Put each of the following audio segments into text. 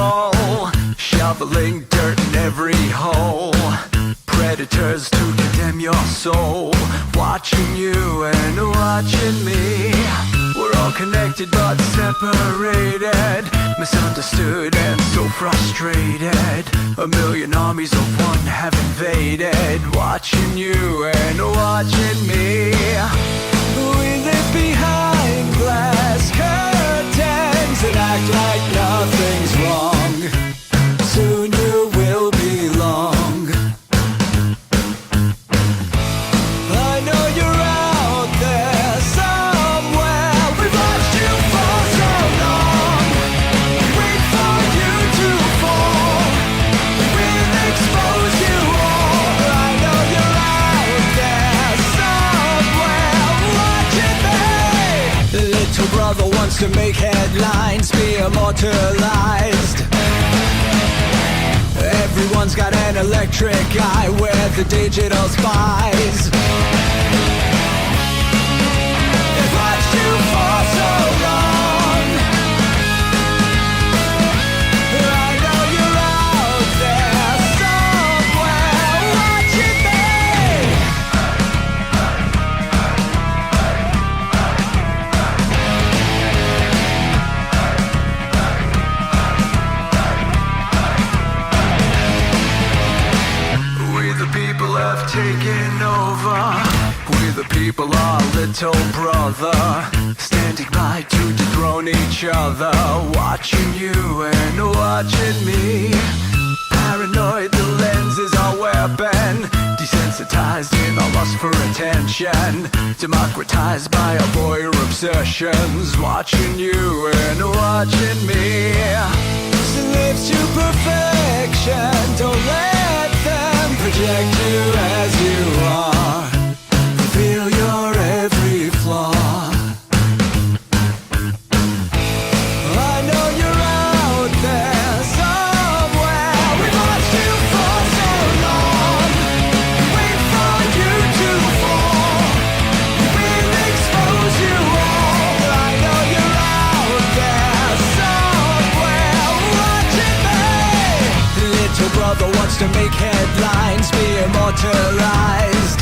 control, shoveling dirt in every hole. Predators to condemn your soul, watching you and watching me. We're all connected but separated, misunderstood and so frustrated. A million armies of one have invaded, watching you and watching me. We live behind glass curtains and act like nothing's wrong. Soon you will belong. I know you're out there somewhere. We've watched you for so long. Wait for you to fall. We'll expose you all. I know you're out there somewhere watching me. Little brother wants to make headlines, be immortalized. Everyone's got an electric eye, we're the digital spies. They've watched you for so long. I know you're out there somewhere watching me. We the people have taken over. We the people are little brother, standing by to dethrone each other, watching you and watching me. Paranoid, the lens is our weapon, desensitized in our lust for attention, democratized by our voyeur obsessions, watching you and watching me. Slaves to perfection, don't let them project you as you are. Reveal your every flaw. I know you're out there somewhere. We've watched you for so long. Wait for you to fall. We'll expose you all. I know you're out there somewhere watching me. Little brother wants to make headlines, be immortalized.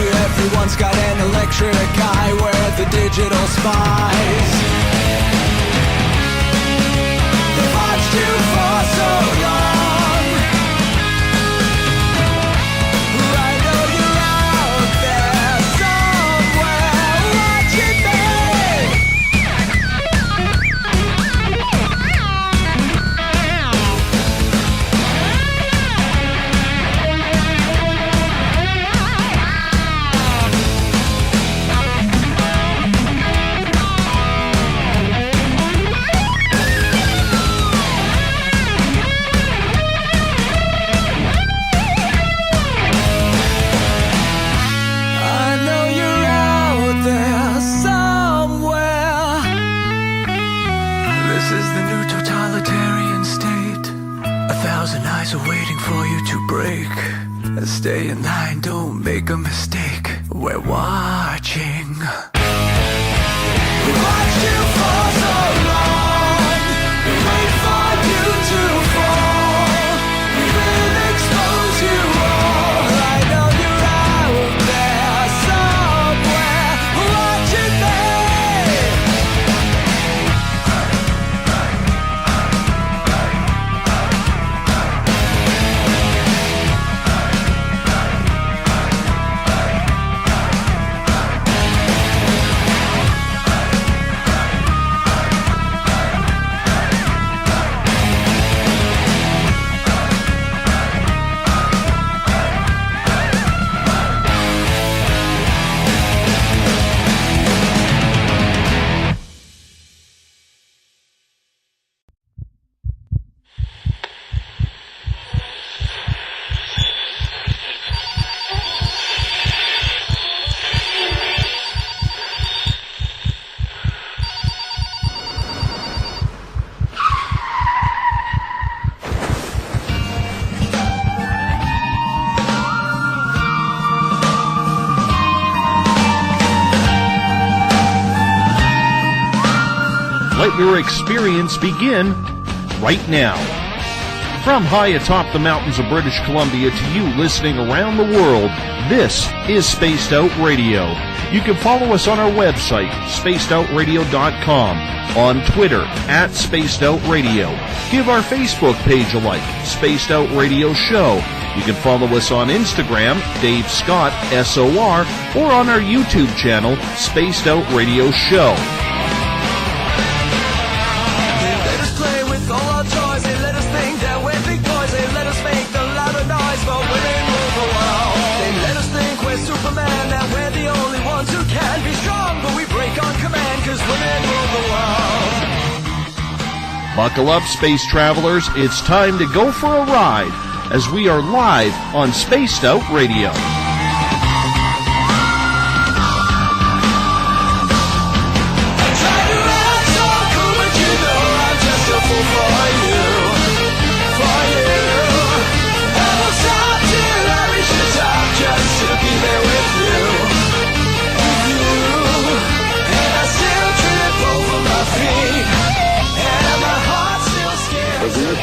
Everyone's got an electric eye, we're the digital spies. They've watched you for so long. I know you're out there somewhere watching me. Stay in line, don't make a mistake. We're watching. We watched you for so long. We wait for you to fall. We will expose you all. I know you're out there somewhere watching me. Let your experience begin right now. From high atop the mountains of British Columbia to you listening around the world, this is Spaced Out Radio. You can follow us on our website, spacedoutradio.com, on Twitter, @SpacedOutRadio. Give our Facebook page a like, Spaced Out Radio Show. You can follow us on Instagram, Dave Scott, SOR, or on our YouTube channel, Spaced Out Radio Show. Buckle up, space travelers. It's time to go for a ride as we are live on Spaced Out Radio.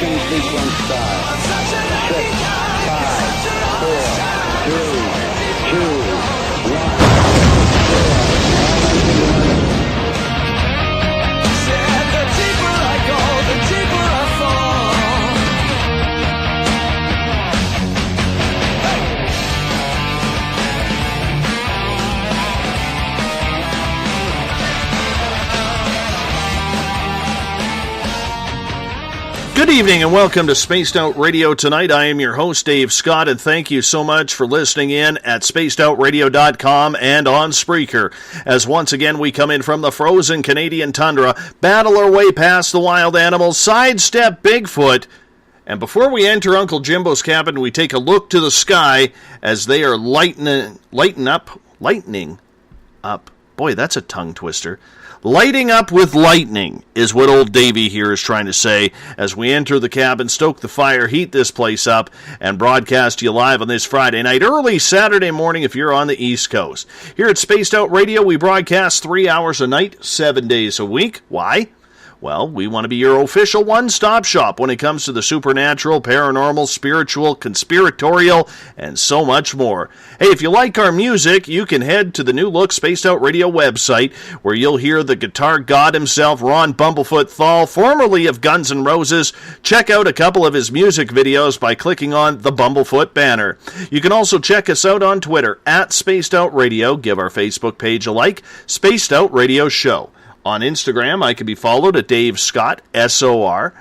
Ignition sequence start. 6, 5, 4, 3, 2, 1. Said the deeper I go, the deeper I fall. Good evening and welcome to Spaced Out Radio tonight. I am your host, Dave Scott, and thank you so much for listening in at spacedoutradio.com and on Spreaker. As once again we come in from the frozen Canadian tundra, battle our way past the wild animals, sidestep Bigfoot, and before we enter Uncle Jimbo's cabin, we take a look to the sky as they are lightening up. Boy, that's a tongue twister. Lighting up with lightning is what old Davey here is trying to say as we enter the cabin, stoke the fire, heat this place up, and broadcast you live on this Friday night, early Saturday morning if you're on the East Coast. Here at Spaced Out Radio, we broadcast 3 hours a night, 7 days a week. Why? Well, we want to be your official one-stop shop when it comes to the supernatural, paranormal, spiritual, conspiratorial, and so much more. Hey, if you like our music, you can head to the new look Spaced Out Radio website, where you'll hear the guitar god himself, Ron Bumblefoot Thal, formerly of Guns N' Roses. Check out a couple of his music videos by clicking on the Bumblefoot banner. You can also check us out on Twitter, @SpacedOutRadio. Give our Facebook page a like, Spaced Out Radio Show. On Instagram, I can be followed at Dave Scott, SOR.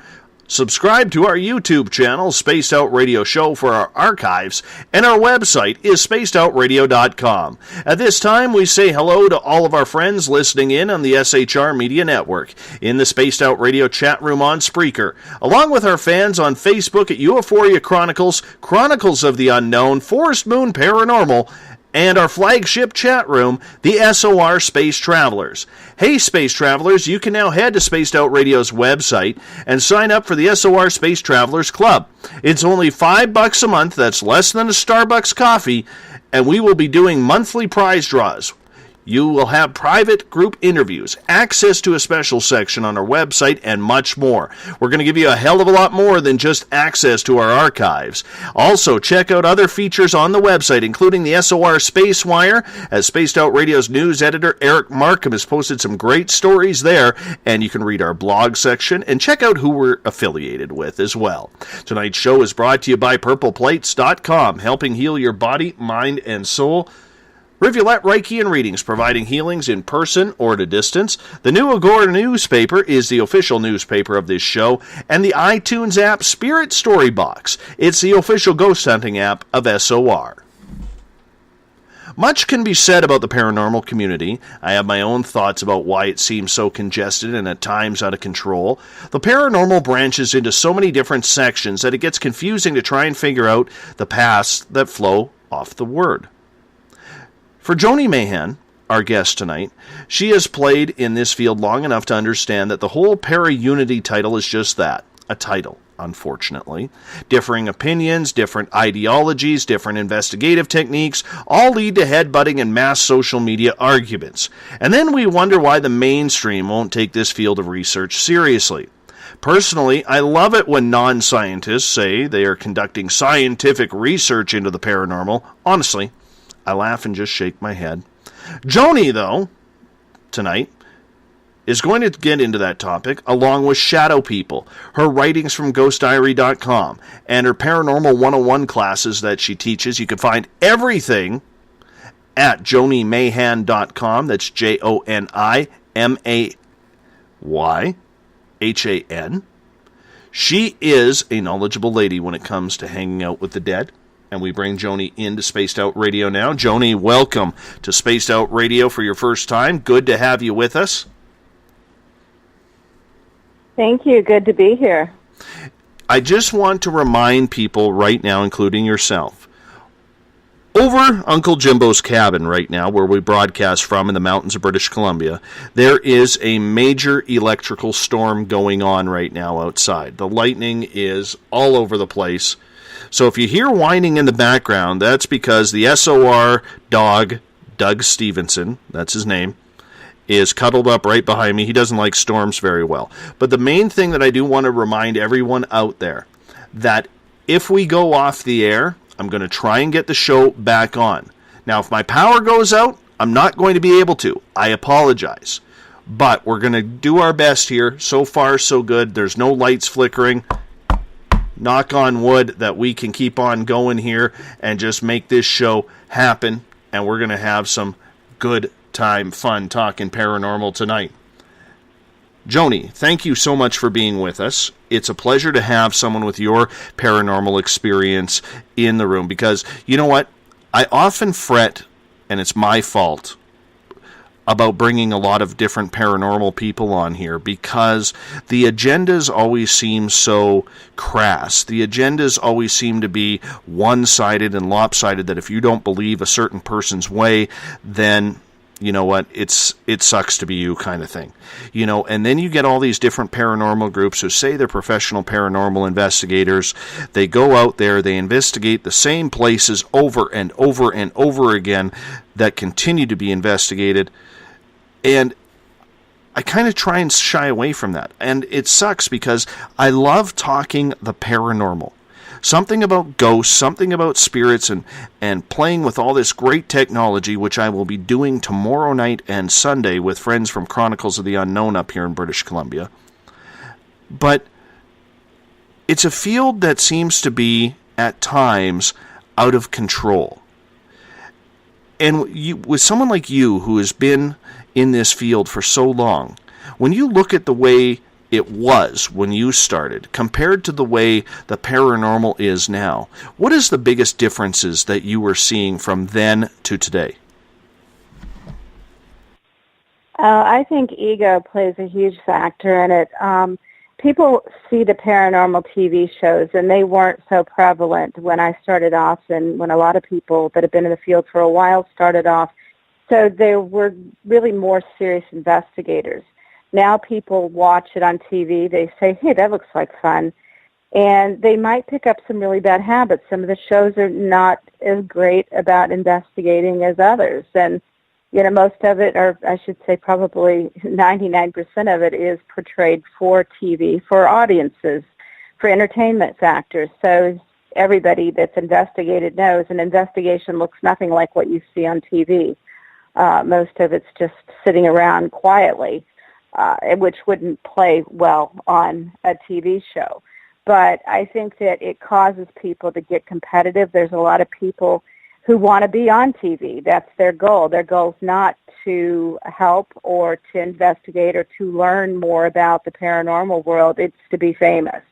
Subscribe to our YouTube channel, Spaced Out Radio Show, for our archives, and our website is spacedoutradio.com. At this time, we say hello to all of our friends listening in on the SHR Media Network, in the Spaced Out Radio chat room on Spreaker, along with our fans on Facebook at Euphoria Chronicles, Chronicles of the Unknown, Forest Moon Paranormal, and our flagship chat room, the SOR Space Travelers. Hey, Space Travelers, you can now head to Spaced Out Radio's website and sign up for the SOR Space Travelers Club. It's only $5 a month, that's less than a Starbucks coffee, and we will be doing monthly prize draws. You will have private group interviews, access to a special section on our website, and much more. We're going to give you a hell of a lot more than just access to our archives. Also, check out other features on the website, including the SOR Space Wire, as Spaced Out Radio's news editor, Eric Markham, has posted some great stories there, and you can read our blog section and check out who we're affiliated with as well. Tonight's show is brought to you by PurplePlates.com, helping heal your body, mind, and soul. Rivulet Reiki and Readings, providing healings in person or at a distance. The New Agora newspaper is the official newspaper of this show, and the iTunes app Spirit Story Box. It's the official ghost hunting app of SOR. Much can be said about the paranormal community. I have my own thoughts about why it seems so congested and at times out of control. The paranormal branches into so many different sections that it gets confusing to try and figure out the paths that flow off the word. For Joni Mayhan, our guest tonight, she has played in this field long enough to understand that the whole para-unity title is just that, a title. unfortunately. Differing opinions, different ideologies, different investigative techniques all lead to headbutting and mass social media arguments. And then we wonder why the mainstream won't take this field of research seriously. Personally, I love it when non-scientists say they are conducting scientific research into the paranormal. Honestly, I laugh and just shake my head. Joni, though, tonight, is going to get into that topic along with Shadow People, her writings from GhostDiary.com, and her Paranormal 101 classes that she teaches. You can find everything at JoniMayhan.com. That's JoniMayhan. She is a knowledgeable lady when it comes to hanging out with the dead. And we bring Joni into Spaced Out Radio now. Joni, welcome to Spaced Out Radio for your first time. Good to have you with us. Thank you. Good to be here. I just want to remind people right now, including yourself, over Uncle Jimbo's cabin right now, where we broadcast from in the mountains of British Columbia, there is a major electrical storm going on right now outside. The lightning is all over the place. So if you hear whining in the background, that's because the SOR dog, Doug Stevenson, that's his name, is cuddled up right behind me. He doesn't like storms very well. But the main thing that I do want to remind everyone out there, that if we go off the air, I'm going to try and get the show back on. Now, if my power goes out, I'm not going to be able to. I apologize. But we're going to do our best here. So far, so good. There's no lights flickering. Knock on wood that we can keep on going here and just make this show happen. And we're going to have some good time, fun talking paranormal tonight. Joni, thank you so much for being with us. It's a pleasure to have someone with your paranormal experience in the room because, you know what? I often fret, and it's my fault, about bringing a lot of different paranormal people on here because the agendas always seem so crass. The agendas always seem to be one-sided and lopsided, that if you don't believe a certain person's way, then you know what, it sucks to be you kind of thing. You know, and then you get all these different paranormal groups who say they're professional paranormal investigators. They go out there, they investigate the same places over and over and over again that continue to be investigated. And I kind of try and shy away from that. And it sucks because I love talking the paranormal. Something about ghosts, something about spirits, and playing with all this great technology, which I will be doing tomorrow night and Sunday with friends from Chronicles of the Unknown up here in British Columbia. But it's a field that seems to be, at times, out of control. And with someone like you who has been in this field for so long, when you look at the way it was when you started compared to the way the paranormal is now, what is the biggest differences that you were seeing from then to today? I think ego plays a huge factor in it. People see the paranormal TV shows, and they weren't so prevalent when I started off, and when a lot of people that have been in the field for a while started off. So there were really more serious investigators. Now people watch it on TV. They say, hey, that looks like fun. And they might pick up some really bad habits. Some of the shows are not as great about investigating as others. And, you know, most of it, or I should say probably 99% of it, is portrayed for TV, for audiences, for entertainment factors. So everybody that's investigated knows an investigation looks nothing like what you see on TV. Most of it's just sitting around quietly, which wouldn't play well on a TV show. But I think that it causes people to get competitive. There's a lot of people who want to be on TV. That's their goal. Their goal is not to help or to investigate or to learn more about the paranormal world. It's to be famous.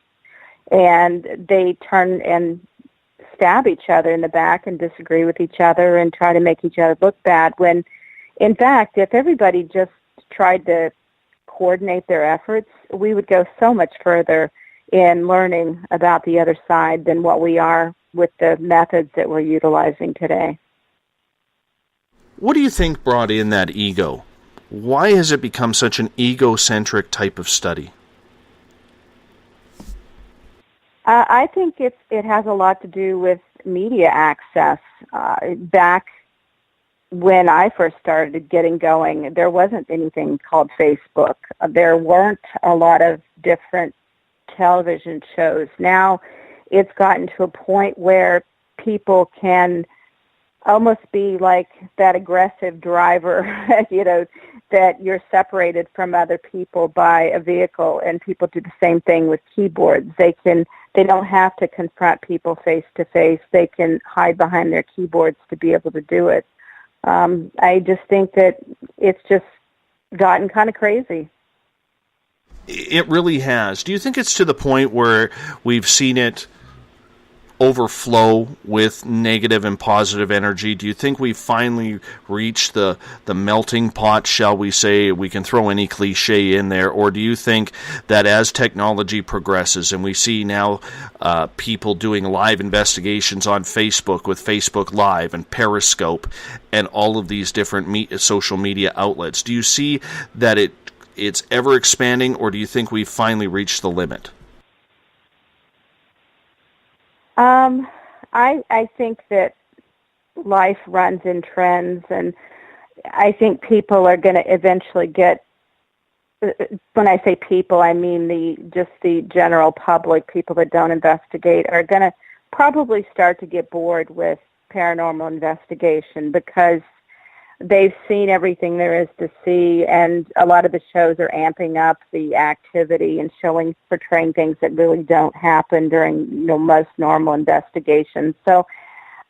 And they turn and stab each other in the back and disagree with each other and try to make each other look bad, when, in fact, if everybody just tried to coordinate their efforts, we would go so much further in learning about the other side than what we are with the methods that we're utilizing today. What do you think brought in that ego? Why has it become such an egocentric type of study? I think it has a lot to do with media access. Back when I first started getting going, there wasn't anything called Facebook. There weren't a lot of different television shows. Now it's gotten to a point where people can almost be like that aggressive driver, that you're separated from other people by a vehicle, and people do the same thing with keyboards. They don't have to confront people face to face. They can hide behind their keyboards to be able to do it. I just think that it's just gotten kind of crazy. It really has. Do you think it's to the point where we've seen it overflow with negative and positive energy? Do you think we finally reached the melting pot, shall we say? We can throw any cliche in there. Or do you think that as technology progresses and we see now people doing live investigations on Facebook with Facebook Live and Periscope and all of these different social media outlets, do you see that it's ever expanding, or do you think we've finally reached the limit? I think that life runs in trends, and I think people are going to eventually get, when I say people, I mean the general public, people that don't investigate, are going to probably start to get bored with paranormal investigation because they've seen everything there is to see, and a lot of the shows are amping up the activity and portraying things that really don't happen during most normal investigations. So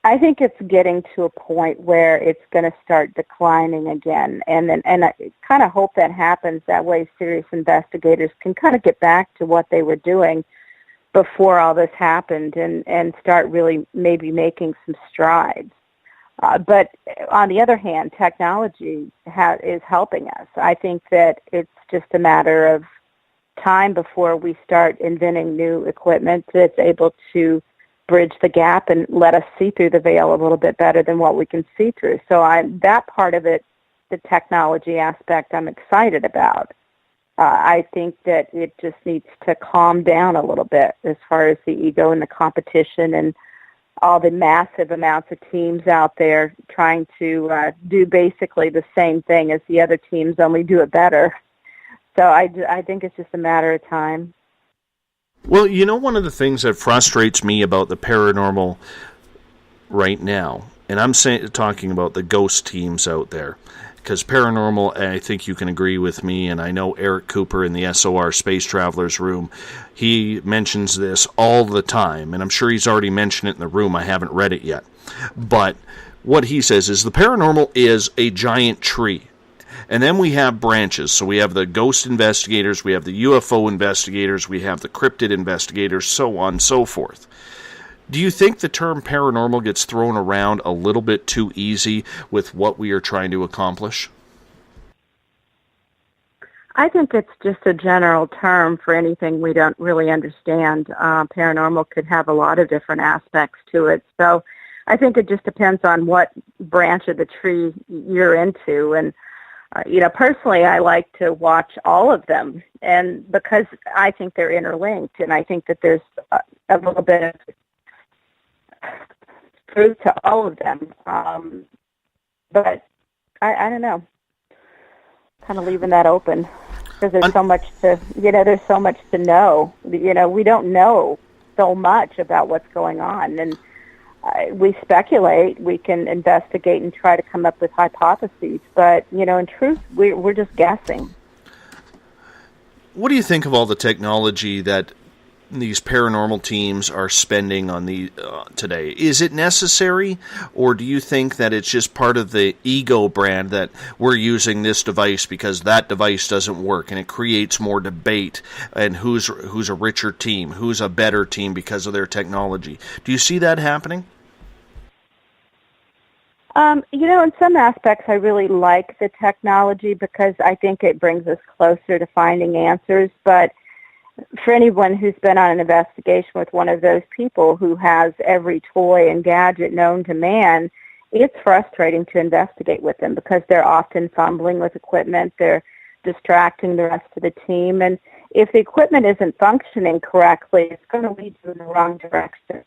I think it's getting to a point where it's going to start declining again, and I kind of hope that happens. That way, serious investigators can kind of get back to what they were doing before all this happened, and start really maybe making some strides. But on the other hand, technology is helping us. I think that it's just a matter of time before we start inventing new equipment that's able to bridge the gap and let us see through the veil a little bit better than what we can see through. So that part of it, the technology aspect, I'm excited about. I think that it just needs to calm down a little bit as far as the ego and the competition and all the massive amounts of teams out there trying to do basically the same thing as the other teams, only do it better. So I think it's just a matter of time. Well, one of the things that frustrates me about the paranormal right now, and I'm talking about the ghost teams out there, because paranormal, I think you can agree with me, and I know Eric Cooper in the SOR Space Travelers room, he mentions this all the time, and I'm sure he's already mentioned it in the room. I haven't read it yet. But what he says is the paranormal is a giant tree. And then we have branches. So we have the ghost investigators, we have the UFO investigators, we have the cryptid investigators, so on and so forth. Do you think the term paranormal gets thrown around a little bit too easy with what we are trying to accomplish? I think it's just a general term for anything we don't really understand. Paranormal could have a lot of different aspects to it. So I think it just depends on what branch of the tree you're into. And, personally, I like to watch all of them, and because I think they're interlinked, and I think that there's a little bit of truth to all of them. But I don't know. Kind of leaving that open because there's so much there's so much to know. We don't know so much about what's going on, and we speculate. We can investigate and try to come up with hypotheses, but in truth, we're just guessing. What do you think of all the technology that these paranormal teams are spending on today? Is it necessary, or do you think that it's just part of the ego brand that we're using this device because that device doesn't work, and it creates more debate and who's a richer team, who's a better team because of their technology? Do you see that happening? In some aspects, I really like the technology because I think it brings us closer to finding answers, but for anyone who's been on an investigation with one of those people who has every toy and gadget known to man, it's frustrating to investigate with them because they're often fumbling with equipment, they're distracting the rest of the team, and if the equipment isn't functioning correctly, it's going to lead you in the wrong direction.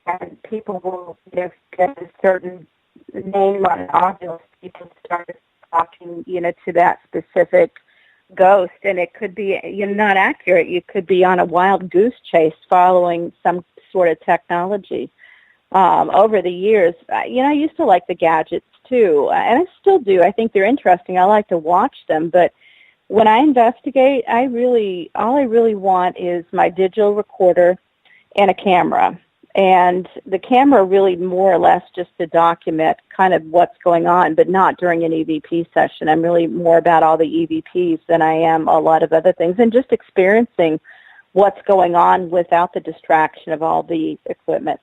And people will, get a certain name on an audio, people start talking, to that specific ghost, and it could be, not accurate. You could be on a wild goose chase following some sort of technology. Over the years, I used to like the gadgets too, and I still do. I think they're interesting. I like to watch them, but when I investigate, all I really want is my digital recorder and a camera. And the camera really more or less just to document kind of what's going on, but not during an EVP session. I'm really more about all the EVPs than I am a lot of other things, and just experiencing what's going on without the distraction of all the equipment.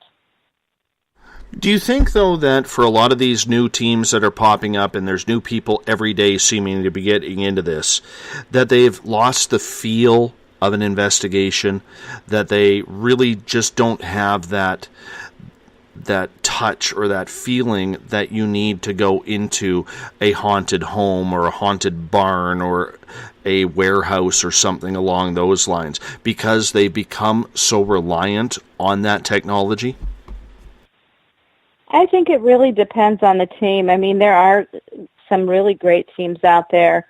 Do you think, though, that for a lot of these new teams that are popping up, and there's new people every day seeming to be getting into this, that they've lost the feel of an investigation, that they really just don't have that touch or that feeling that you need to go into a haunted home or a haunted barn or a warehouse or something along those lines, because they become so reliant on that technology? I think it really depends on the team. I mean, there are some really great teams out there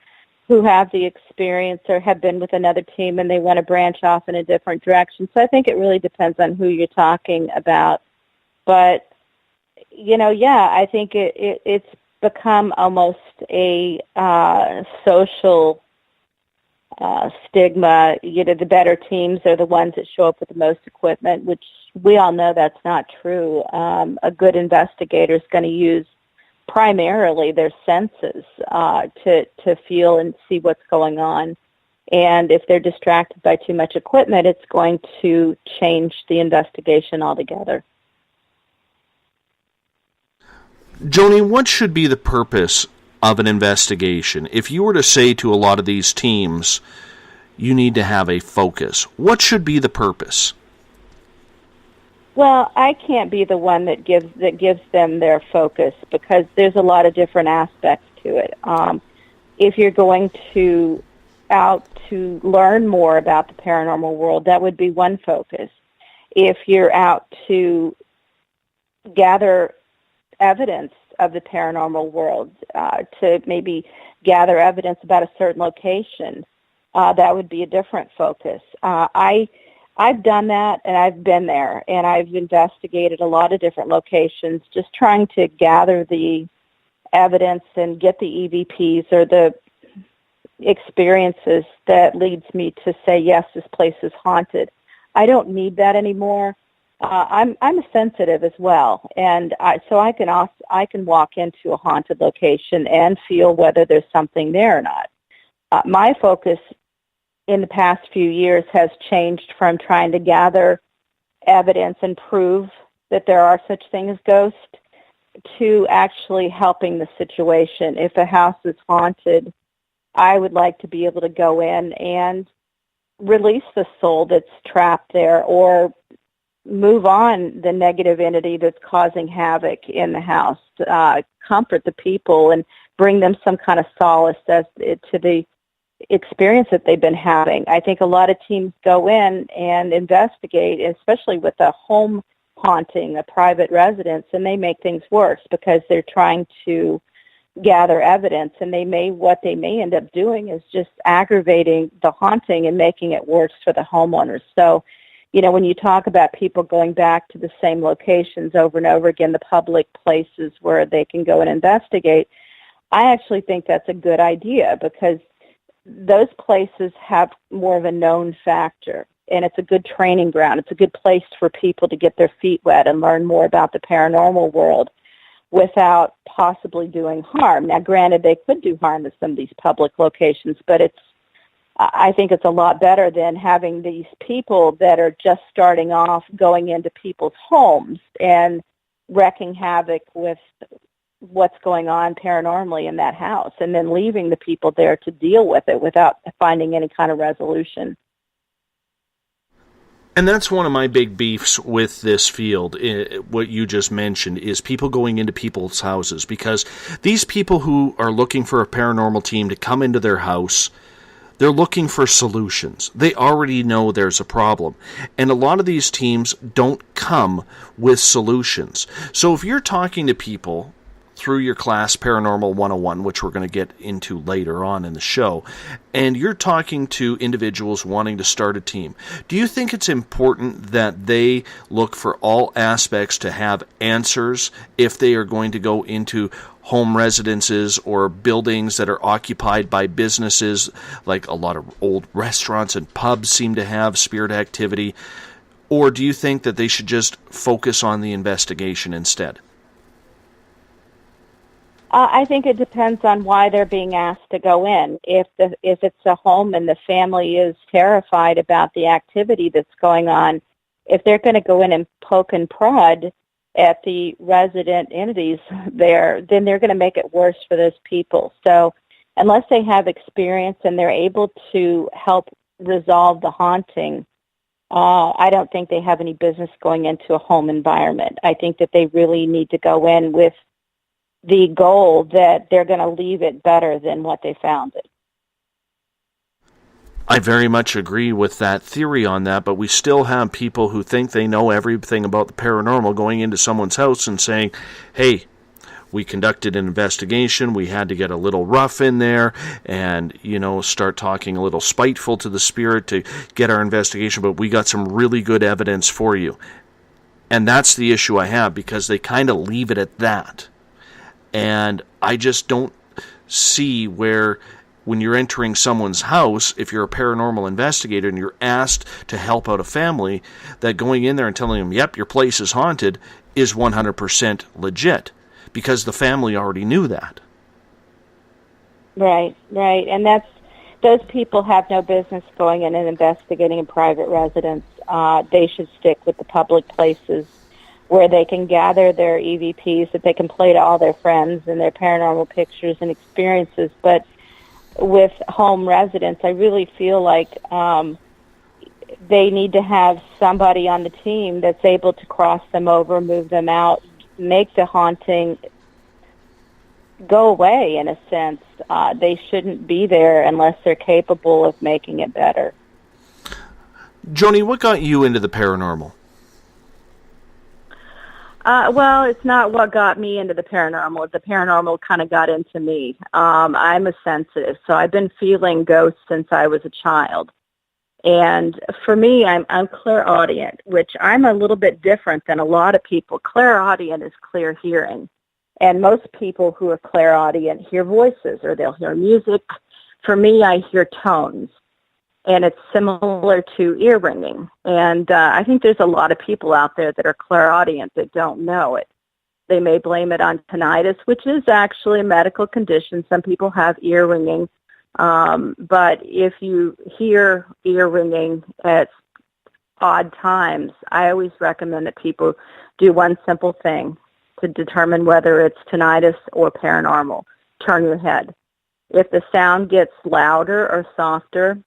who have the experience or have been with another team and they want to branch off in a different direction. So I think it really depends on who you're talking about. But, I think it's become almost a social stigma. The better teams are the ones that show up with the most equipment, which we all know that's not true. A good investigator is going to use primarily their senses to feel and see what's going on. And if they're distracted by too much equipment, it's going to change the investigation altogether. Joni, what should be the purpose of an investigation? If you were to say to a lot of these teams, you need to have a focus, what should be the purpose? Well, I can't be the one that gives them their focus, because there's a lot of different aspects to it. If you're going out to learn more about the paranormal world, that would be one focus. If you're out to gather evidence of the paranormal world, to maybe gather evidence about a certain location, that would be a different focus. I've done that, and I've been there, and I've investigated a lot of different locations, just trying to gather the evidence and get the EVPs or the experiences that leads me to say, yes, this place is haunted. I don't need that anymore. I'm sensitive as well, and so I can walk into a haunted location and feel whether there's something there or not. My focus in the past few years has changed from trying to gather evidence and prove that there are such things as ghosts to actually helping the situation. If a house is haunted, I would like to be able to go in and release the soul that's trapped there, or move on the negative entity that's causing havoc in the house, comfort the people and bring them some kind of solace as to the experience that they've been having. I think a lot of teams go in and investigate, especially with a home haunting, a private residence, and they make things worse because they're trying to gather evidence, and what they may end up doing is just aggravating the haunting and making it worse for the homeowners. So, when you talk about people going back to the same locations over and over again, the public places where they can go and investigate, I actually think that's a good idea, because those places have more of a known factor, and it's a good training ground. It's a good place for people to get their feet wet and learn more about the paranormal world without possibly doing harm. Now, granted, they could do harm at some of these public locations, but I think it's a lot better than having these people that are just starting off going into people's homes and wreaking havoc with what's going on paranormally in that house, and then leaving the people there to deal with it without finding any kind of resolution. And that's one of my big beefs with this field, what you just mentioned, is people going into people's houses, because these people who are looking for a paranormal team to come into their house, They're looking for solutions. They already know there's a problem. And a lot of these teams don't come with solutions. So if you're talking to people through your class Paranormal 101, which we're going to get into later on in the show, and you're talking to individuals wanting to start a team, do you think it's important that they look for all aspects to have answers if they are going to go into home residences or buildings that are occupied by businesses, like a lot of old restaurants and pubs seem to have spirit activity? Or do you think that they should just focus on the investigation instead? I think it depends on why they're being asked to go in. If it's a home and the family is terrified about the activity that's going on, if they're going to go in and poke and prod at the resident entities there, then they're going to make it worse for those people. So unless they have experience and they're able to help resolve the haunting, I don't think they have any business going into a home environment. I think that they really need to go in with the goal that they're going to leave it better than what they found it. I very much agree with that theory on that, but we still have people who think they know everything about the paranormal going into someone's house and saying, hey, we conducted an investigation, we had to get a little rough in there and, start talking a little spiteful to the spirit to get our investigation, but we got some really good evidence for you. And that's the issue I have, because they kind of leave it at that. And I just don't see where, when you're entering someone's house, if you're a paranormal investigator and you're asked to help out a family, that going in there and telling them, yep, your place is haunted, is 100% legit, because the family already knew that. Right. And those people have no business going in and investigating a private residence. They should stick with the public places where they can gather their EVPs that they can play to all their friends and their paranormal pictures and experiences. But with home residents, I really feel like they need to have somebody on the team that's able to cross them over, move them out, make the haunting go away, in a sense. They shouldn't be there unless they're capable of making it better. Joni, what got you into the paranormal? Well, it's not what got me into the paranormal. The paranormal kind of got into me. I'm a sensitive, so I've been feeling ghosts since I was a child. And for me, I'm clairaudient, which I'm a little bit different than a lot of people. Clairaudient is clear hearing. And most people who are clairaudient hear voices or they'll hear music. For me, I hear tones. And it's similar to ear ringing. And I think there's a lot of people out there that are clairaudient that don't know it. They may blame it on tinnitus, which is actually a medical condition. Some people have ear ringing. But if you hear ear ringing at odd times, I always recommend that people do one simple thing to determine whether it's tinnitus or paranormal. Turn your head. If the sound gets louder or softer,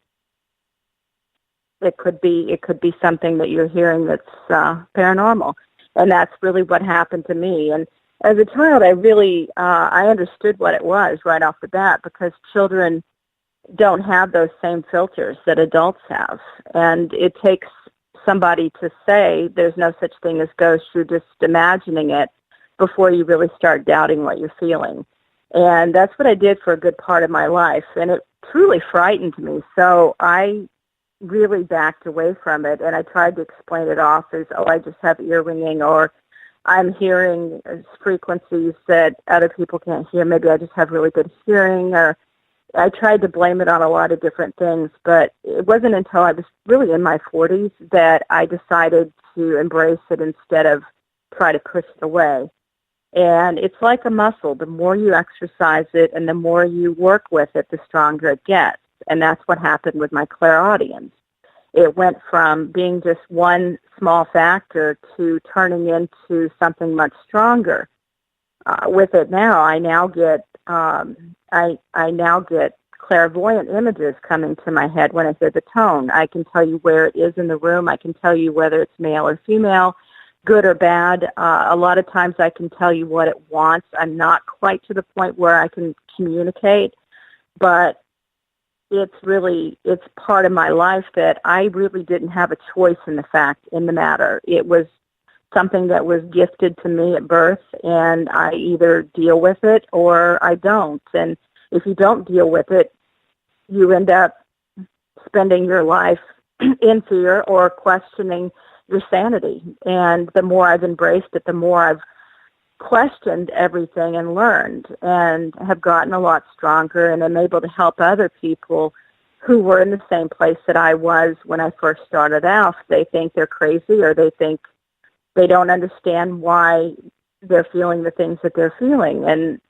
it could be something that you're hearing that's paranormal, and that's really what happened to me. And as a child, I understood what it was right off the bat, because children don't have those same filters that adults have, and it takes somebody to say there's no such thing as ghosts. You're just imagining it before you really start doubting what you're feeling. And that's what I did for a good part of my life, and it truly frightened me. So I really backed away from it, and I tried to explain it off as, I just have ear ringing, or I'm hearing frequencies that other people can't hear. Maybe I just have really good hearing, or I tried to blame it on a lot of different things, but it wasn't until I was really in my 40s that I decided to embrace it instead of try to push it away. And it's like a muscle. The more you exercise it and the more you work with it, the stronger it gets. And that's what happened with my clairaudience. It went from being just one small factor to turning into something much stronger. With it now, I now get clairvoyant images coming to my head when I hear the tone. I can tell you where it is in the room. I can tell you whether it's male or female, good or bad. A lot of times I can tell you what it wants. I'm not quite to the point where I can communicate, but it's part of my life that I really didn't have a choice in the matter. It was something that was gifted to me at birth, and I either deal with it or I don't. And if you don't deal with it, you end up spending your life in fear or questioning your sanity. And the more I've embraced it, the more I've questioned everything and learned and have gotten a lot stronger, and am able to help other people who were in the same place that I was when I first started out. They think they're crazy, or they think they don't understand why they're feeling the things that they're feeling. And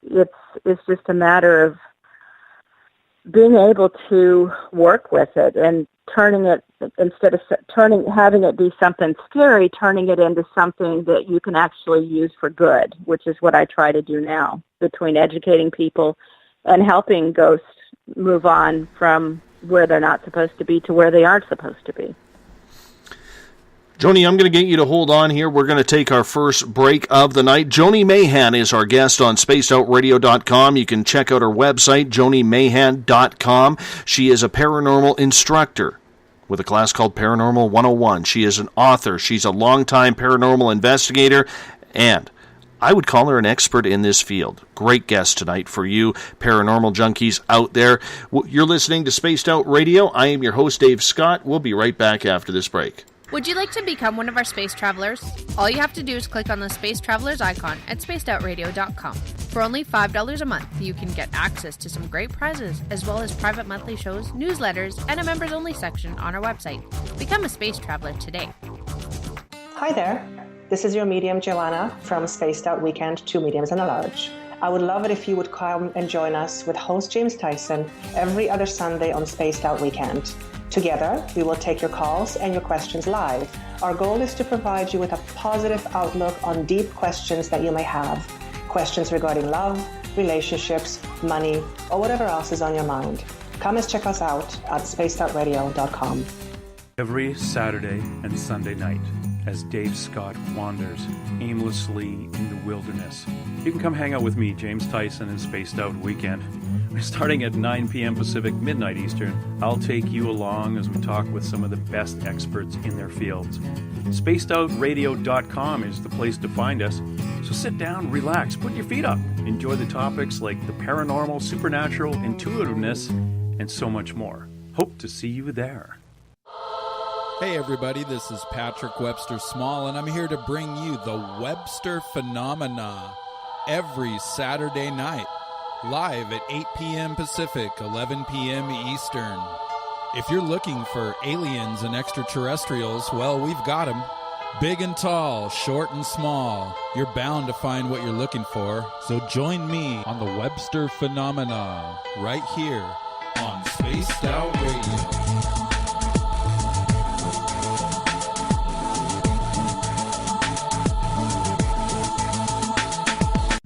it's just a matter of being able to work with it and turning it, instead of having it be something scary, turning it into something that you can actually use for good, which is what I try to do now, between educating people and helping ghosts move on from where they're not supposed to be to where they aren't supposed to be. Joni, I'm going to get you to hold on here. We're going to take our first break of the night. Joni Mayhan is our guest on spacedoutradio.com. You can check out her website, jonimayhan.com. She is a paranormal instructor with a class called Paranormal 101. She is an author. She's a longtime paranormal investigator, and I would call her an expert in this field. Great guest tonight for you paranormal junkies out there. You're listening to Spaced Out Radio. I am your host, Dave Scott. We'll be right back after this break. Would you like to become one of our space travelers? All you have to do is click on the Space Travelers icon at spacedoutradio.com. For only $5 a month, you can get access to some great prizes, as well as private monthly shows, newsletters, and a members-only section on our website. Become a space traveler today. Hi there. This is your medium, Joanna, from Spaced Out Weekend, 2 Mediums and a Large. I would love it if you would come and join us with host James Tyson every other Sunday on Spaced Out Weekend. Together, we will take your calls and your questions live. Our goal is to provide you with a positive outlook on deep questions that you may have. Questions regarding love, relationships, money, or whatever else is on your mind. Come and check us out at spacedoutradio.com. Every Saturday and Sunday night, as Dave Scott wanders aimlessly in the wilderness, you can come hang out with me, James Tyson, in Spaced Out Weekend. Starting at 9 p.m. Pacific, midnight Eastern, I'll take you along as we talk with some of the best experts in their fields. SpacedOutRadio.com is the place to find us. So sit down, relax, put your feet up. Enjoy the topics like the paranormal, supernatural, intuitiveness, and so much more. Hope to see you there. Hey everybody, this is Patrick Webster Small, and I'm here to bring you the Webster Phenomena every Saturday night, live at 8 p.m. Pacific, 11 p.m. Eastern. If you're looking for aliens and extraterrestrials, well, we've got them. Big and tall, short and small. You're bound to find what you're looking for, so join me on the Webster Phenomena right here on Spaced Out Radio.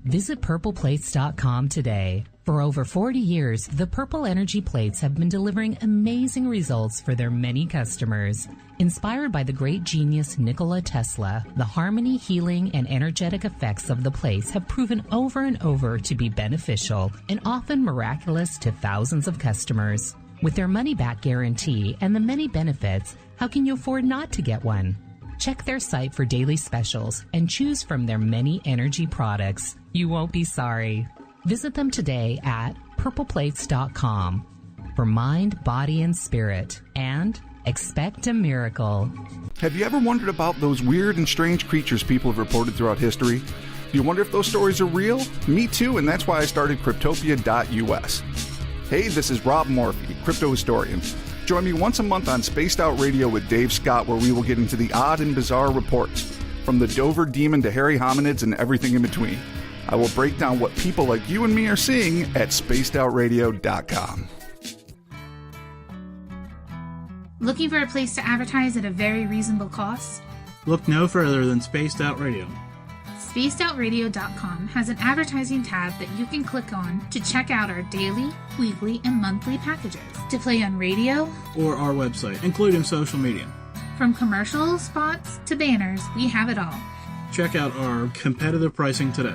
Visit purpleplates.com today. For over 40 years, the Purple Energy Plates have been delivering amazing results for their many customers. Inspired by the great genius Nikola Tesla, the harmony, healing, and energetic effects of the plates have proven over and over to be beneficial and often miraculous to thousands of customers. With their money-back guarantee and the many benefits, how can you afford not to get one? Check their site for daily specials and choose from their many energy products. You won't be sorry. Visit them today at purpleplates.com for mind, body, and spirit, and expect a miracle. Have you ever wondered about those weird and strange creatures people have reported throughout history? Do you wonder if those stories are real? Me too, and that's why I started Cryptopia.us. Hey, this is Rob Morphy, crypto historian. Join me once a month on Spaced Out Radio with Dave Scott, where we will get into the odd and bizarre reports, from the Dover Demon to hairy hominids and everything in between. I will break down what people like you and me are seeing at spacedoutradio.com. Looking for a place to advertise at a very reasonable cost? Look no further than Spaced Out Radio. SpacedOutRadio.com has an advertising tab that you can click on to check out our daily, weekly, and monthly packages to play on radio or our website, including social media. From commercial spots to banners, we have it all. Check out our competitive pricing today.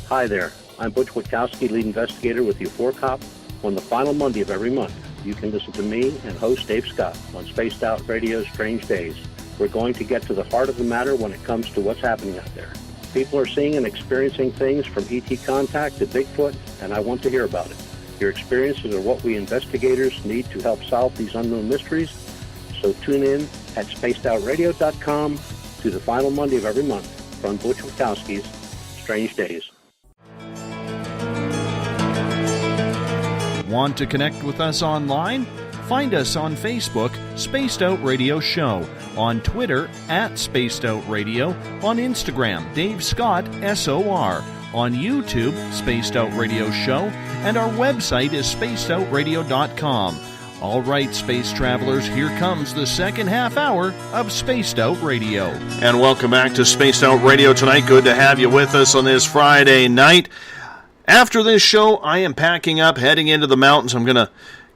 Hi there. I'm Butch Witkowski, lead investigator with the 4 Cop. On the final Monday of every month, you can listen to me and host Dave Scott on Spaced Out Radio's Strange Days. We're going to get to the heart of the matter when it comes to what's happening out there. People are seeing and experiencing things from ET contact to Bigfoot, and I want to hear about it. Your experiences are what we investigators need to help solve these unknown mysteries. So tune in at spacedoutradio.com to the final Monday of every month from Butch Witkowski's Strange Days. Want to connect with us online? Find us on Facebook, Spaced Out Radio Show, on Twitter, @Spaced Out Radio, on Instagram, Dave Scott, SOR, on YouTube, Spaced Out Radio Show, and our website is spacedoutradio.com. All right, space travelers, here comes the second half hour of Spaced Out Radio. And welcome back to Spaced Out Radio tonight. Good to have you with us on this Friday night. After this show, I am packing up, heading into the mountains. I'm going to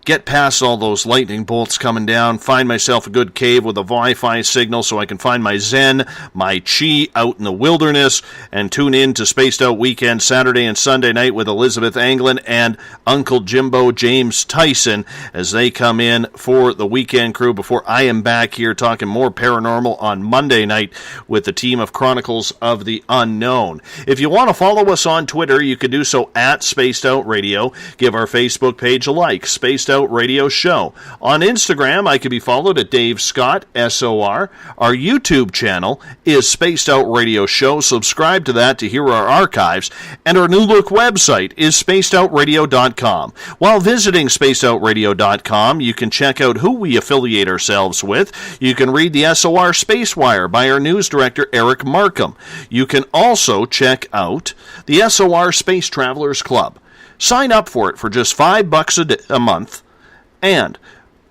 get past all those lightning bolts coming down, find myself a good cave with a Wi-Fi signal so I can find my Zen, my Chi out in the wilderness, and tune in to Spaced Out Weekend Saturday and Sunday night with Elizabeth Anglin and Uncle Jimbo James Tyson as they come in for the weekend crew before I am back here talking more paranormal on Monday night with the team of Chronicles of the Unknown. If you want to follow us on Twitter, you can do so at Spaced Out Radio. Give our Facebook page a like, Spaced Out Radio Show. On Instagram, I can be followed at Dave Scott, SOR. Our YouTube channel is Spaced Out Radio Show. Subscribe to that to hear our archives. And our new look website is spacedoutradio.com. While visiting spacedoutradio.com, you can check out who we affiliate ourselves with. You can read the SOR Space Wire by our news director, Eric Markham. You can also check out the SOR Space Travelers Club. Sign up for it for just $5 a month. And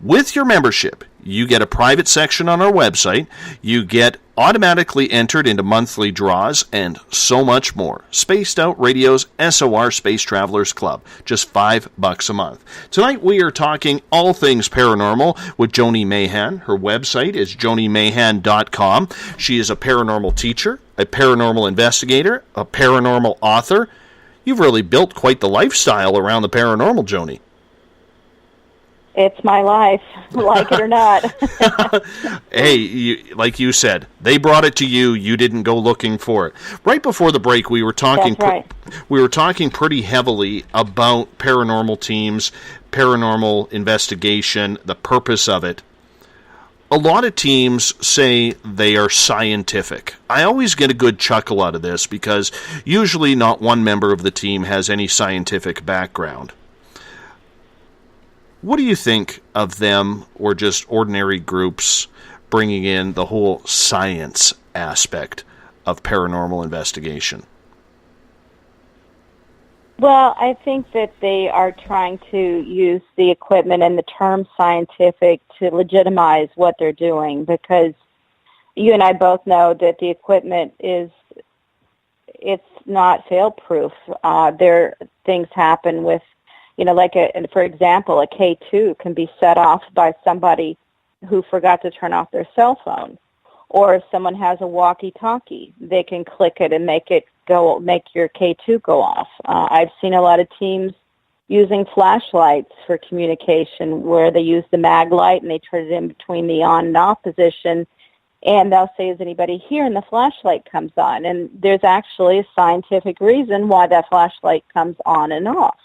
with your membership, you get a private section on our website, you get automatically entered into monthly draws, and so much more. Spaced Out Radio's SOR Space Travelers Club, just $5 a month. Tonight we are talking all things paranormal with Joni Mayhan. Her website is jonimayhan.com. She is a paranormal teacher, a paranormal investigator, a paranormal author. You've really built quite the lifestyle around the paranormal, Joni. It's my life, like it or not. Hey, like you said, they brought it to you. You didn't go looking for it. Right before the break, we were talking. That's right. We were talking pretty heavily about paranormal teams, paranormal investigation, the purpose of it. A lot of teams say they are scientific. I always get a good chuckle out of this because usually not one member of the team has any scientific background. What do you think of them, or just ordinary groups, bringing in the whole science aspect of paranormal investigation? Well, I think that they are trying to use the equipment and the term scientific to legitimize what they're doing, because you and I both know that the equipment it's not fail-proof. Things happen with, for example, a K2 can be set off by somebody who forgot to turn off their cell phone. Or if someone has a walkie-talkie, they can click it and make your K2 go off. I've seen a lot of teams using flashlights for communication, where they use the mag light and they turn it in between the on and off position, and they'll say, "Is anybody here?" and the flashlight comes on. And there's actually a scientific reason why that flashlight comes on and off.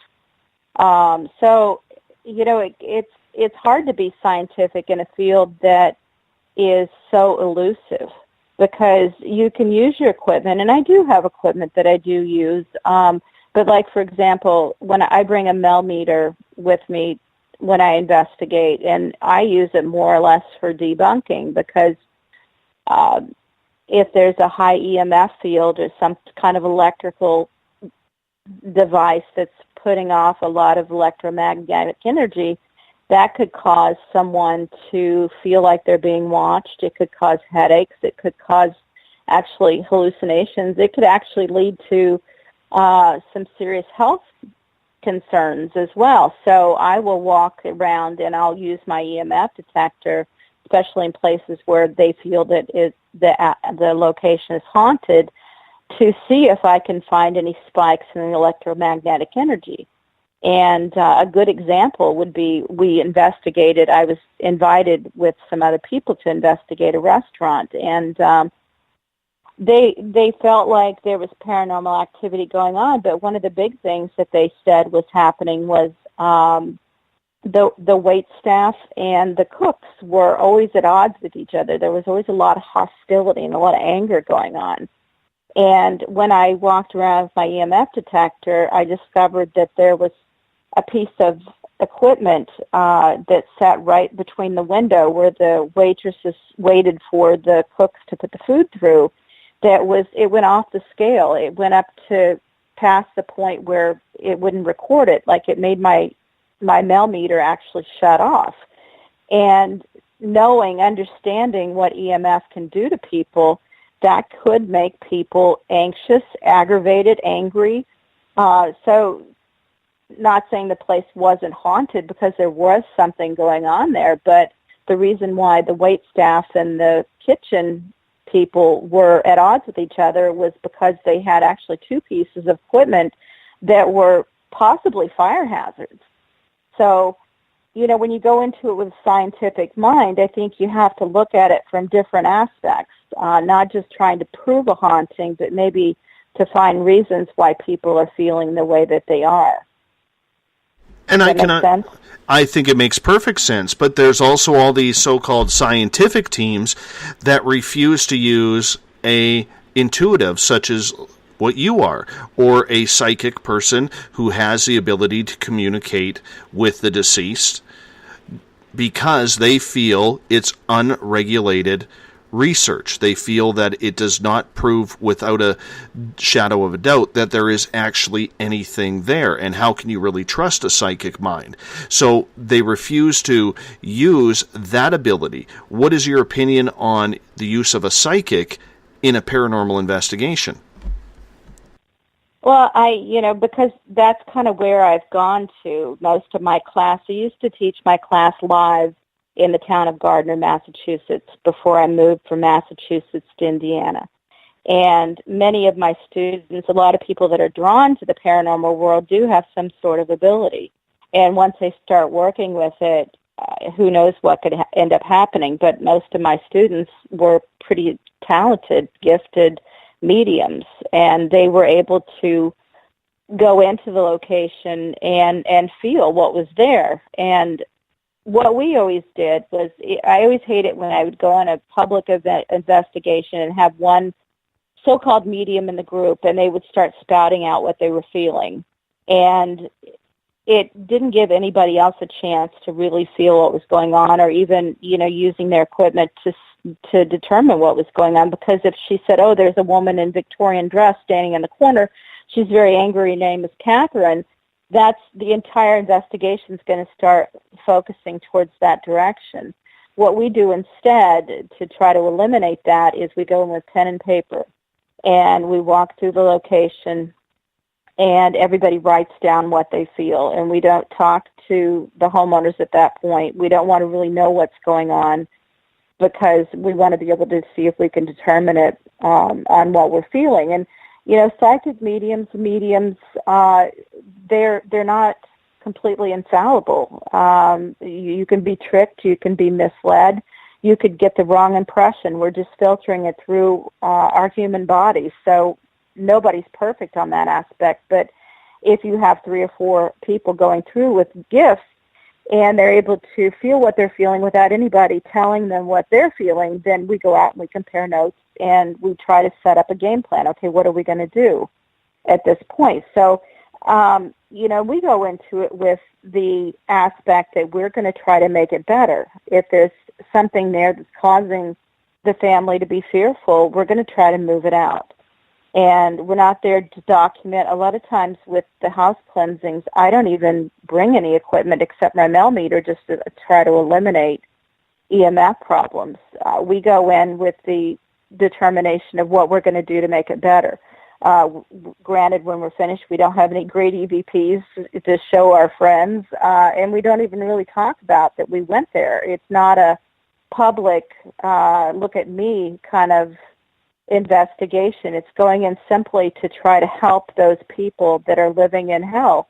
It's hard to be scientific in a field that is so elusive, because you can use your equipment, and I do have equipment that I do use, but like, for example, when I bring a Mel meter with me when I investigate, and I use it more or less for debunking, because if there's a high EMF field or some kind of electrical device that's putting off a lot of electromagnetic energy, that could cause someone to feel like they're being watched. It could cause headaches. It could cause actually hallucinations. It could actually lead to some serious health concerns as well. So I will walk around and I'll use my EMF detector, especially in places where they feel that the location is haunted, to see if I can find any spikes in the electromagnetic energy. And a good example would be I was invited with some other people to investigate a restaurant, and they felt like there was paranormal activity going on, but one of the big things that they said was happening was the wait staff and the cooks were always at odds with each other. There was always a lot of hostility and a lot of anger going on. And when I walked around with my EMF detector, I discovered that there was a piece of equipment that sat right between the window where the waitresses waited for the cooks to put the food through. It went off the scale. It went up to past the point where it wouldn't record it. Like, it made my mail meter actually shut off. And understanding what EMF can do to people, that could make people anxious, aggravated, angry. So not saying the place wasn't haunted, because there was something going on there, but the reason why the wait staff and the kitchen people were at odds with each other was because they had actually two pieces of equipment that were possibly fire hazards. So, when you go into it with a scientific mind, I think you have to look at it from different aspects, not just trying to prove a haunting, but maybe to find reasons why people are feeling the way that they are. And I think it makes perfect sense, but there's also all these so-called scientific teams that refuse to use a intuitive, such as what you are, or a psychic person who has the ability to communicate with the deceased, because they feel it's unregulated research. They feel that it does not prove without a shadow of a doubt that there is actually anything there. And how can you really trust a psychic mind? So they refuse to use that ability. What is your opinion on the use of a psychic in a paranormal investigation? Well, because that's kind of where I've gone to most of my class. I used to teach my class live in the town of Gardner, Massachusetts, before I moved from Massachusetts to Indiana. And many of my students, a lot of people that are drawn to the paranormal world, do have some sort of ability. And once they start working with it, who knows what could end up happening. But most of my students were pretty talented, gifted mediums, and they were able to go into the location and feel what was there. And what we always did was, I always hated when I would go on a public investigation and have one so-called medium in the group, and they would start spouting out what they were feeling. And it didn't give anybody else a chance to really feel what was going on, or even, using their equipment to determine what was going on. Because if she said, oh, there's a woman in Victorian dress standing in the corner, she's very angry, her name is Catherine, that's the entire investigation is going to start focusing towards that direction. What we do instead to try to eliminate that is we go in with pen and paper, and we walk through the location, and everybody writes down what they feel, and we don't talk to the homeowners at that point. We don't want to really know what's going on, because we want to be able to see if we can determine it on what we're feeling. And psychic mediums, they're not completely infallible. You can be tricked, you can be misled, you could get the wrong impression. We're just filtering it through our human bodies. So nobody's perfect on that aspect. But if you have 3 or 4 people going through with gifts, and they're able to feel what they're feeling without anybody telling them what they're feeling, then we go out and we compare notes, and we try to set up a game plan. Okay, what are we going to do at this point? So, we go into it with the aspect that we're going to try to make it better. If there's something there that's causing the family to be fearful, we're going to try to move it out. And we're not there to document. A lot of times with the house cleansings, I don't even bring any equipment except my mail meter, just to try to eliminate EMF problems. We go in with the determination of what we're going to do to make it better. Granted, when we're finished, we don't have any great EVPs to show our friends, and we don't even really talk about that we went there. It's not a public, look at me kind of investigation. It's going in simply to try to help those people that are living in hell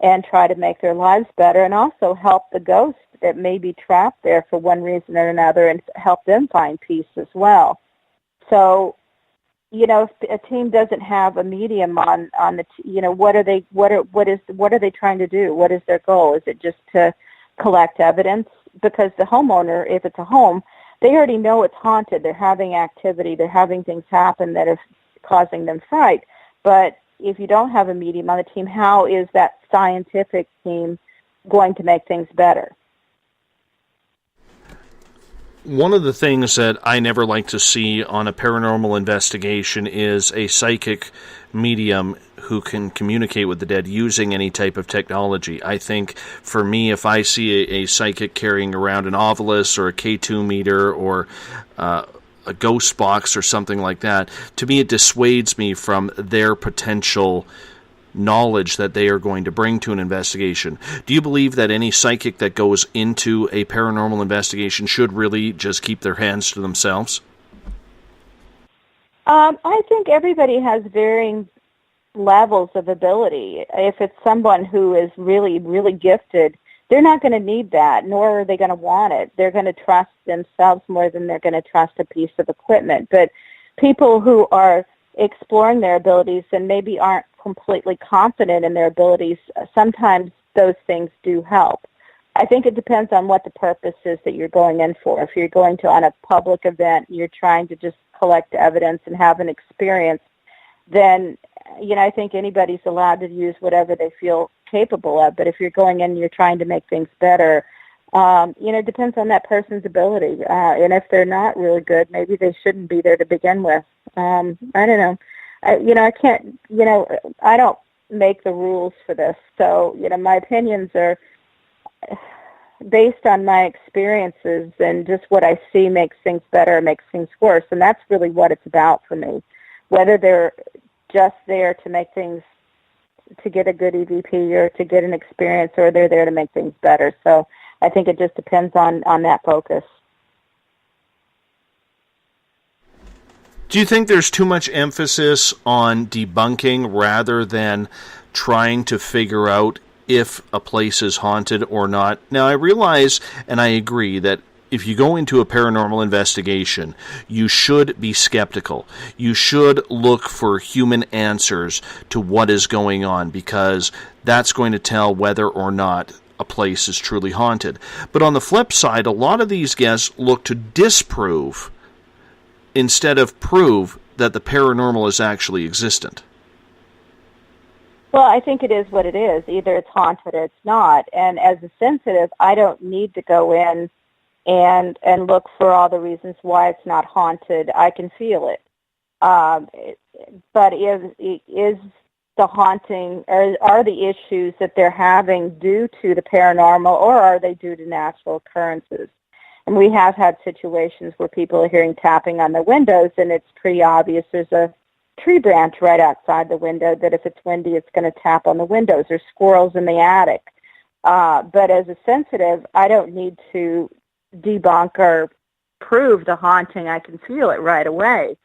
and try to make their lives better, and also help the ghosts that may be trapped there for one reason or another and help them find peace as well. So, if a team doesn't have a medium on the, what are they trying to do? What is their goal? Is it just to collect evidence? Because the homeowner, if it's a home, they already know it's haunted. They're having activity. They're having things happen that are causing them fright. But if you don't have a medium on the team, how is that scientific team going to make things better? One of the things that I never like to see on a paranormal investigation is a psychic medium who can communicate with the dead using any type of technology. I think, for me, if I see a psychic carrying around an Ovilus or a K2 meter or a ghost box or something like that, to me it dissuades me from their potential knowledge that they are going to bring to an investigation. Do you believe that any psychic that goes into a paranormal investigation should really just keep their hands to themselves? I think everybody has varying levels of ability. If it's someone who is really, really gifted, they're not going to need that, nor are they going to want it. They're going to trust themselves more than they're going to trust a piece of equipment. But people who are exploring their abilities and maybe aren't completely confident in their abilities, sometimes those things do help. I think it depends on what the purpose is that you're going in for. If you're going to on a public event, you're trying to just collect evidence and have an experience, then I think anybody's allowed to use whatever they feel capable of. But if you're going in and you're trying to make things better, it depends on that person's ability. And if they're not really good, maybe they shouldn't be there to begin with. I don't know. I can't, I don't make the rules for this. So, my opinions are based on my experiences, and just what I see makes things better or makes things worse. And that's really what it's about for me. Whether they're just there to make things, to get a good EVP or to get an experience, or they're there to make things better. So I think it just depends on that focus. Do you think there's too much emphasis on debunking rather than trying to figure out if a place is haunted or not? Now, I realize and I agree that if you go into a paranormal investigation, you should be skeptical. You should look for human answers to what is going on, because that's going to tell whether or not a place is truly haunted. But on the flip side, a lot of these guests look to disprove instead of prove that the paranormal is actually existent. Well, I think it is what it is. Either it's haunted or it's not. And as a sensitive, I don't need to go in and look for all the reasons why it's not haunted. I can feel it. But is the haunting, or are the issues that they're having due to the paranormal, or are they due to natural occurrences? And we have had situations where people are hearing tapping on their windows, and it's pretty obvious there's a tree branch right outside the window that if it's windy, it's going to tap on the windows. There's squirrels in the attic. But as a sensitive, I don't need to debunk or prove the haunting. I can feel it right away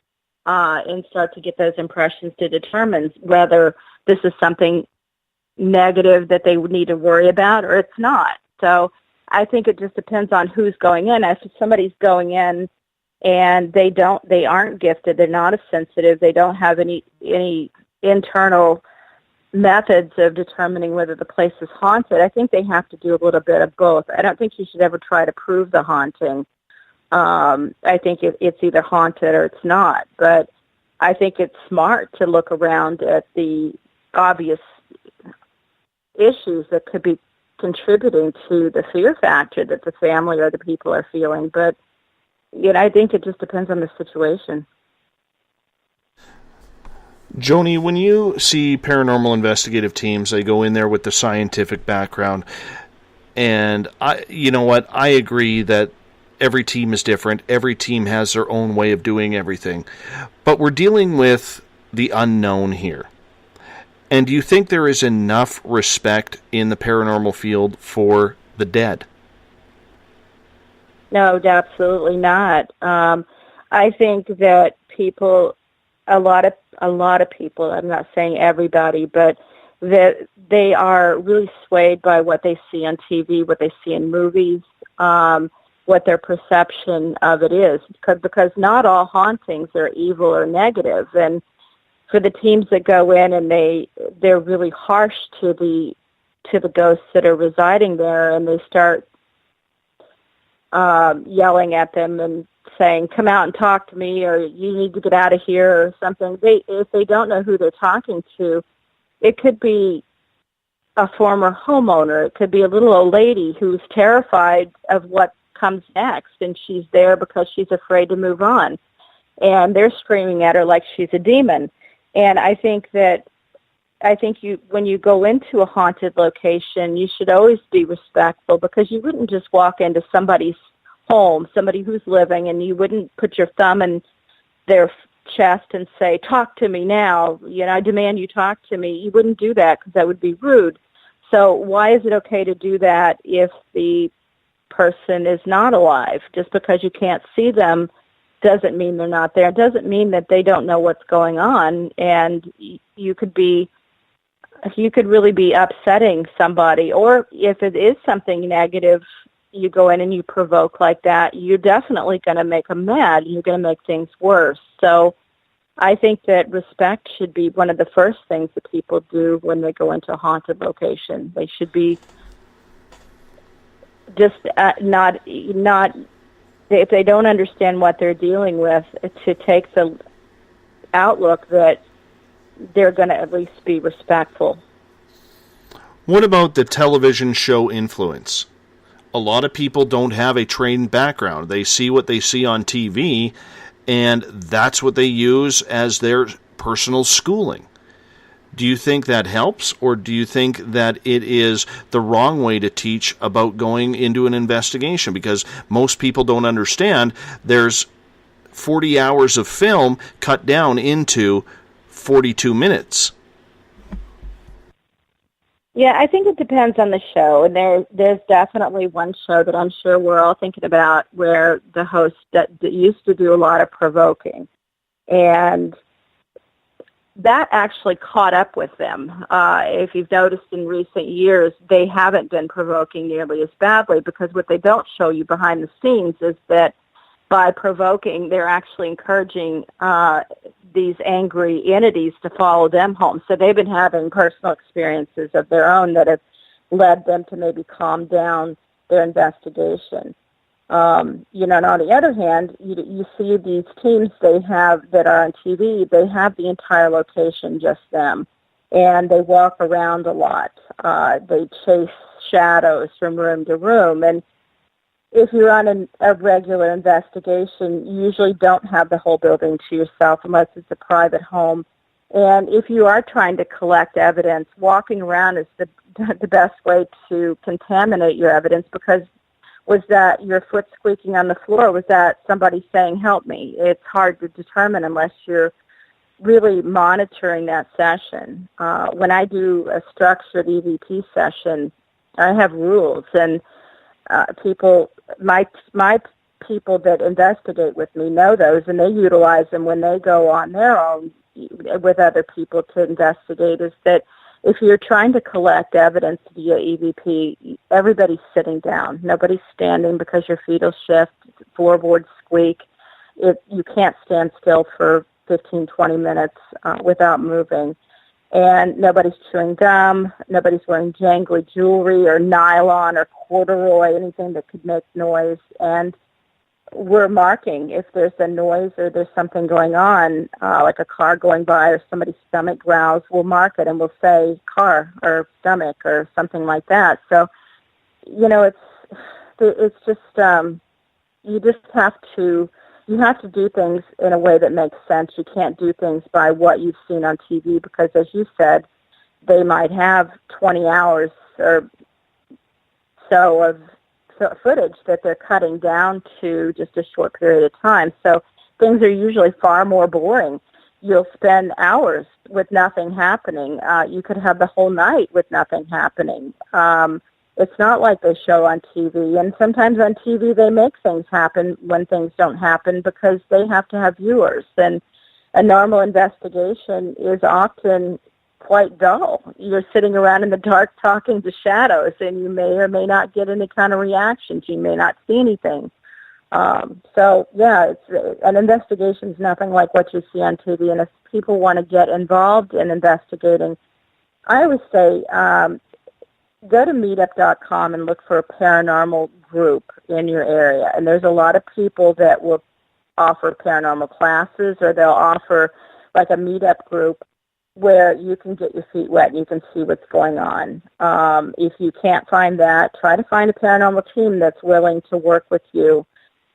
and start to get those impressions to determine whether this is something negative that they would need to worry about or it's not. So I think it just depends on who's going in. If somebody's going in and they aren't gifted, they're not as sensitive, they don't have any internal methods of determining whether the place is haunted, I think they have to do a little bit of both. I don't think you should ever try to prove the haunting. I think it's either haunted or it's not. But I think it's smart to look around at the obvious issues that could be contributing to the fear factor that the family or the people are feeling. But I think it just depends on the situation. Joni, when you see paranormal investigative teams, they go in there with the scientific background, and I agree that every team is different. Every team has their own way of doing everything. But we're dealing with the unknown here. And do you think there is enough respect in the paranormal field for the dead? No, absolutely not. I think that people a lot of people, I'm not saying everybody, but that they are really swayed by what they see on TV, what they see in movies, what their perception of it is, because not all hauntings are evil or negative. And for the teams that go in and they're really harsh to the ghosts that are residing there, and they start yelling at them and saying, "Come out and talk to me," or "You need to get out of here," or something. If they don't know who they're talking to, it could be a former homeowner. It could be a little old lady who's terrified of what comes next, and she's there because she's afraid to move on. And they're screaming at her like she's a demon. And I think when you go into a haunted location, you should always be respectful, because you wouldn't just walk into somebody's home, somebody who's living, and you wouldn't put your thumb in their chest and say, "Talk to me now, I demand you talk to me." You wouldn't do that, because that would be rude. So why is it okay to do that if the person is not alive? Just because you can't see them doesn't mean they're not there. It doesn't mean that they don't know what's going on, and you could really be upsetting somebody. Or if it is something negative, you go in and you provoke like that, you're definitely going to make them mad. You're going to make things worse. So I think that respect should be one of the first things that people do when they go into a haunted location. They should be just not if they don't understand what they're dealing with, to take the outlook that they're going to at least be respectful. What about the television show influence? A lot of people don't have a trained background. They see what they see on TV, and that's what they use as their personal schooling. Do you think that helps, or do you think that it is the wrong way to teach about going into an investigation? Because most people don't understand there's 40 hours of film cut down into 42 minutes. Yeah, I think it depends on the show. And there's definitely one show that I'm sure we're all thinking about where the host that used to do a lot of provoking. And that actually caught up with them. If you've noticed in recent years, they haven't been provoking nearly as badly, because what they don't show you behind the scenes is that by provoking, they're actually encouraging these angry entities to follow them home. So they've been having personal experiences of their own that have led them to maybe calm down their investigation. And on the other hand, you see these teams they have that are on TV, they have the entire location just them, and they walk around a lot. They chase shadows from room to room, and if you're on a regular investigation, you usually don't have the whole building to yourself unless it's a private home. And if you are trying to collect evidence, walking around is the best way to contaminate your evidence, because was that your foot squeaking on the floor? Was that somebody saying, "Help me"? It's hard to determine unless you're really monitoring that session. When I do a structured EVP session, I have rules, and my people that investigate with me know those, and they utilize them when they go on their own with other people to investigate, is that if you're trying to collect evidence via EVP, everybody's sitting down. Nobody's standing, because your feet will shift, floorboards squeak. You can't stand still for 15, 20 minutes without moving. And nobody's chewing gum, nobody's wearing jangly jewelry or nylon or corduroy, anything that could make noise. And we're marking if there's a noise or there's something going on, like a car going by or somebody's stomach growls, we'll mark it and we'll say car or stomach or something like that. So, it's just, you have to do things in a way that makes sense. You can't do things by what you've seen on TV, because, as you said, they might have 20 hours or so of footage that they're cutting down to just a short period of time. So things are usually far more boring. You'll spend hours with nothing happening. You could have the whole night with nothing happening. It's not like they show on TV. And sometimes on TV they make things happen when things don't happen, because they have to have viewers. And a normal investigation is often quite dull. You're sitting around in the dark talking to shadows, and you may or may not get any kind of reactions. You may not see anything. An investigation is nothing like what you see on TV, and if people want to get involved in investigating, I always say go to meetup.com and look for a paranormal group in your area, and there's a lot of people that will offer paranormal classes, or they'll offer like a meetup group where you can get your feet wet and you can see what's going on. If you can't find that, try to find a paranormal team that's willing to work with you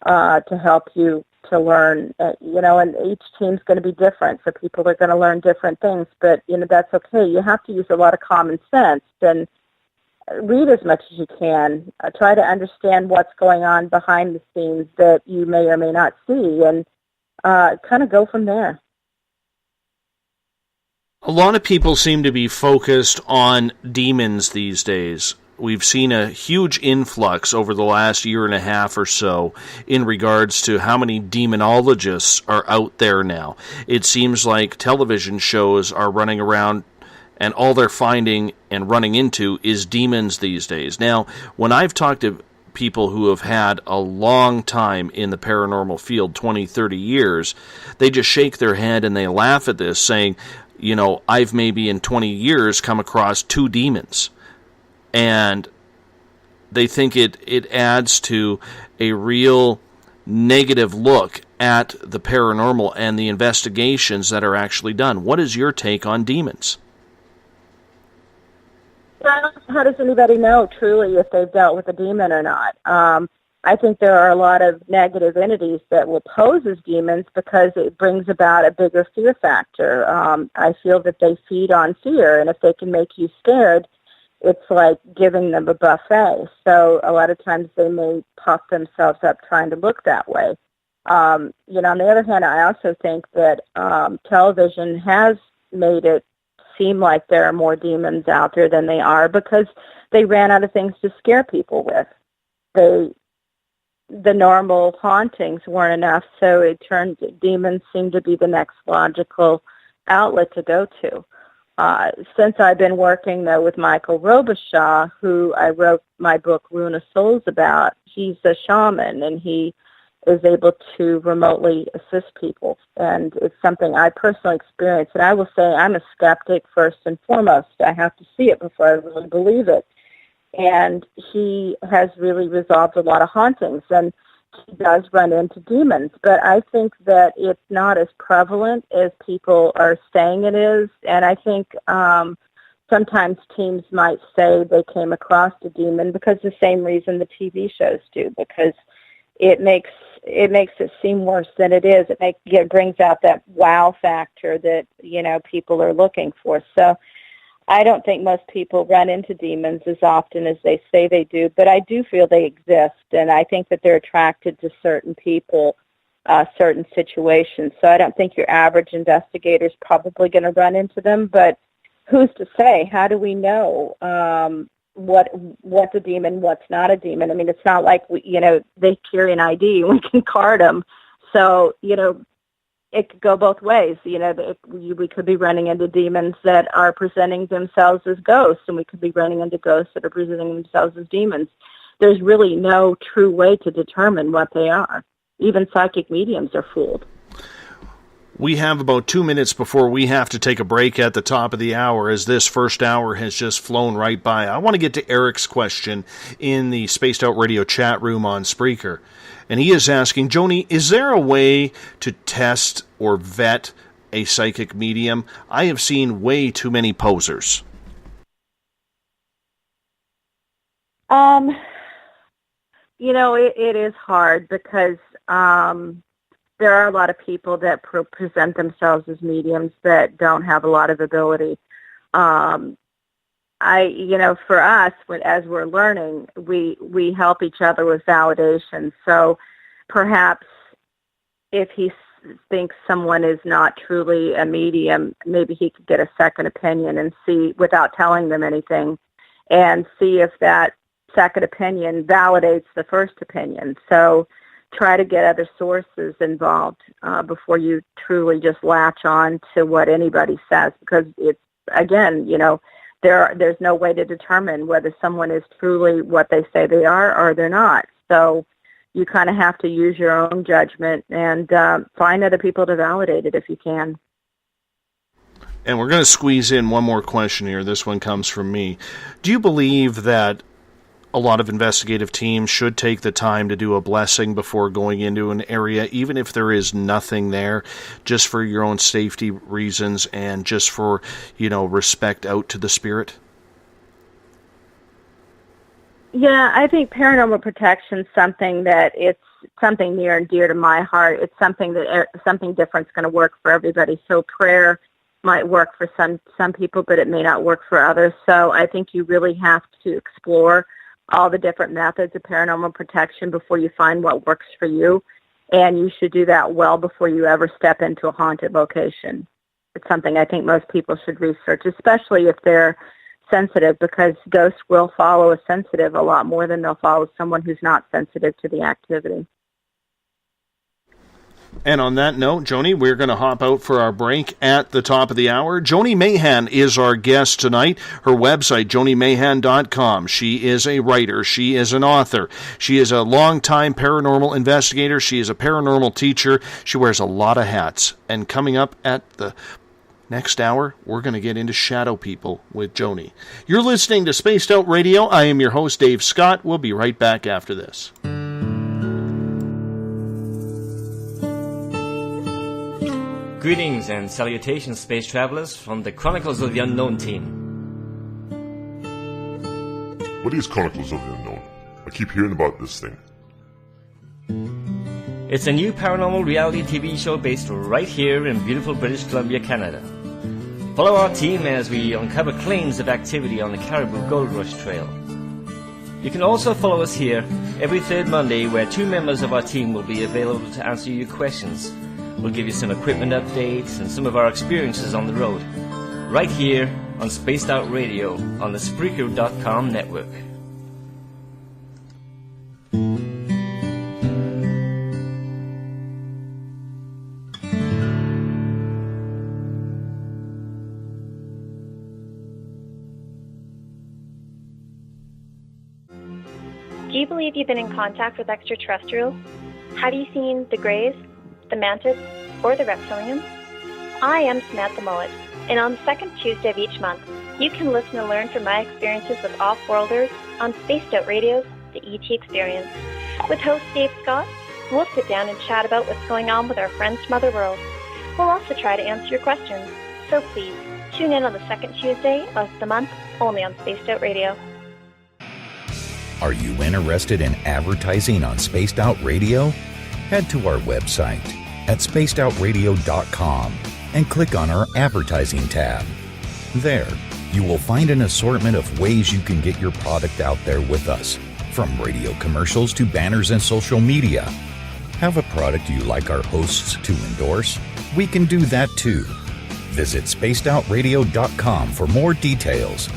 to help you to learn, and each team's going to be different, so people are going to learn different things, but, that's okay. You have to use a lot of common sense and read as much as you can. Try to understand what's going on behind the scenes that you may or may not see, and kind of go from there. A lot of people seem to be focused on demons these days. We've seen a huge influx over the last year and a half or so in regards to how many demonologists are out there now. It seems like television shows are running around and all they're finding and running into is demons these days. Now, when I've talked to people who have had a long time in the paranormal field, 20, 30 years, they just shake their head and they laugh at this, saying, I've maybe in 20 years come across 2 demons. And they think it adds to a real negative look at the paranormal and the investigations that are actually done. What is your take on demons? Well, how does anybody know truly if they've dealt with a demon or not? I think there are a lot of negative entities that will pose as demons because it brings about a bigger fear factor. I feel that they feed on fear, and if they can make you scared, it's like giving them a buffet. So a lot of times they may puff themselves up trying to look that way. On the other hand, I also think that television has made it seem like there are more demons out there than they are because they ran out of things to scare people with. The normal hauntings weren't enough, so demons seemed to be the next logical outlet to go to. Since I've been working, though, with Michael Robichaud, who I wrote my book, Rune of Souls, about, he's a shaman, and he is able to remotely assist people. And it's something I personally experienced. And I will say I'm a skeptic first and foremost. I have to see it before I really believe it. And he has really resolved a lot of hauntings. And he does run into demons, but I think that it's not as prevalent as people are saying it is. And I think sometimes teams might say they came across a demon because the same reason the TV shows do, because it makes it seem worse than it is. It brings out that wow factor that people are looking for. So I don't think most people run into demons as often as they say they do, but I do feel they exist, and I think that they're attracted to certain people, certain situations. So I don't think your average investigator is probably going to run into them, but who's to say? How do we know what's a demon, what's not a demon? I mean, it's not like they carry an ID and we can card them. So, it could go both ways. We could be running into demons that are presenting themselves as ghosts, and we could be running into ghosts that are presenting themselves as demons. There's really no true way to determine what they are. Even psychic mediums are fooled. We have about 2 minutes before we have to take a break at the top of the hour, as this first hour has just flown right by. I want to get to Eric's question in the Spaced Out Radio chat room on Spreaker. And he is asking, Joni, is there a way to test or vet a psychic medium? I have seen way too many posers. It is hard because there are a lot of people that present themselves as mediums that don't have a lot of ability. For us, as we're learning, we help each other with validation. So perhaps if he thinks someone is not truly a medium, maybe he could get a second opinion and see, without telling them anything, and see if that second opinion validates the first opinion. So try to get other sources involved before you truly just latch on to what anybody says, because it's, again, there's no way to determine whether someone is truly what they say they are or they're not. So you kind of have to use your own judgment and find other people to validate it if you can. And we're going to squeeze in one more question here. This one comes from me. Do you believe that a lot of investigative teams should take the time to do a blessing before going into an area, even if there is nothing there, just for your own safety reasons and just for, respect out to the spirit? Yeah, I think paranormal protection is something that it's something near and dear to my heart. It's something that something different is going to work for everybody. So prayer might work for some people, but it may not work for others. So I think you really have to explore all the different methods of paranormal protection before you find what works for you. And you should do that well before you ever step into a haunted location. It's something I think most people should research, especially if they're sensitive, because ghosts will follow a sensitive a lot more than they'll follow someone who's not sensitive to the activity. And on that note, Joni, we're going to hop out for our break at the top of the hour. Joni Mayhan is our guest tonight. Her website, jonimayhan.com. She is a writer. She is an author. She is a longtime paranormal investigator. She is a paranormal teacher. She wears a lot of hats. And coming up at the next hour, we're going to get into shadow people with Joni. You're listening to Spaced Out Radio. I am your host, Dave Scott. We'll be right back after this. Greetings and salutations, space travelers, from the Chronicles of the Unknown team. What is Chronicles of the Unknown? I keep hearing about this thing. It's a new paranormal reality TV show based right here in beautiful British Columbia, Canada. Follow our team as we uncover claims of activity on the Caribou Gold Rush Trail. You can also follow us here every third Monday, where 2 members of our team will be available to answer your questions. We'll give you some equipment updates and some of our experiences on the road, right here on Spaced Out Radio on the Spreaker.com network. Do you believe you've been in contact with extraterrestrials? Have you seen the Greys, the Mantis, or the Reptilians? I am Samantha Mullet, and on the second Tuesday of each month, you can listen and learn from my experiences with off-worlders on Spaced Out Radio's The ET Experience. With host Dave Scott, we'll sit down and chat about what's going on with our friends from other worlds. We'll also try to answer your questions, so please tune in on the second Tuesday of the month, only on Spaced Out Radio. Are you interested in advertising on Spaced Out Radio? Head to our website at spacedoutradio.com and click on our advertising tab. There, you will find an assortment of ways you can get your product out there with us, from radio commercials to banners and social media. Have a product you like our hosts to endorse? We can do that too. Visit spacedoutradio.com for more details.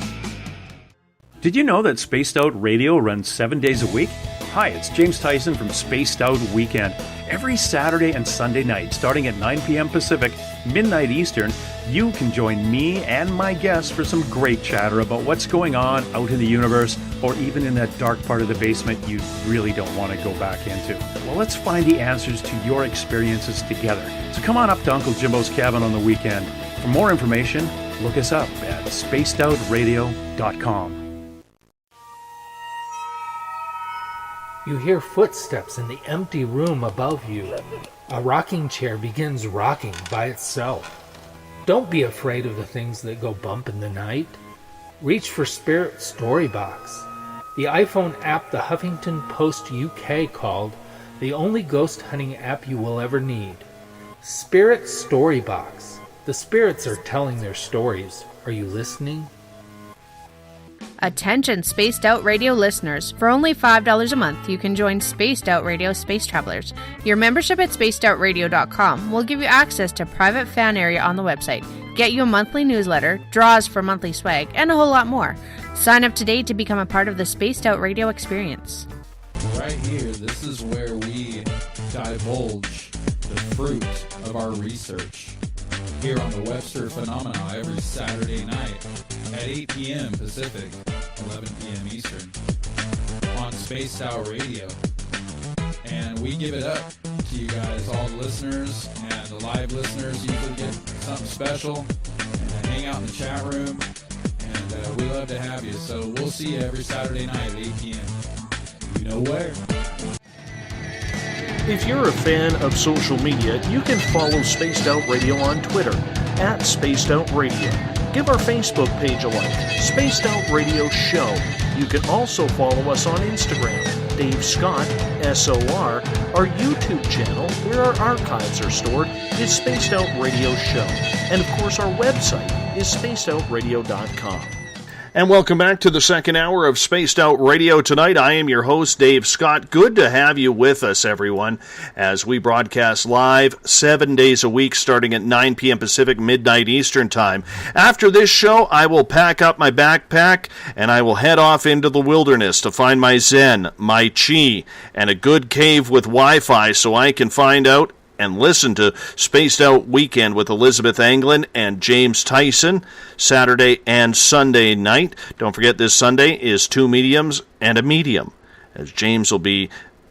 Did you know that Spaced Out Radio runs 7 days a week? Hi, it's James Tyson from Spaced Out Weekend. Every Saturday and Sunday night, starting at 9 p.m. Pacific, midnight Eastern, you can join me and my guests for some great chatter about what's going on out in the universe, or even in that dark part of the basement you really don't want to go back into. Well, let's find the answers to your experiences together. So come on up to Uncle Jimbo's cabin on the weekend. For more information, look us up at spacedoutradio.com. You hear footsteps in the empty room above you. A rocking chair begins rocking by itself. Don't be afraid of the things that go bump in the night. Reach for Spirit Storybox, the iPhone app the Huffington Post UK called the only ghost hunting app you will ever need. Spirit Storybox. The spirits are telling their stories. Are you listening? Attention Spaced Out Radio listeners. For only $5 a month, you can join Spaced Out Radio Space Travelers. Your membership at spacedoutradio.com will give you access to private fan area on the website, get you a monthly newsletter, draws for monthly swag, and a whole lot more. Sign up today to become a part of the Spaced Out Radio experience. Right here, this is where we divulge the fruit of our research. Here on the Webster Phenomena every Saturday night at 8 p.m. Pacific, 11 p.m. Eastern on Spaced Out Radio. And we give it up to you guys, all the listeners, and the live listeners usually get something special and hang out in the chat room. And we love to have you. So we'll see you every Saturday night at 8 p.m. You know where. If you're a fan of social media, you can follow Spaced Out Radio on Twitter at Spaced Out Radio. Give our Facebook page a like, Spaced Out Radio Show. You can also follow us on Instagram, Dave Scott, SOR. Our YouTube channel, where our archives are stored, is Spaced Out Radio Show. And of course, our website is spacedoutradio.com. And welcome back to the second hour of Spaced Out Radio tonight. I am your host, Dave Scott. Good to have you with us, everyone, as we broadcast live 7 days a week, starting at 9 p.m. Pacific, midnight Eastern Time. After this show, I will pack up my backpack, and I will head off into the wilderness to find my Zen, my Chi, and a good cave with Wi-Fi so I can find out and listen to Spaced Out Weekend with Elizabeth Anglin and James Tyson, Saturday and Sunday night. Don't forget, this Sunday is Two Mediums and a Medium, as James will be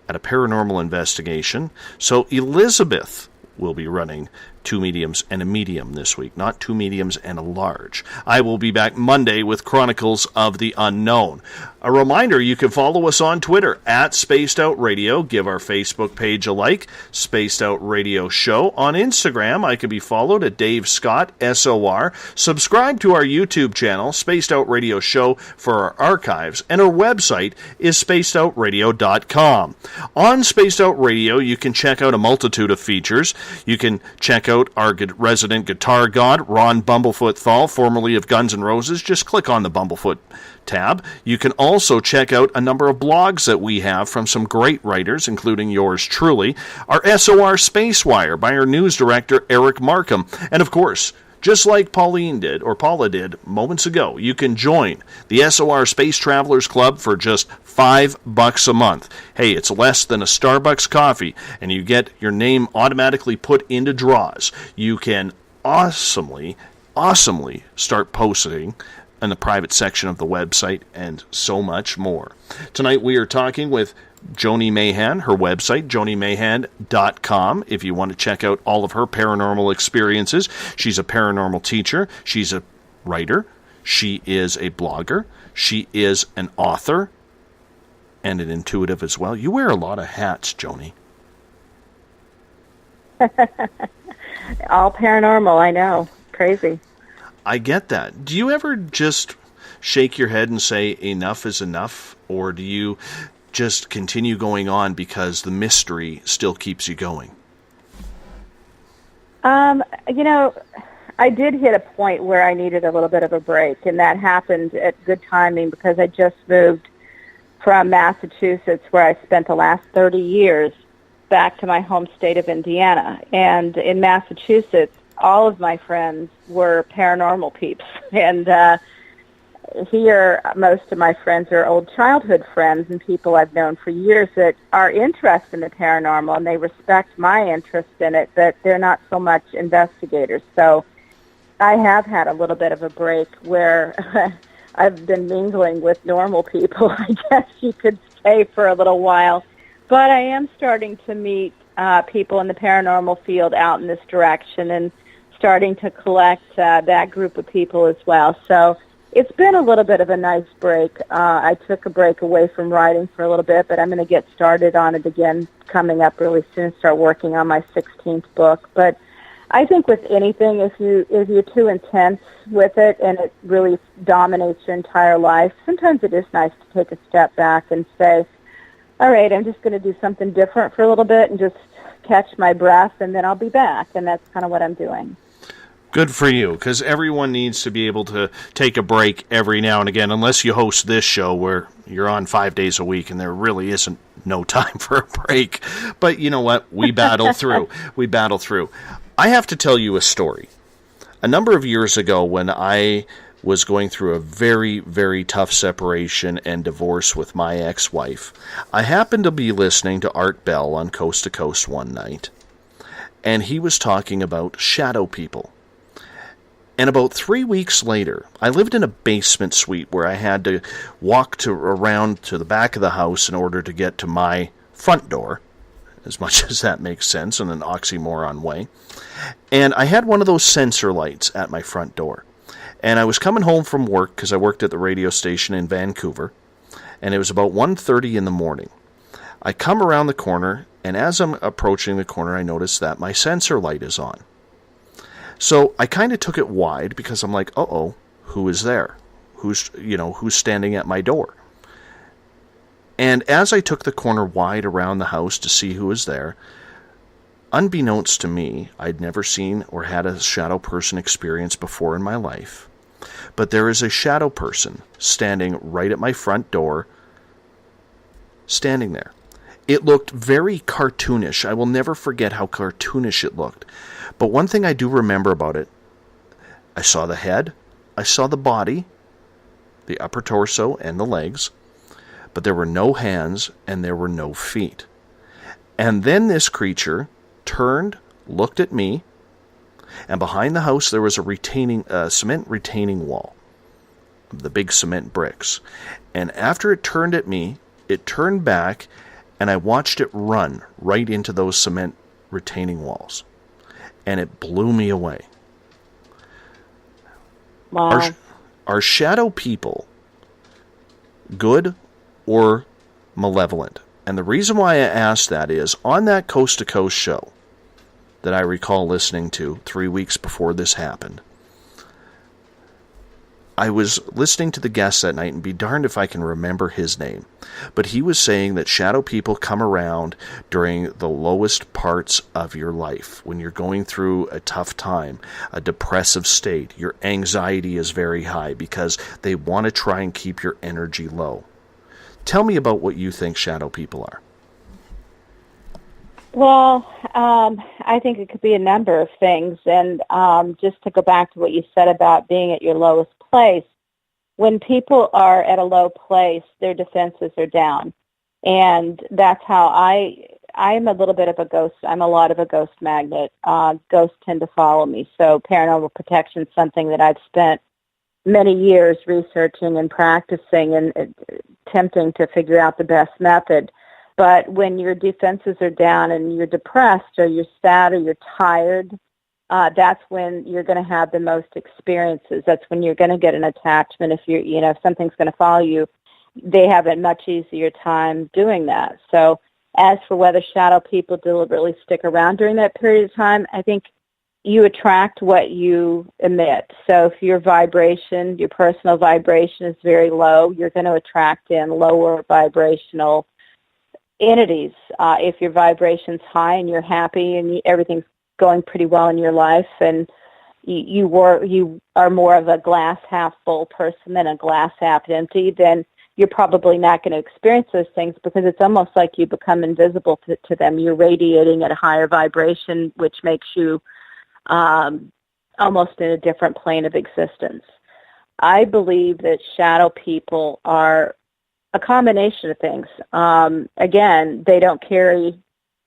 at a paranormal investigation. So Elizabeth will be running Two Mediums and a Medium this week, not Two Mediums and a Large. I will be back Monday with Chronicles of the Unknown. A reminder, you can follow us on Twitter at Spaced Out Radio. Give our Facebook page a like, Spaced Out Radio Show. On Instagram, I can be followed at Dave Scott, SOR. Subscribe to our YouTube channel, Spaced Out Radio Show, for our archives. And our website is spacedoutradio.com. On Spaced Out Radio, you can check out a multitude of features. You can check out our resident guitar god, Ron Bumblefoot Thal, formerly of Guns N' Roses. Just click on the Bumblefoot tab. You can also check out a number of blogs that we have from some great writers, including yours truly, our SOR Spacewire by our news director, Eric Markham. And of course, just like Paula did moments ago, you can join the SOR Space Travelers Club for just $5 a month. Hey, it's less than a Starbucks coffee, and you get your name automatically put into draws. You can awesomely start posting in the private section of the website, and so much more. Tonight we are talking with Joni Mayhan, her website, jonimayhan.com, if you want to check out all of her paranormal experiences. She's a paranormal teacher. She's a writer. She is a blogger. She is an author and an intuitive as well. You wear a lot of hats, Joni. All paranormal, I know. Crazy. I get that. Do you ever just shake your head and say enough is enough, or do you just continue going on because the mystery still keeps you going? I did hit a point where I needed a little bit of a break, and that happened at good timing because I just moved from Massachusetts, where I spent the last 30 years, back to my home state of Indiana. And in Massachusetts, all of my friends were paranormal peeps. And here, most of my friends are old childhood friends and people I've known for years that are interested in the paranormal, and they respect my interest in it, but they're not so much investigators. So I have had a little bit of a break where I've been mingling with normal people, I guess you could say, for a little while. But I am starting to meet people in the paranormal field out in this direction and starting to collect that group of people as well. So it's been a little bit of a nice break. I took a break away from writing for a little bit, but I'm going to get started on it again coming up really soon, start working on my 16th book. But I think with anything, if you're too intense with it and it really dominates your entire life, sometimes it is nice to take a step back and say, all right, I'm just going to do something different for a little bit and just catch my breath, and then I'll be back. And that's kind of what I'm doing. Good for you, because everyone needs to be able to take a break every now and again, unless you host this show where you're on 5 days a week and there really isn't no time for a break. But you know what? We battle through. We battle through. I have to tell you a story. A number of years ago, when I was going through a very, very tough separation and divorce with my ex-wife, I happened to be listening to Art Bell on Coast to Coast one night, and he was talking about shadow people. And about 3 weeks later, I lived in a basement suite where I had to walk around to the back of the house in order to get to my front door, as much as that makes sense in an oxymoron way. And I had one of those sensor lights at my front door. And I was coming home from work because I worked at the radio station in Vancouver, and it was about 1:30 in the morning. I come around the corner, and as I'm approaching the corner, I notice that my sensor light is on. So I kind of took it wide because I'm like, uh-oh, who is there? Who's standing at my door? And as I took the corner wide around the house to see who was there, unbeknownst to me, I'd never seen or had a shadow person experience before in my life. But there is a shadow person standing right at my front door, standing there. It looked very cartoonish. I will never forget how cartoonish it looked. But one thing I do remember about it, I saw the head, I saw the body, the upper torso and the legs, but there were no hands and there were no feet. And then this creature turned, looked at me, and behind the house there was a cement retaining wall, the big cement bricks. And after it turned at me, it turned back, and I watched it run right into those cement retaining walls. And it blew me away. Wow. Are shadow people good or malevolent? And the reason why I asked that is, on that Coast to Coast show that I recall listening to 3 weeks before this happened, I was listening to the guest that night, and be darned if I can remember his name. But he was saying that shadow people come around during the lowest parts of your life, when you're going through a tough time, a depressive state. Your anxiety is very high because they want to try and keep your energy low. Tell me about what you think shadow people are. Well, I think it could be a number of things. And just to go back to what you said about being at your lowest place, when people are at a low place, their defenses are down. And that's how I'm a little bit of a ghost. I'm a lot of a ghost magnet. Ghosts tend to follow me. So paranormal protection is something that I've spent many years researching and practicing and attempting to figure out the best method. But when your defenses are down and you're depressed or you're sad or you're tired, that's when you're going to have the most experiences. That's when you're going to get an attachment. If something's going to follow you, they have a much easier time doing that. So as for whether shadow people deliberately stick around during that period of time, I think you attract what you emit. So if your personal vibration is very low, you're going to attract in lower vibrational entities. If your vibration's high and you're happy and everything's going pretty well in your life, and you are more of a glass half full person than a glass half empty, then you're probably not going to experience those things because it's almost like you become invisible to them. You're radiating at a higher vibration, which makes you almost in a different plane of existence. I believe that shadow people are a combination of things. Again, they don't carry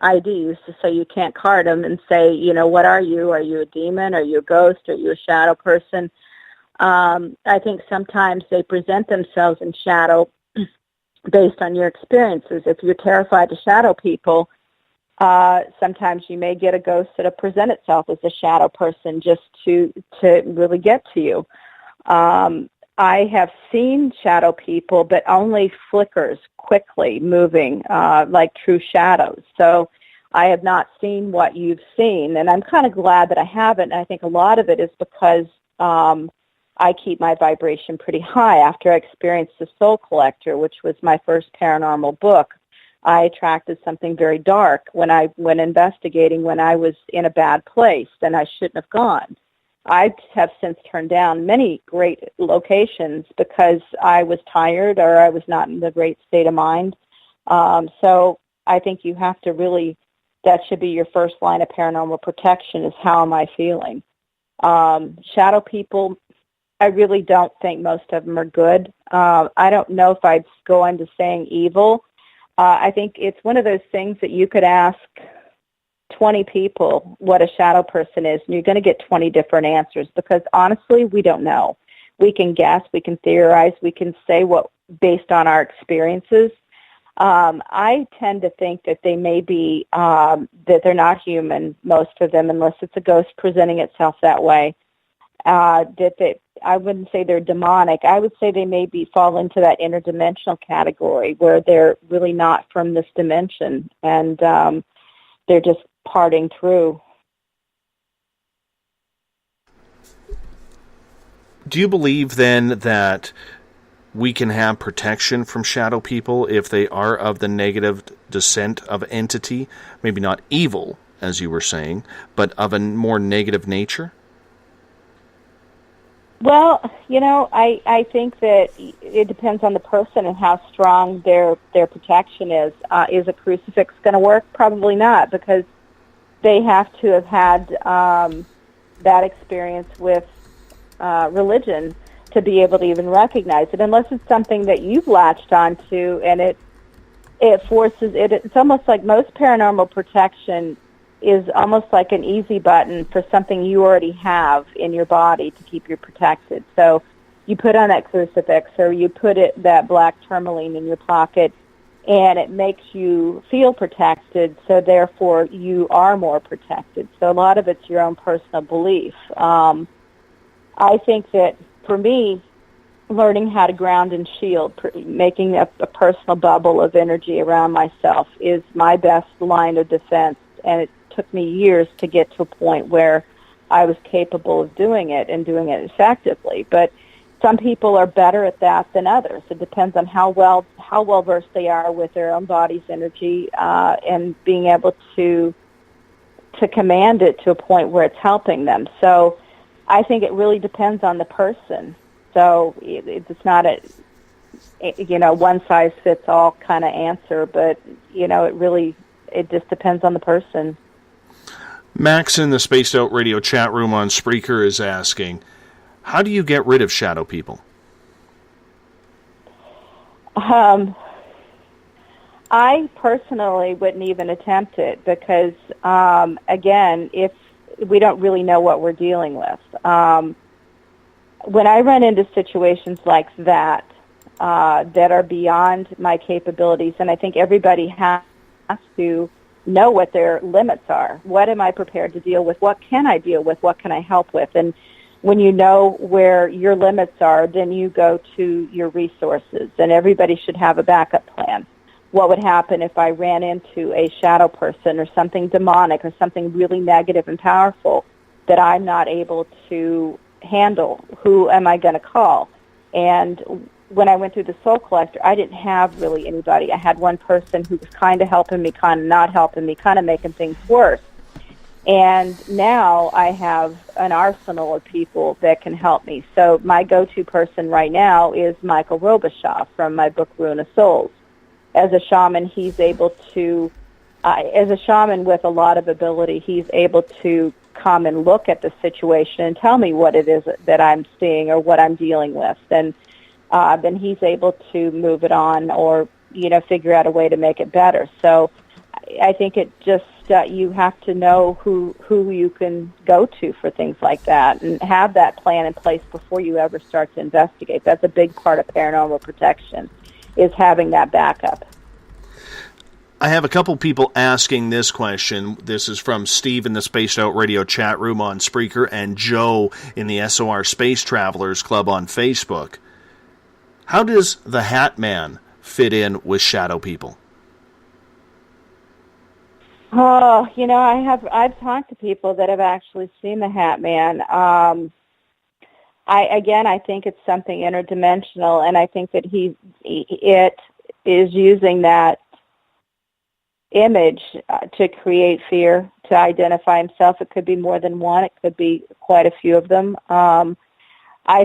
IDs, so you can't card them and say, what are you? Are you a demon? Are you a ghost? Are you a shadow person? I think sometimes they present themselves in shadow based on your experiences. If you're terrified of shadow people, sometimes you may get a ghost that'll present itself as a shadow person just to really get to you. I have seen shadow people, but only flickers, quickly moving, like true shadows. So I have not seen what you've seen, and I'm kind of glad that I haven't. I think a lot of it is because I keep my vibration pretty high. After I experienced The Soul Collector, which was my first paranormal book, I attracted something very dark when I went investigating when I was in a bad place, and I shouldn't have gone. I have since turned down many great locations because I was tired or I was not in the great state of mind. So I think you have to really, that should be your first line of paranormal protection is how am I feeling? Shadow people, I really don't think most of them are good. I don't know if I'd go into saying evil. I think it's one of those things that you could ask 20 people what a shadow person is, and you're going to get 20 different answers, because honestly, we don't know. We can guess, we can theorize, we can say what based on our experiences. I tend to think that they may be, that they're not human, most of them, unless it's a ghost presenting itself that way. I wouldn't say they're demonic. I would say they maybe fall into that interdimensional category where they're really not from this dimension, and they're just parting through. Do you believe then that we can have protection from shadow people if they are of the negative descent of entity? Maybe not evil, as you were saying, but of a more negative nature? Well, I think that it depends on the person and how strong their protection is. Is a crucifix going to work? Probably not, because they have to have had that experience with religion to be able to even recognize it, unless it's something that you've latched onto, and it forces it. It's almost like most paranormal protection is almost like an easy button for something you already have in your body to keep you protected. So you put on that crucifix, or you put that black tourmaline in your pocket, and it makes you feel protected, so therefore you are more protected. So a lot of it's your own personal belief. I think that for me, learning how to ground and shield, making a personal bubble of energy around myself is my best line of defense, and it took me years to get to a point where I was capable of doing it and doing it effectively. But some people are better at that than others. It depends on how well versed they are with their own body's energy and being able to command it to a point where it's helping them. So I think it really depends on the person. So it's not a one size fits all kind of answer, but it just depends on the person. Max in the Spaced Out Radio chat room on Spreaker is asking, how do you get rid of shadow people? I personally wouldn't even attempt it because, again, if we don't really know what we're dealing with. When I run into situations like that that are beyond my capabilities, and I think everybody has to know what their limits are. What am I prepared to deal with? What can I deal with? What can I help with? And when you know where your limits are, then you go to your resources, and everybody should have a backup plan. What would happen if I ran into a shadow person or something demonic or something really negative and powerful that I'm not able to handle? Who am I going to call? And when I went through the Soul Collector, I didn't have really anybody. I had one person who was kind of helping me, kind of not helping me, kind of making things worse. And now I have an arsenal of people that can help me. So my go-to person right now is Michael Robichaud from my book, Rune of Souls. As a shaman, he's able to, as a shaman with a lot of ability, he's able to come and look at the situation and tell me what it is that I'm seeing or what I'm dealing with. And then he's able to move it on or, figure out a way to make it better. So I think it just, you have to know who you can go to for things like that and have that plan in place before you ever start to investigate. That's a big part of paranormal protection, is having that backup. I have a couple people asking this question. This is from Steve in the Spaced Out Radio chat room on Spreaker and Joe in the SOR Space Travelers Club on Facebook. How does the Hat Man fit in with shadow people? Oh, I've talked to people that have actually seen the Hat Man. I think it's something interdimensional, and I think that it is using that image to create fear, to identify himself. It could be more than one. It could be quite a few of them. I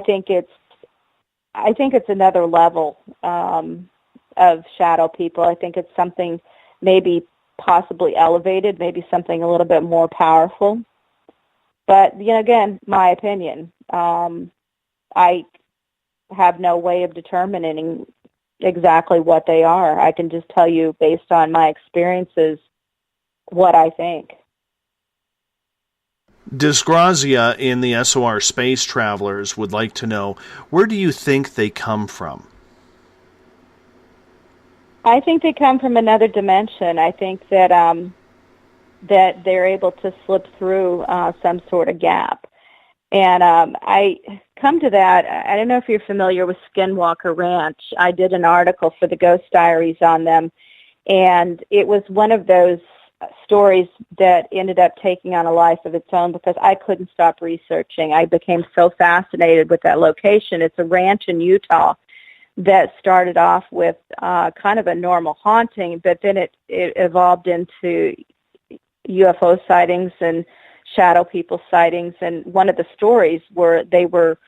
think it's another level of shadow people. I think it's something maybe possibly elevated, maybe something a little bit more powerful. But, again, my opinion. I have no way of determining exactly what they are. I can just tell you based on my experiences what I think. Disgrazia in the SOR Space Travelers would like to know, where do you think they come from? I think they come from another dimension. I think that that they're able to slip through some sort of gap. And I come to that, I don't know if you're familiar with Skinwalker Ranch. I did an article for the Ghost Diaries on them, and it was one of those stories that ended up taking on a life of its own because I couldn't stop researching. I became so fascinated with that location. It's a ranch in Utah that started off with kind of a normal haunting, but then it evolved into UFO sightings and shadow people sightings. And one of the stories where they were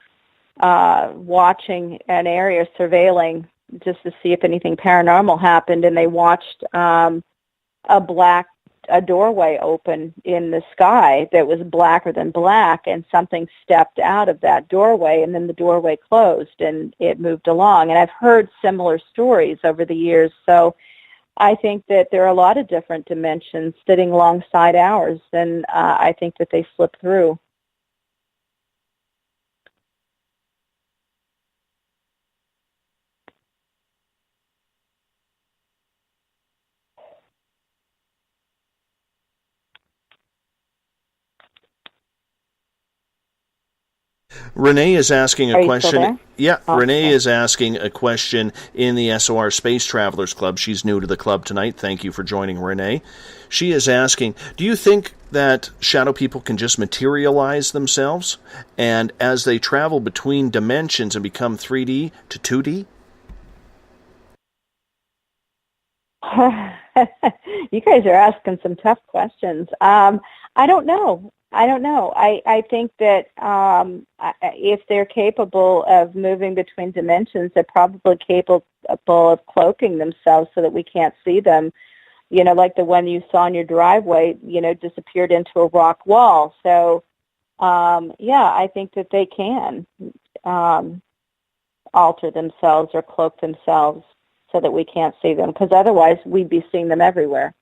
watching an area, surveilling just to see if anything paranormal happened, and they watched a doorway open in the sky that was blacker than black, and something stepped out of that doorway, and then the doorway closed and it moved along. And I've heard similar stories over the years, so I think that there are a lot of different dimensions sitting alongside ours, and I think that they slip through. Renee is asking a question. Yeah, Oh, Renee okay. is asking a question in the SOR Space Travelers Club. She's new to the club tonight. Thank you for joining, Renee. She is asking, do you think that shadow people can just materialize themselves, and as they travel between dimensions and become 3D to 2D? You guys are asking some tough questions. I don't know. I think that if they're capable of moving between dimensions, they're probably capable of cloaking themselves so that we can't see them. You know, like the one you saw in your driveway, you know, disappeared into a rock wall. So, yeah, I think that they can alter themselves or cloak themselves so that we can't see them, because otherwise we'd be seeing them everywhere.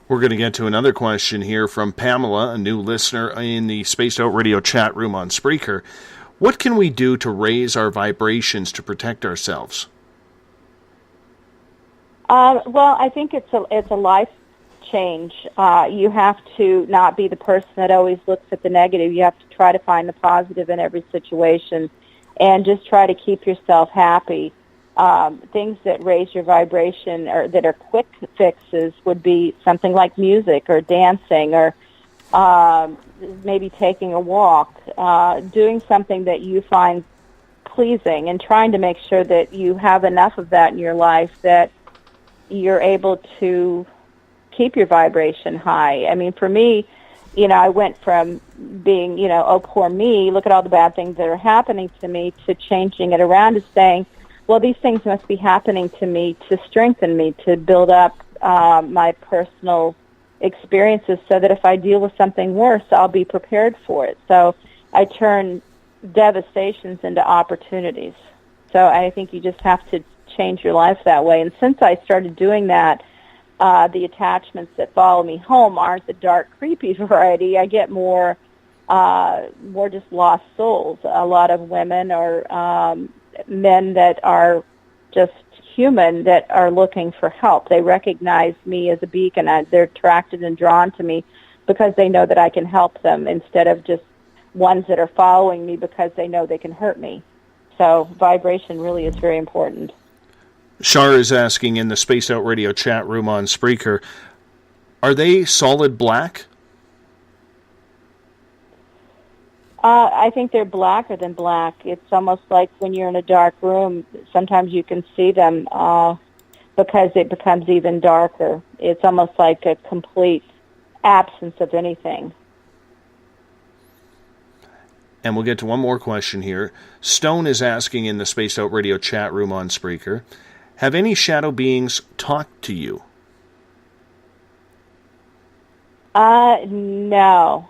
We're going to get to another question here from Pamela, a new listener in the Spaced Out Radio chat room on Spreaker. What can we do to raise our vibrations to protect ourselves? Well, I think it's a life change. You have to not be the person that always looks at the negative. You have to try to find the positive in every situation and just try to keep yourself happy. Things that raise your vibration or that are quick fixes would be something like music or dancing or maybe taking a walk, doing something that you find pleasing, and trying to make sure that you have enough of that in your life that you're able to keep your vibration high. I mean, for me, you know, I went from being, you know, oh, poor me, look at all the bad things that are happening to me, to changing it around to saying, well, these things must be happening to me to strengthen me, to build up my personal experiences so that if I deal with something worse, I'll be prepared for it. So I turn devastations into opportunities. So I think you just have to change your life that way. And since I started doing that, the attachments that follow me home aren't the dark, creepy variety. I get more just lost souls. A lot of women or men that are just human that are looking for help. They recognize me as a beacon. They're attracted and drawn to me because they know that I can help them, instead of just ones that are following me because they know they can hurt me. So vibration really is very important. Shar is asking in the Spaced Out Radio chat room on Spreaker, are they solid black? I think they're blacker than black. It's almost like when you're in a dark room, sometimes you can see them because it becomes even darker. It's almost like a complete absence of anything. And we'll get to one more question here. Stone is asking in the Spaced Out Radio chat room on Spreaker, have any shadow beings talked to you? No.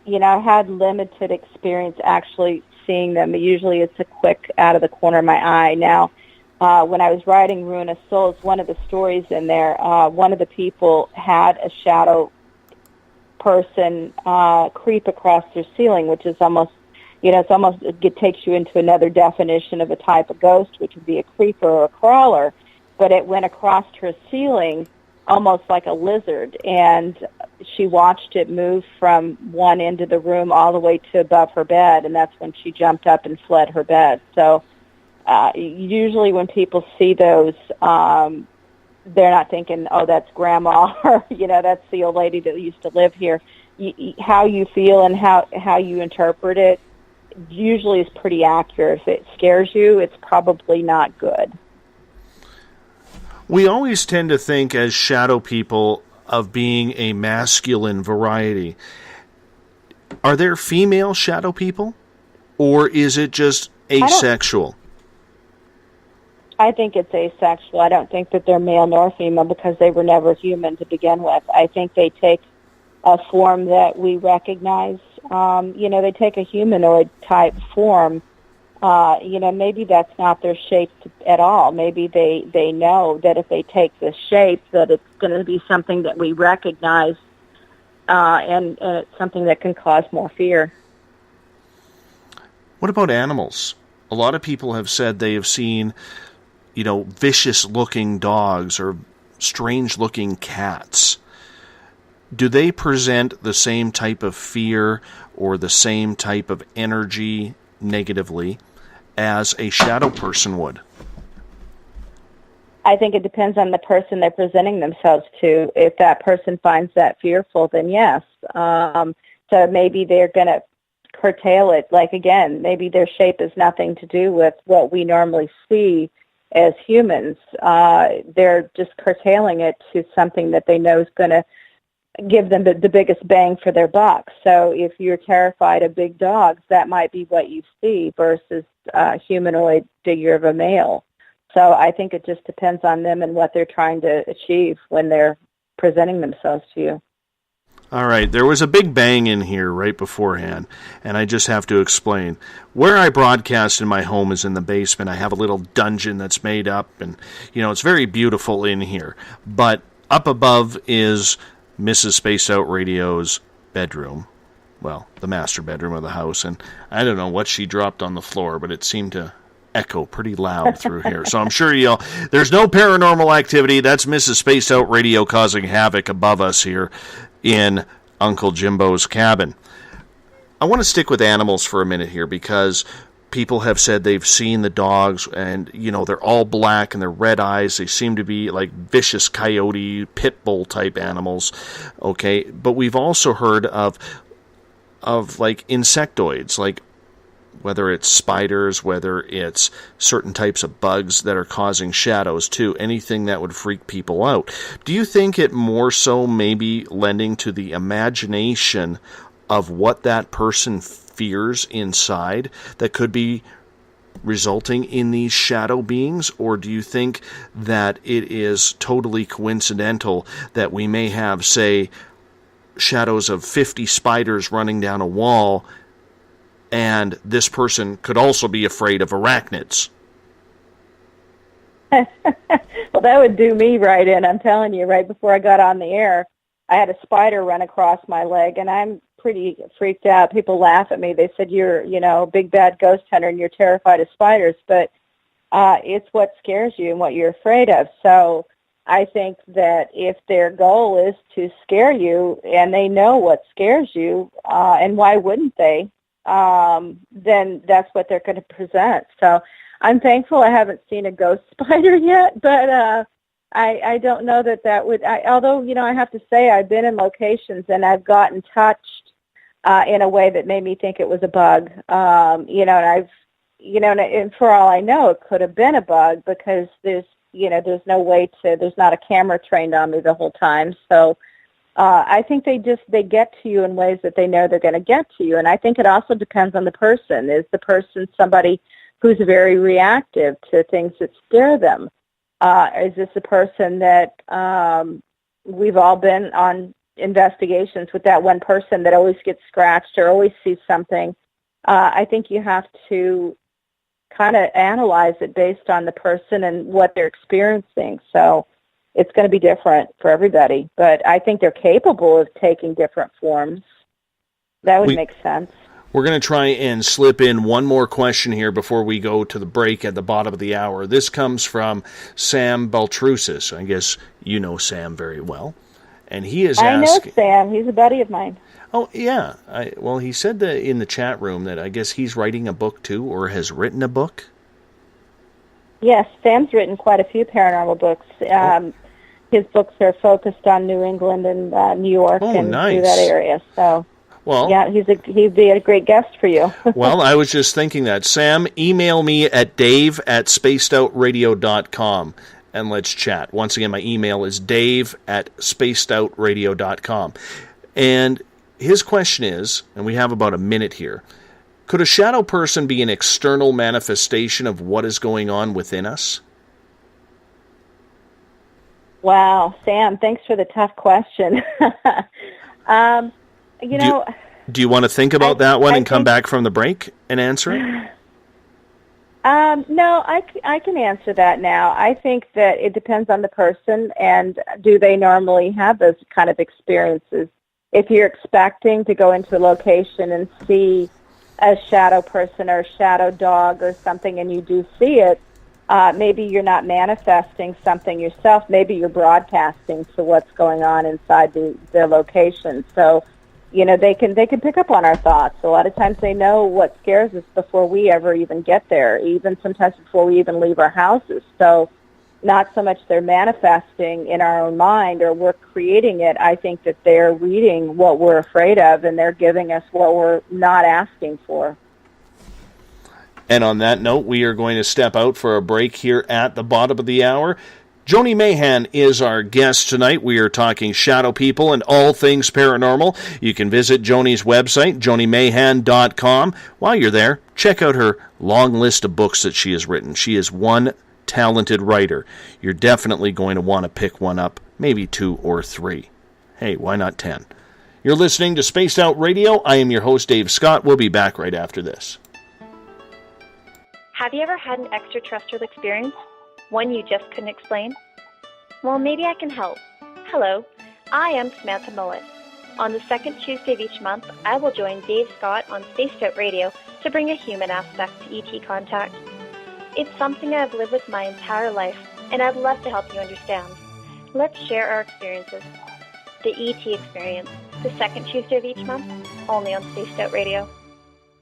I had limited experience actually seeing them. Usually it's a quick out of the corner of my eye. Now, when I was writing Ruin of Souls, one of the stories in there, one of the people had a shadow person creep across their ceiling, which is almost, it takes you into another definition of a type of ghost, which would be a creeper or a crawler. But it went across her ceiling almost like a lizard, and she watched it move from one end of the room all the way to above her bed, and that's when she jumped up and fled her bed. So usually when people see those, they're not thinking, oh, that's Grandma, or, that's the old lady that used to live here. How you feel and how you interpret it usually is pretty accurate. If it scares you, it's probably not good. We always tend to think as shadow people of being a masculine variety. Are there female shadow people, or is it just asexual? I think it's asexual. I don't think that they're male nor female because they were never human to begin with. I think they take a form that we recognize. They take a humanoid type form. Maybe that's not their shape at all. Maybe they know that if they take this shape, that it's going to be something that we recognize, and it's something that can cause more fear. What about animals? A lot of people have said they have seen, vicious-looking dogs or strange-looking cats. Do they present the same type of fear or the same type of energy negatively as a shadow person would? I think it depends on the person they're presenting themselves to. If that person finds that fearful, then yes. So maybe they're going to curtail it. Like, again, maybe their shape has nothing to do with what we normally see as humans. They're just curtailing it to something that they know is going to give them the biggest bang for their buck. So if you're terrified of big dogs, that might be what you see versus a humanoid figure of a male. So I think it just depends on them and what they're trying to achieve when they're presenting themselves to you. All right, there was a big bang in here right beforehand, and I just have to explain. Where I broadcast in my home is in the basement. I have a little dungeon that's made up, and, it's very beautiful in here. But up above is Mrs. Spaced Out Radio's bedroom. Well, the master bedroom of the house, and I don't know what she dropped on the floor, but it seemed to echo pretty loud through here. So I'm sure there's no paranormal activity. That's Mrs. Spaced Out Radio causing havoc above us here in Uncle Jimbo's cabin. I want to stick with animals for a minute here because people have said they've seen the dogs and, they're all black and they're red eyes. They seem to be like vicious coyote, pit bull type animals. Okay. But we've also heard of like insectoids, like whether it's spiders, whether it's certain types of bugs that are causing shadows too, anything that would freak people out. Do you think it more so maybe lending to the imagination of what that person fears inside that could be resulting in these shadow beings? Or do you think that it is totally coincidental that we may have, say, shadows of 50 spiders running down a wall, and this person could also be afraid of arachnids? Well, that would do me right in. I'm telling you, right before I got on the air, I had a spider run across my leg, and I'm pretty freaked out. People laugh at me. They said, you're, a big bad ghost hunter and you're terrified of spiders, but it's what scares you and what you're afraid of. So I think that if their goal is to scare you and they know what scares you, and why wouldn't they, then that's what they're going to present. So I'm thankful I haven't seen a ghost spider yet, but I don't know that would, although, I have to say I've been in locations and I've gotten touched in a way that made me think it was a bug, and I've, and for all I know, it could have been a bug because there's no way there's not a camera trained on me the whole time. So I think they get to you in ways that they know they're going to get to you. And I think it also depends on the person. Is the person somebody who's very reactive to things that scare them? Is this a person that we've all been on investigations with that one person that always gets scratched or always sees something. I think you have to kind of analyze it based on the person and what they're experiencing. So it's going to be different for everybody. But I think they're capable of taking different forms. That would make sense. We're going to try and slip in one more question here before we go to the break at the bottom of the hour. This comes from Sam Beltrusis. I guess you know Sam very well. And he is asking... I know Sam. He's a buddy of mine. Oh, yeah. Well, he said that in the chat room that I guess he's writing a book, too, or has written a book. Yes, Sam's written quite a few paranormal books. His books are focused on New England and New York and through that area. So, well, yeah, he'd be a great guest for you. Well, I was just thinking that. Sam, email me at dave@spacedoutradio.com. And let's chat. Once again, my email is dave@spacedoutradio.com. And his question is, and we have about a minute here, could a shadow person be an external manifestation of what is going on within us? Wow, Sam, thanks for the tough question. Do you want to think about that one and come back from the break and answer it? No, I can answer that now. I think that it depends on the person, and do they normally have those kind of experiences. If you're expecting to go into a location and see a shadow person or a shadow dog or something, and you do see it, maybe you're not manifesting something yourself. Maybe you're broadcasting to what's going on inside the location. So, they can pick up on our thoughts. A lot of times they know what scares us before we ever even get there, even sometimes before we even leave our houses. So not so much they're manifesting in our own mind or we're creating it. I think that they're reading what we're afraid of and they're giving us what we're not asking for. And on that note, we are going to step out for a break here at the bottom of the hour. Joni Mayhan is our guest tonight. We are talking shadow people and all things paranormal. You can visit Joni's website, jonimayhan.com. While you're there, check out her long list of books that she has written. She is one talented writer. You're definitely going to want to pick one up, maybe 2 or 3. Hey, why not 10? You're listening to Spaced Out Radio. I am your host, Dave Scott. We'll be back right after this. Have you ever had an extraterrestrial experience? One you just couldn't explain? Well, maybe I can help. Hello, I am Samantha Mullet. On the second Tuesday of each month, I will join Dave Scott on Spaced Out Radio to bring a human aspect to ET contact. It's something I've lived with my entire life, and I'd love to help you understand. Let's share our experiences. The ET Experience, the second Tuesday of each month, only on Spaced Out Radio.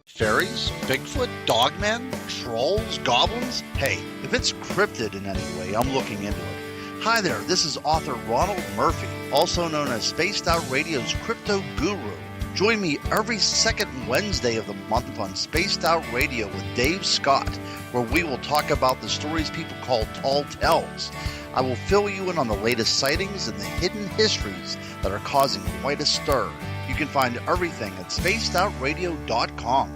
Fairies, Bigfoot, dogmen, trolls, goblins? Hey, if it's cryptid in any way, I'm looking into it. Hi there, this is author Ronald Murphy, also known as Spaced Out Radio's Crypto Guru. Join me every second Wednesday of the month on Spaced Out Radio with Dave Scott, where we will talk about the stories people call tall tales. I will fill you in on the latest sightings and the hidden histories that are causing quite a stir. You can find everything at spacedoutradio.com.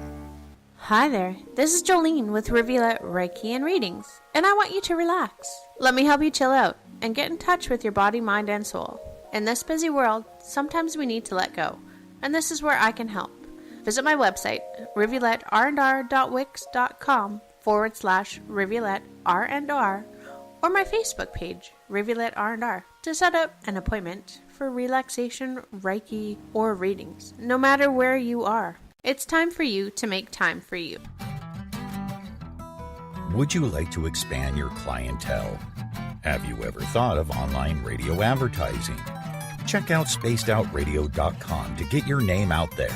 Hi there, this is Jolene with Rivulet Reiki and Readings, and I want you to relax. Let me help you chill out and get in touch with your body, mind, and soul. In this busy world, sometimes we need to let go, and this is where I can help. Visit my website, rivuletrndr.wix.com/rivuletrndr, or my Facebook page, Rivulet R&R, to set up an appointment for relaxation, Reiki, or readings, no matter where you are. It's time for you to make time for you. Would you like to expand your clientele? Have you ever thought of online radio advertising? Check out spacedoutradio.com to get your name out there.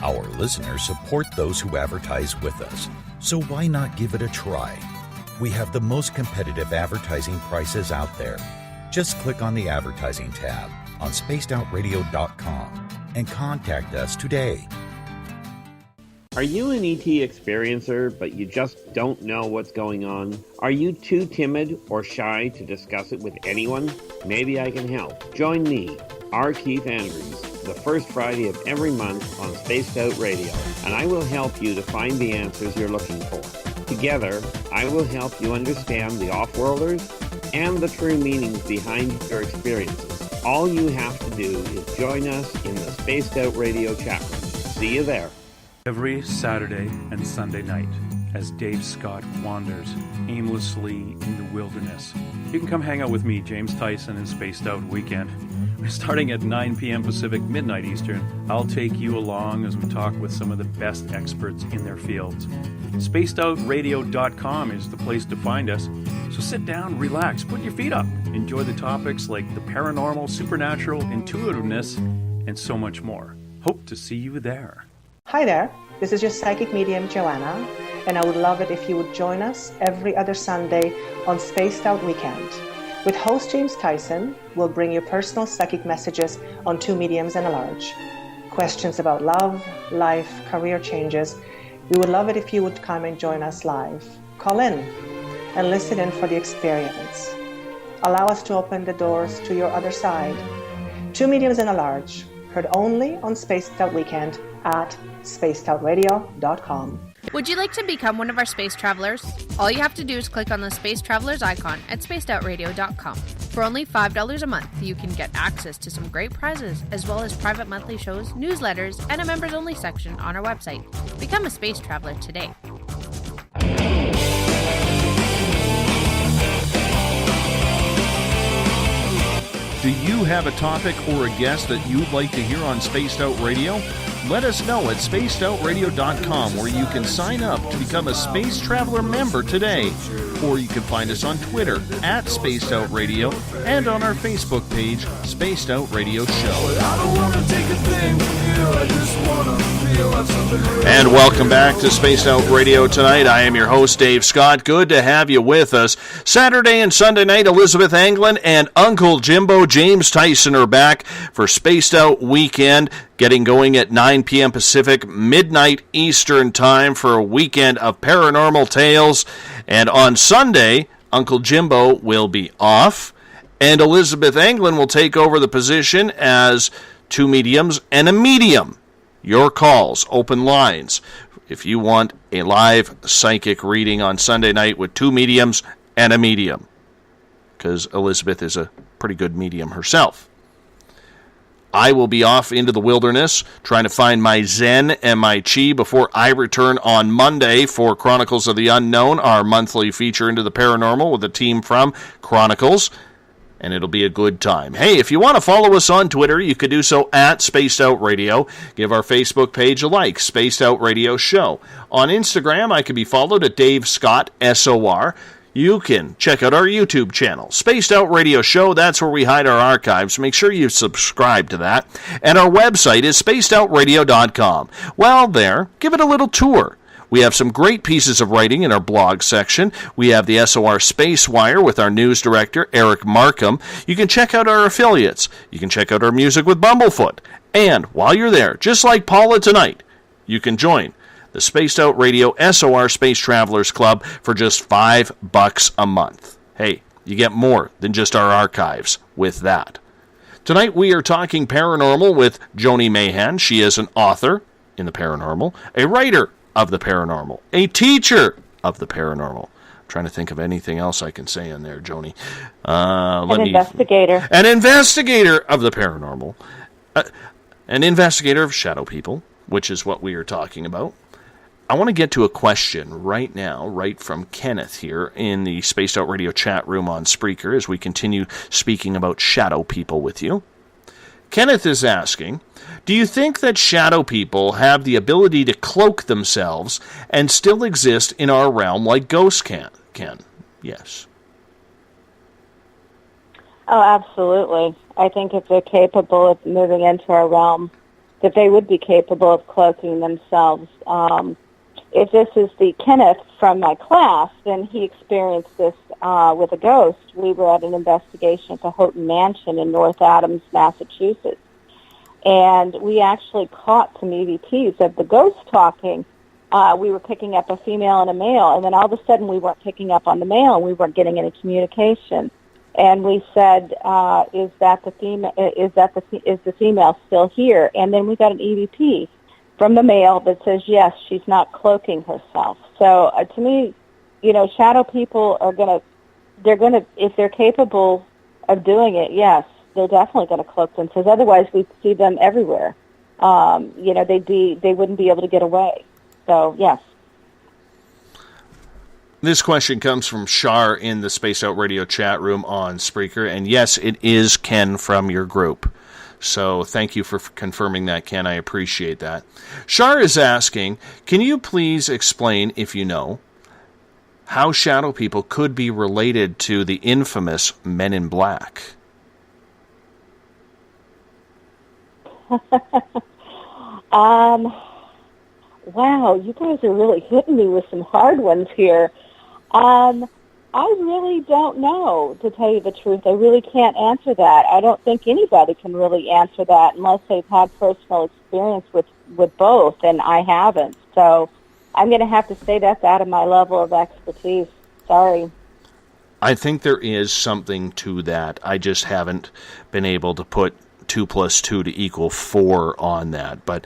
Our listeners support those who advertise with us, so why not give it a try? We have the most competitive advertising prices out there. Just click on the advertising tab on spacedoutradio.com and contact us today. Are you an ET experiencer, but you just don't know what's going on? Are you too timid or shy to discuss it with anyone? Maybe I can help. Join me, R. Keith Andrews, the first Friday of every month on Spaced Out Radio, and I will help you to find the answers you're looking for. Together, I will help you understand the off-worlders and the true meanings behind your experiences, All you have to do is join us in the Spaced Out Radio chat room. See you there. Every Saturday and Sunday night, as Dave Scott wanders aimlessly in the wilderness. You can come hang out with me, James Tyson, in Spaced Out Weekend. Starting at 9 p.m. Pacific, midnight Eastern, I'll take you along as we talk with some of the best experts in their fields. SpacedOutRadio.com is the place to find us. So sit down, relax, put your feet up. Enjoy the topics like the paranormal, supernatural, intuitiveness, and so much more. Hope to see you there. Hi there, this is your psychic medium, Joanna, and I would love it if you would join us every other Sunday on Spaced Out Weekend. With host James Tyson, we'll bring you personal psychic messages on two mediums and a large. Questions about love, life, career changes. We would love it if you would come and join us live. Call in and listen in for the experience. Allow us to open the doors to your other side. Two mediums and a large, heard only on Spaced Out Weekend at spacedoutradio.com. Would you like to become one of our space travelers? All you have to do is click on the Space Travelers icon at spacedoutradio.com. For only $5 a month, you can get access to some great prizes, as well as private monthly shows, newsletters, and a members-only section on our website. Become a space traveler today. Do you have a topic or a guest that you'd like to hear on Spaced Out Radio? Let us know at spacedoutradio.com, where you can sign up to become a Space Traveler member today. Or you can find us on Twitter at Spaced Out Radio and on our Facebook page, Spaced Out Radio Show. And welcome back to Spaced Out Radio tonight. I am your host, Dave Scott. Good to have you with us. Saturday and Sunday night, Elizabeth Anglin and Uncle Jimbo James Tyson are back for Spaced Out Weekend, getting going at 9 p.m. Pacific, midnight Eastern time for a weekend of paranormal tales. And on Sunday, Uncle Jimbo will be off, and Elizabeth Anglin will take over the position as two mediums and a medium. Your calls, open lines. If you want a live psychic reading on Sunday night with two mediums and a medium, because Elizabeth is a pretty good medium herself. I will be off into the wilderness trying to find my Zen and my Chi before I return on Monday for Chronicles of the Unknown, our monthly feature into the paranormal with a team from Chronicles. And it'll be a good time. Hey, if you want to follow us on Twitter, you could do so at Spaced Out Radio. Give our Facebook page a like, Spaced Out Radio Show. On Instagram, I can be followed at Dave Scott, SOR. You can check out our YouTube channel, Spaced Out Radio Show. That's where we hide our archives. Make sure you subscribe to that. And our website is spacedoutradio.com. While there, give it a little tour. We have some great pieces of writing in our blog section. We have the SOR Space Wire with our news director, Eric Markham. You can check out our affiliates. You can check out our music with Bumblefoot. And while you're there, just like Paula tonight, you can join the Spaced Out Radio SOR Space Travelers Club for just $5 a month. Hey, you get more than just our archives with that. Tonight we are talking paranormal with Joni Mayhan. She is an author in the paranormal, a writer of the paranormal, a teacher of the paranormal. I'm trying to think of anything else I can say in there, Joni. An investigator. An investigator of the paranormal. An investigator of shadow people, which is what we are talking about. I want to get to a question right now, right from Kenneth here in the Spaced Out Radio chat room on Spreaker as we continue speaking about shadow people with you. Kenneth is asking, do you think that shadow people have the ability to cloak themselves and still exist in our realm like ghosts can? Yes. Oh, absolutely. I think if they're capable of moving into our realm, that they would be capable of cloaking themselves. If this is the Kenneth from my class, then he experienced this with a ghost. We were at an investigation at the Houghton Mansion in North Adams, Massachusetts. And we actually caught some EVPs of the ghost talking. We were picking up a female and a male, and then all of a sudden we weren't picking up on the male, and we weren't getting any communication. And we said, "Is the female still here?" And then we got an EVP from the male that says, "Yes, she's not cloaking herself." So to me, shadow people are gonna, if they're capable of doing it, yes, they're definitely going to cloak themselves. Otherwise, we'd see them everywhere. They wouldn't be able to get away. So, yes. This question comes from Shar in the Space Out Radio chat room on Spreaker. And yes, it is Ken from your group. So thank you for confirming that, Ken. I appreciate that. Shar is asking, can you please explain, if you know, how shadow people could be related to the infamous Men in Black? Wow, you guys are really hitting me with some hard ones here. I really don't know, to tell you the truth. I really can't answer that. I don't think anybody can really answer that unless they've had personal experience with both, and I haven't. So I'm going to have to say that's out of my level of expertise. Sorry. I think there is something to that. I just haven't been able to put 2 + 2 = 4 on that. But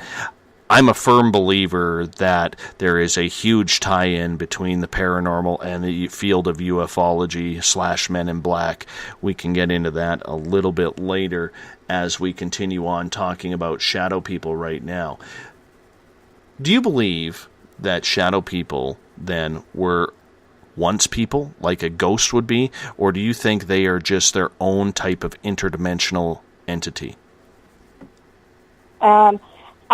I'm a firm believer that there is a huge tie-in between the paranormal and the field of ufology / Men in Black. We can get into that a little bit later as we continue on talking about shadow people right now. Do you believe that shadow people then were once people, like a ghost would be, or do you think they are just their own type of interdimensional entity?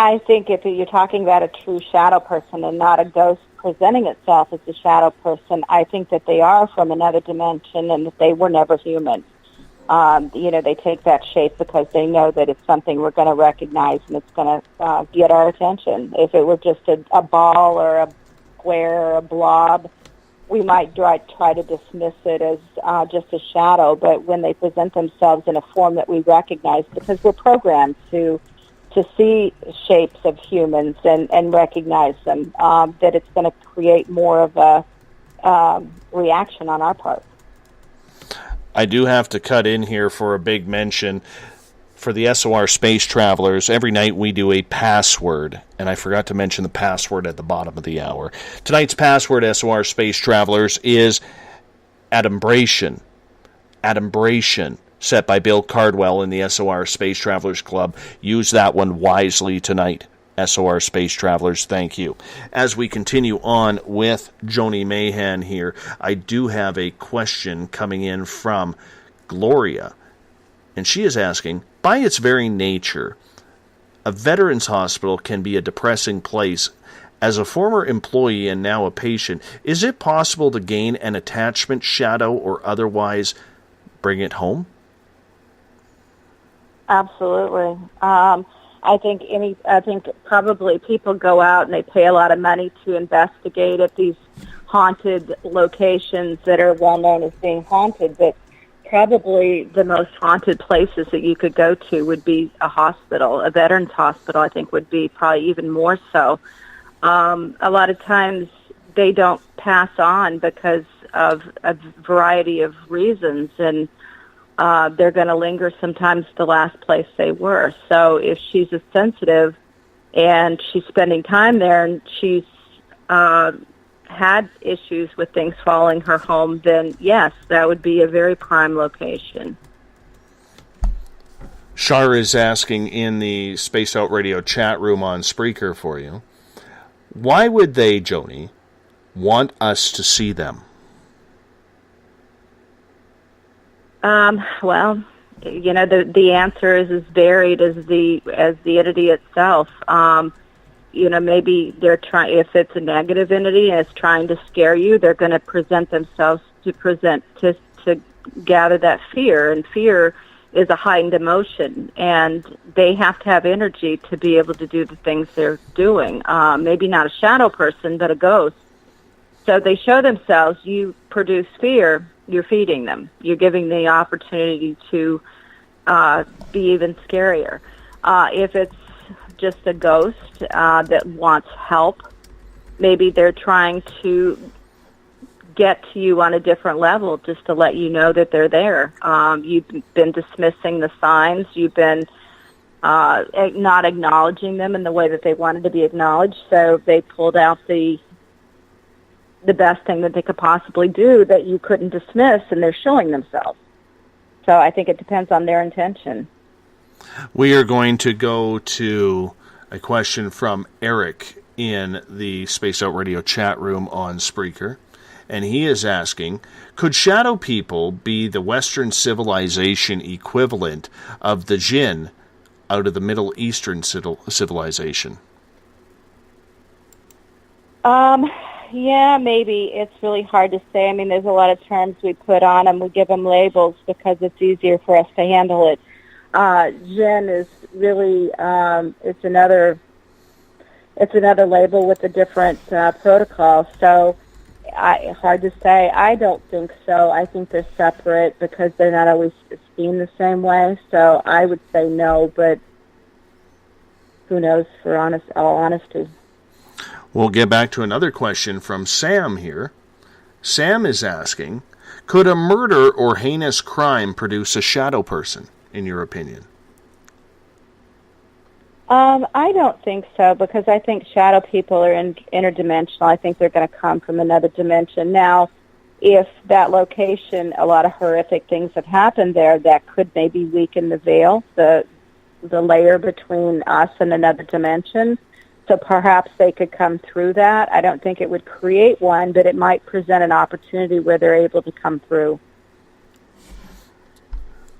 I think if you're talking about a true shadow person and not a ghost presenting itself as a shadow person, I think that they are from another dimension and that they were never human. They take that shape because they know that it's something we're going to recognize and it's going to get our attention. If it were just a ball or a square or a blob, we might try to dismiss it as just a shadow. But when they present themselves in a form that we recognize, because we're programmed to see shapes of humans and recognize them, that it's going to create more of a reaction on our part. I do have to cut in here for a big mention. For the SOR Space Travelers, every night we do a password, and I forgot to mention the password at the bottom of the hour. Tonight's password, SOR Space Travelers, is adumbration. Adumbration. Set by Bill Cardwell in the SOR Space Travelers Club. Use that one wisely tonight, SOR Space Travelers. Thank you. As we continue on with Joni Mayhan here, I do have a question coming in from Gloria. And she is asking, by its very nature, a veterans hospital can be a depressing place. As a former employee and now a patient, is it possible to gain an attachment, shadow, or otherwise bring it home? Absolutely. I think probably people go out and they pay a lot of money to investigate at these haunted locations that are well known as being haunted, but probably the most haunted places that you could go to would be a hospital. A veterans hospital, I think, would be probably even more so. A lot of times they don't pass on because of a variety of reasons, and they're going to linger sometimes the last place they were. So if she's a sensitive and she's spending time there and she's had issues with things following her home, then yes, that would be a very prime location. Shar is asking in the Space Out Radio chat room on Spreaker for you, why would they, Joni, want us to see them? Well, the answer is as varied as the entity itself. Maybe they're trying. If it's a negative entity and it's trying to scare you, they're going to present themselves to gather that fear, and fear is a heightened emotion, and they have to have energy to be able to do the things they're doing. Maybe not a shadow person, but a ghost. So they show themselves. You produce fear. You're feeding them. You're giving the opportunity to be even scarier. If it's just a ghost that wants help, maybe they're trying to get to you on a different level just to let you know that they're there. You've been dismissing the signs. You've been not acknowledging them in the way that they wanted to be acknowledged, so they pulled out the best thing that they could possibly do that you couldn't dismiss, and they're showing themselves. So I think it depends on their intention. We are going to go to a question from Eric in the Spaced Out Radio chat room on Spreaker. And he is asking, could shadow people be the Western civilization equivalent of the jinn out of the Middle Eastern civilization? Yeah, maybe. It's really hard to say. I mean, there's a lot of terms we put on them. We give them labels because it's easier for us to handle it. Jinn is really, it's another label with a different protocol. So, hard to say. I don't think so. I think they're separate because they're not always seen the same way. So I would say no, but who knows, for all honesty. We'll get back to another question from Sam here. Sam is asking, could a murder or heinous crime produce a shadow person, in your opinion? I don't think so, because I think shadow people are interdimensional. I think they're going to come from another dimension. Now, if that location, a lot of horrific things have happened there, that could maybe weaken the veil, the layer between us and another dimension. So perhaps they could come through that. I don't think it would create one, but it might present an opportunity where they're able to come through.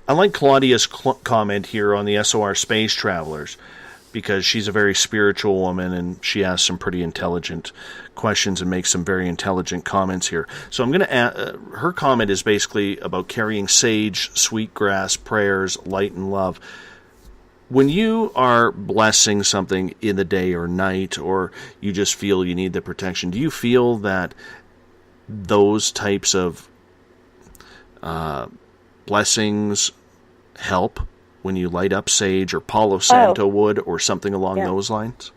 I like Claudia's comment here on the SOR Space Travelers, because she's a very spiritual woman and she asks some pretty intelligent questions and makes some very intelligent comments here. So I'm going to her comment is basically about carrying sage, sweetgrass, prayers, light, and love. When you are blessing something in the day or night, or you just feel you need the protection, do you feel that those types of blessings help when you light up sage or Palo Santo wood or something along those lines?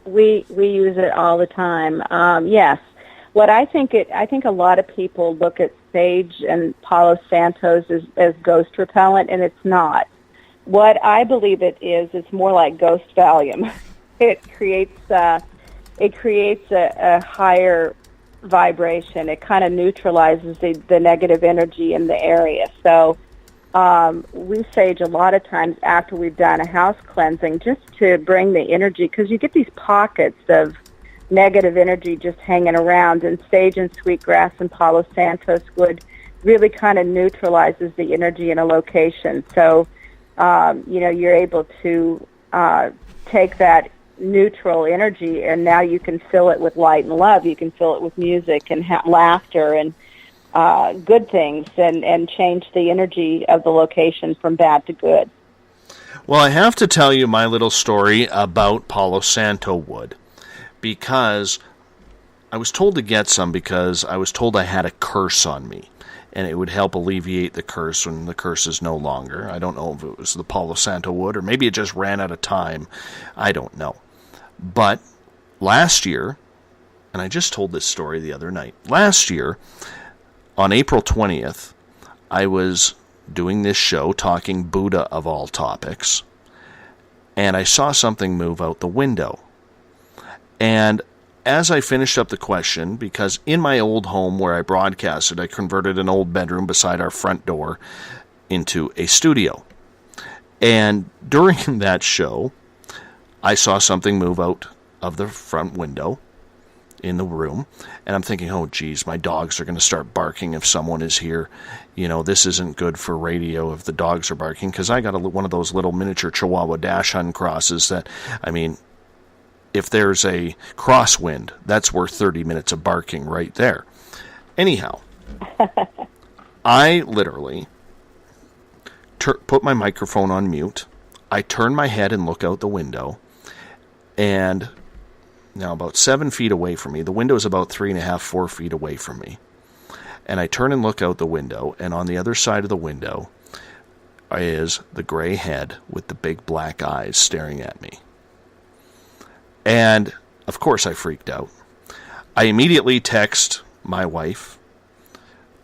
We use it all the time. Yes. What I think a lot of people look at sage and Palo Santos as ghost repellent, and it's not. What I believe it is, it's more like ghost Valium. It creates a higher vibration. It kind of neutralizes the negative energy in the area. So we sage a lot of times after we've done a house cleansing, just to bring the energy, because you get these pockets of negative energy just hanging around, and sage and sweetgrass and Palo Santos wood really kind of neutralizes the energy in a location. So, you're able to take that neutral energy, and now you can fill it with light and love. You can fill it with music and laughter and good things, and change the energy of the location from bad to good. Well, I have to tell you my little story about Palo Santo wood, because I was told to get some because I was told I had a curse on me, and it would help alleviate the curse when the curse is no longer. I don't know if it was the Palo Santo wood, or maybe it just ran out of time. I don't know. But last year, and I just told this story the other night, last year, on April 20th, I was doing this show talking Buddha of all topics, and I saw something move out the window. And as I finished up the question, because in my old home where I broadcasted, I converted an old bedroom beside our front door into a studio. And during that show, I saw something move out of the front window in the room, and I'm thinking, oh geez, my dogs are going to start barking if someone is here. This isn't good for radio if the dogs are barking, because I got one of those little miniature Chihuahua Dachshund crosses that, if there's a crosswind, that's worth 30 minutes of barking right there. Anyhow, I literally put my microphone on mute. I turn my head and look out the window, and now about 7 feet away from me, the window is about 3.5, 4 feet away from me, and I turn and look out the window, and on the other side of the window is the gray head with the big black eyes staring at me. And, of course, I freaked out. I immediately text my wife,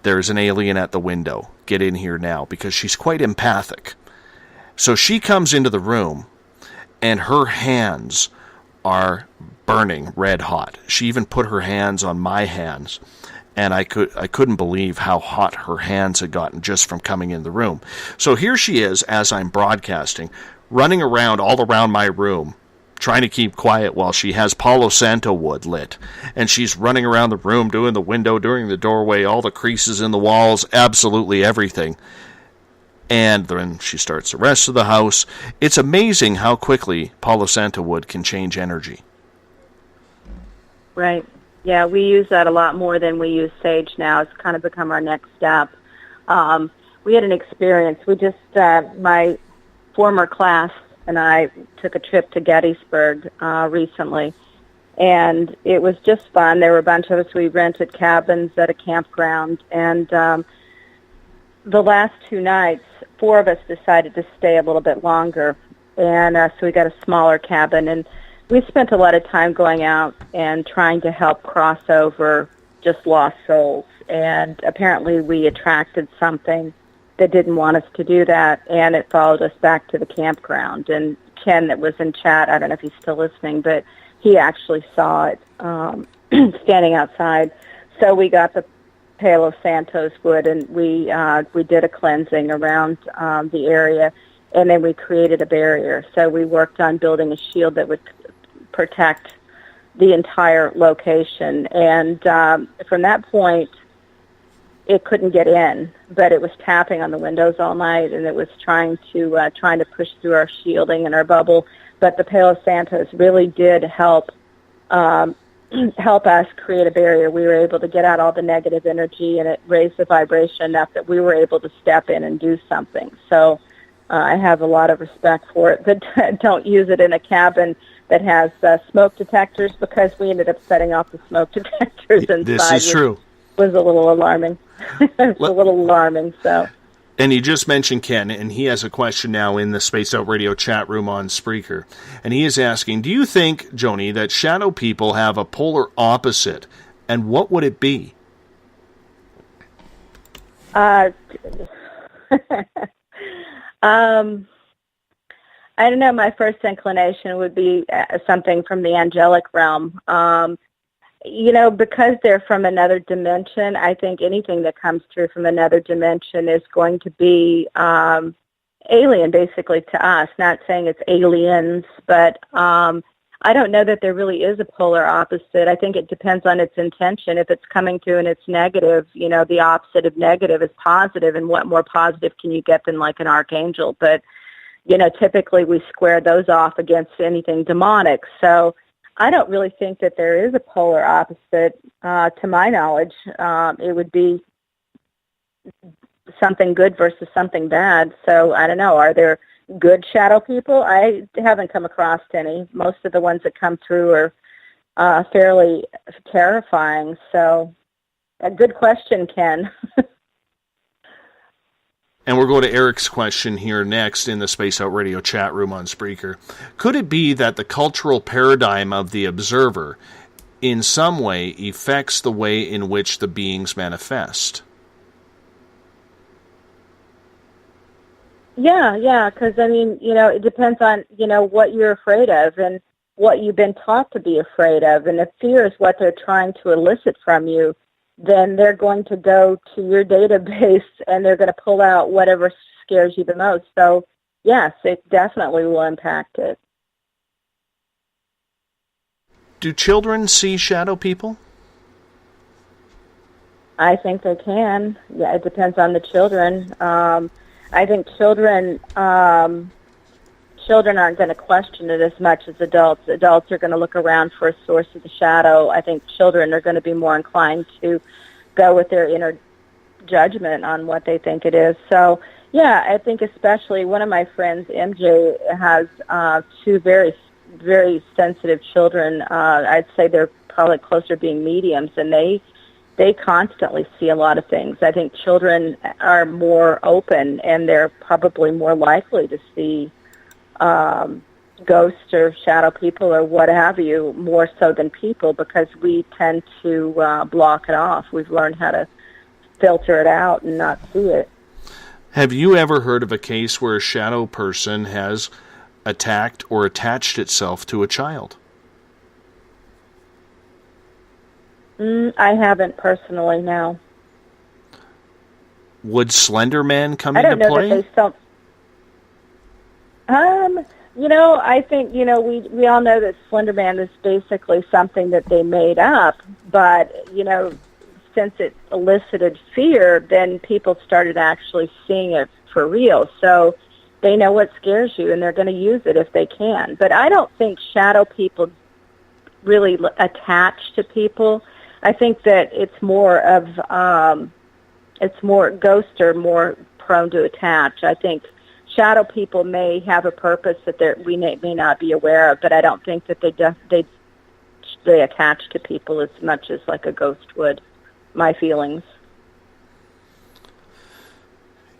there's an alien at the window, get in here now, because she's quite empathic. So she comes into the room, and her hands are burning red hot. She even put her hands on my hands, And I couldn't believe how hot her hands had gotten just from coming in the room. So here she is, as I'm broadcasting, running around all around my room, trying to keep quiet while she has Palo Santo wood lit. And she's running around the room, doing the window, doing the doorway, all the creases in the walls, absolutely everything. And then she starts the rest of the house. It's amazing how quickly Palo Santo wood can change energy. Right. Yeah, we use that a lot more than we use sage now. It's kind of become our next step. We had an experience. My former class and I took a trip to Gettysburg recently, and it was just fun. There were a bunch of us. We rented cabins at a campground, and the last 2 nights, 4 of us decided to stay a little bit longer, and so we got a smaller cabin, and we spent a lot of time going out and trying to help cross over just lost souls. And apparently we attracted something that didn't want us to do that, and it followed us back to the campground. And Ken, that was in chat, I don't know if he's still listening, but he actually saw it standing outside. So we got the Palo Santos wood, and we did a cleansing around the area, and then we created a barrier. So we worked on building a shield that would protect the entire location, and from that point it couldn't get in, but it was tapping on the windows all night, and it was trying to push through our shielding and our bubble. But the Palo Santos really did help us create a barrier. We were able to get out all the negative energy, and it raised the vibration enough that we were able to step in and do something. So I have a lot of respect for it, but don't use it in a cabin that has smoke detectors, because we ended up setting off the smoke detectors inside. This is true. Was a little alarming. It's a little alarming, so. And you just mentioned Ken, and he has a question now in the Spaced Out Radio chat room on Spreaker. And he is asking, do you think, Joni, that shadow people have a polar opposite? And what would it be? I don't know. My first inclination would be something from the angelic realm. Because they're from another dimension, I think anything that comes through from another dimension is going to be alien, basically, to us. Not saying it's aliens, but I don't know that there really is a polar opposite. I think it depends on its intention. If it's coming through and it's negative, the opposite of negative is positive, and what more positive can you get than like an archangel? But typically we square those off against anything demonic. So I don't really think that there is a polar opposite. To my knowledge, it would be something good versus something bad. So I don't know. Are there good shadow people? I haven't come across any. Most of the ones that come through are fairly terrifying. So a good question, Ken. And we'll go to Eric's question here next in the Space Out Radio chat room on Spreaker. Could it be that the cultural paradigm of the observer in some way affects the way in which the beings manifest? Yeah, because, it depends on, what you're afraid of and what you've been taught to be afraid of. And if fear is what they're trying to elicit from you, then they're going to go to your database and they're going to pull out whatever scares you the most. So, yes, it definitely will impact it. Do children see shadow people? I think they can. Yeah, it depends on the children. I think children aren't going to question it as much as adults. Adults are going to look around for a source of the shadow. I think children are going to be more inclined to go with their inner judgment on what they think it is. So, yeah, I think especially one of my friends, MJ, has 2 very, very sensitive children. I'd say they're probably closer to being mediums, and they constantly see a lot of things. I think children are more open, and they're probably more likely to see ghosts or shadow people or what have you, more so than people, because we tend to block it off. We've learned how to filter it out and not see it. Have you ever heard of a case where a shadow person has attacked or attached itself to a child? I haven't personally, no. Would Slender Man come I don't into know play? that they still... I think, we all know that Slender Man is basically something that they made up, but, since it elicited fear, then people started actually seeing it for real. So they know what scares you, and they're going to use it if they can. But I don't think shadow people really attach to people. I think that it's more of, ghosts are more prone to attach. I think shadow people may have a purpose that we may not be aware of, but I don't think that they attach to people as much as like a ghost would. My feelings.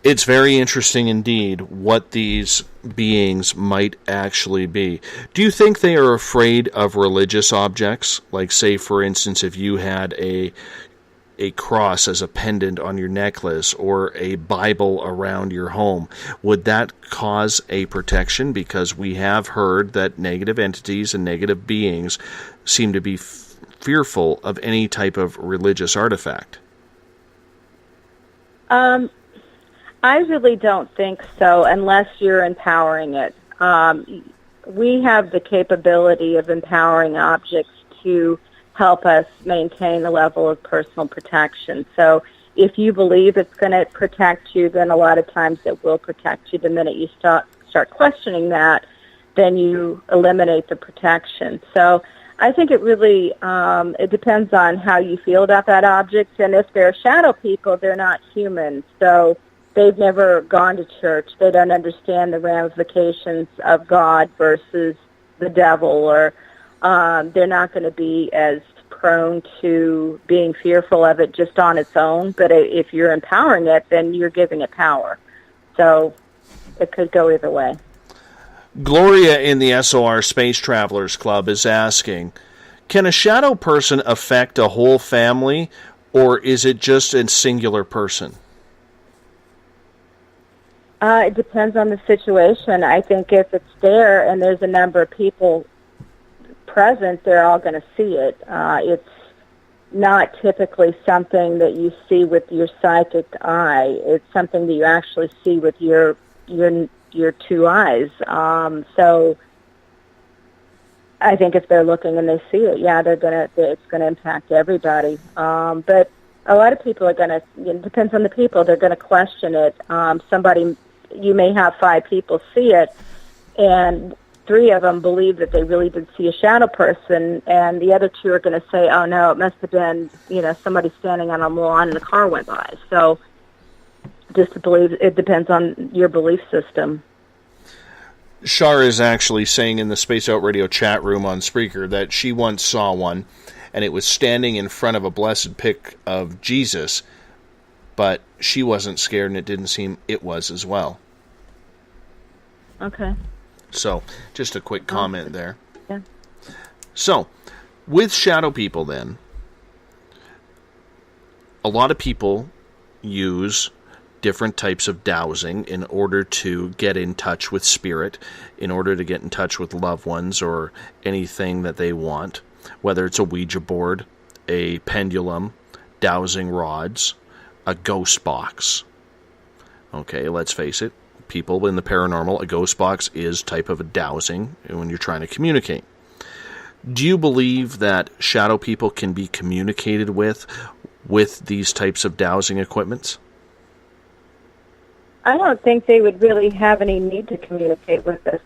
It's very interesting indeed what these beings might actually be. Do you think they are afraid of religious objects? Like, say, for instance, if you had a cross as a pendant on your necklace or a Bible around your home, would that cause a protection? Because we have heard that negative entities and negative beings seem to be fearful of any type of religious artifact. I really don't think so, unless you're empowering it. We have the capability of empowering objects to help us maintain a level of personal protection. So if you believe it's going to protect you, then a lot of times it will protect you. The minute you start questioning that, then you eliminate the protection. So I think it really, it depends on how you feel about that object. And if they're shadow people, they're not human. So they've never gone to church. They don't understand the ramifications of God versus the devil, or they're not going to be as prone to being fearful of it just on its own. But if you're empowering it, then you're giving it power. So it could go either way. Gloria in the SOR Space Travelers Club is asking, can a shadow person affect a whole family, or is it just a singular person? It depends on the situation. I think if it's there and there's a number of people present, they're all going to see it. It's not typically something that you see with your psychic eye. It's something that you actually see with your two eyes. So I think if they're looking and they see it, it's going to impact everybody. But a lot of people are going to, it depends on the people, they're going to question it. You may have 5 people see it, and 3 of them believe that they really did see a shadow person, and the other 2 are going to say, oh no, it must have been, somebody standing on a lawn and a car went by. So just to believe, it depends on your belief system. Shar is actually saying in the Space Out Radio chat room on Spreaker that she once saw one, and it was standing in front of a blessed pic of Jesus, but she wasn't scared, and it didn't seem it was as well. Okay. So, just a quick comment there. Yeah. So, with shadow people then, a lot of people use different types of dowsing in order to get in touch with spirit, in order to get in touch with loved ones or anything that they want, whether it's a Ouija board, a pendulum, dowsing rods, a ghost box. Okay, let's face it, people in the paranormal, a ghost box is type of a dowsing when you're trying to communicate. Do you believe that shadow people can be communicated with these types of dowsing equipments? I don't think they would really have any need to communicate with us.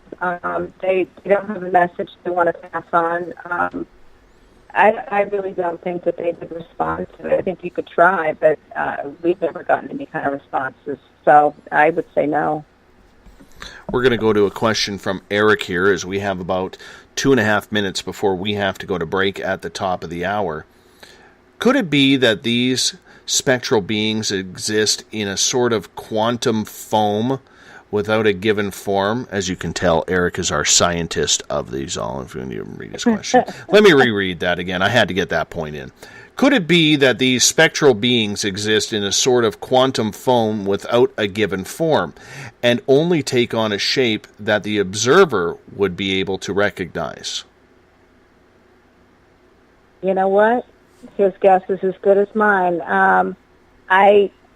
They don't have a message they want to pass on. I really don't think that they would respond to it. I think you could try, but we've never gotten any kind of responses. So I would say no. We're going to go to a question from Eric here, as we have about 2.5 minutes before we have to go to break at the top of the hour. Could it be that these spectral beings exist in a sort of quantum foam without a given form? As you can tell, Eric is our scientist of these all. If you want to read his question. Let me reread that again. I had to get that point in. Could it be that these spectral beings exist in a sort of quantum foam without a given form, and only take on a shape that the observer would be able to recognize? You know what? his guess is as good as mine.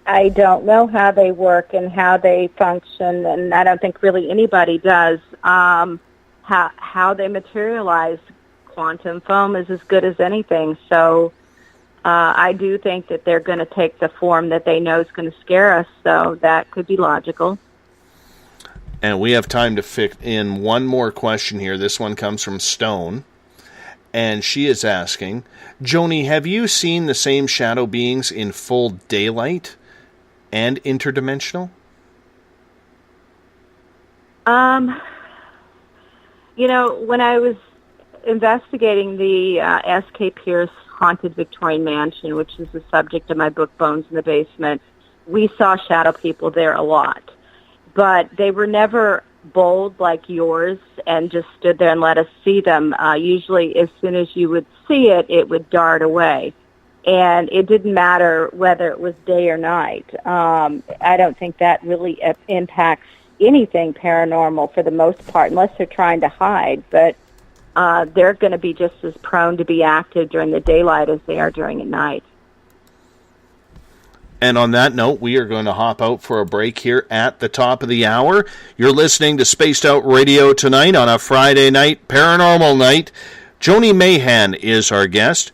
I don't know how they work and how they function, and I don't think really anybody does. How they materialize. Quantum foam is as good as anything. So I do think that they're going to take the form that they know is going to scare us. So that could be logical. And we have time to fit in one more question here. This one comes from Stone. And she is asking, Joni, have you seen the same shadow beings in full daylight and interdimensional? When I was investigating the S.K. Pierce Haunted Victorian Mansion, which is the subject of my book, Bones in the Basement, we saw shadow people there a lot. But they were never bold like yours and just stood there and let us see them. Usually as soon as you would see it, it would dart away. And it didn't matter whether it was day or night. I don't think that really impacts anything paranormal for the most part, unless they're trying to hide. But they're going to be just as prone to be active during the daylight as they are during the night. And on that note, we are going to hop out for a break here at the top of the hour. You're listening to Spaced Out Radio tonight on a Friday night, paranormal night. Joni Mayhan is our guest.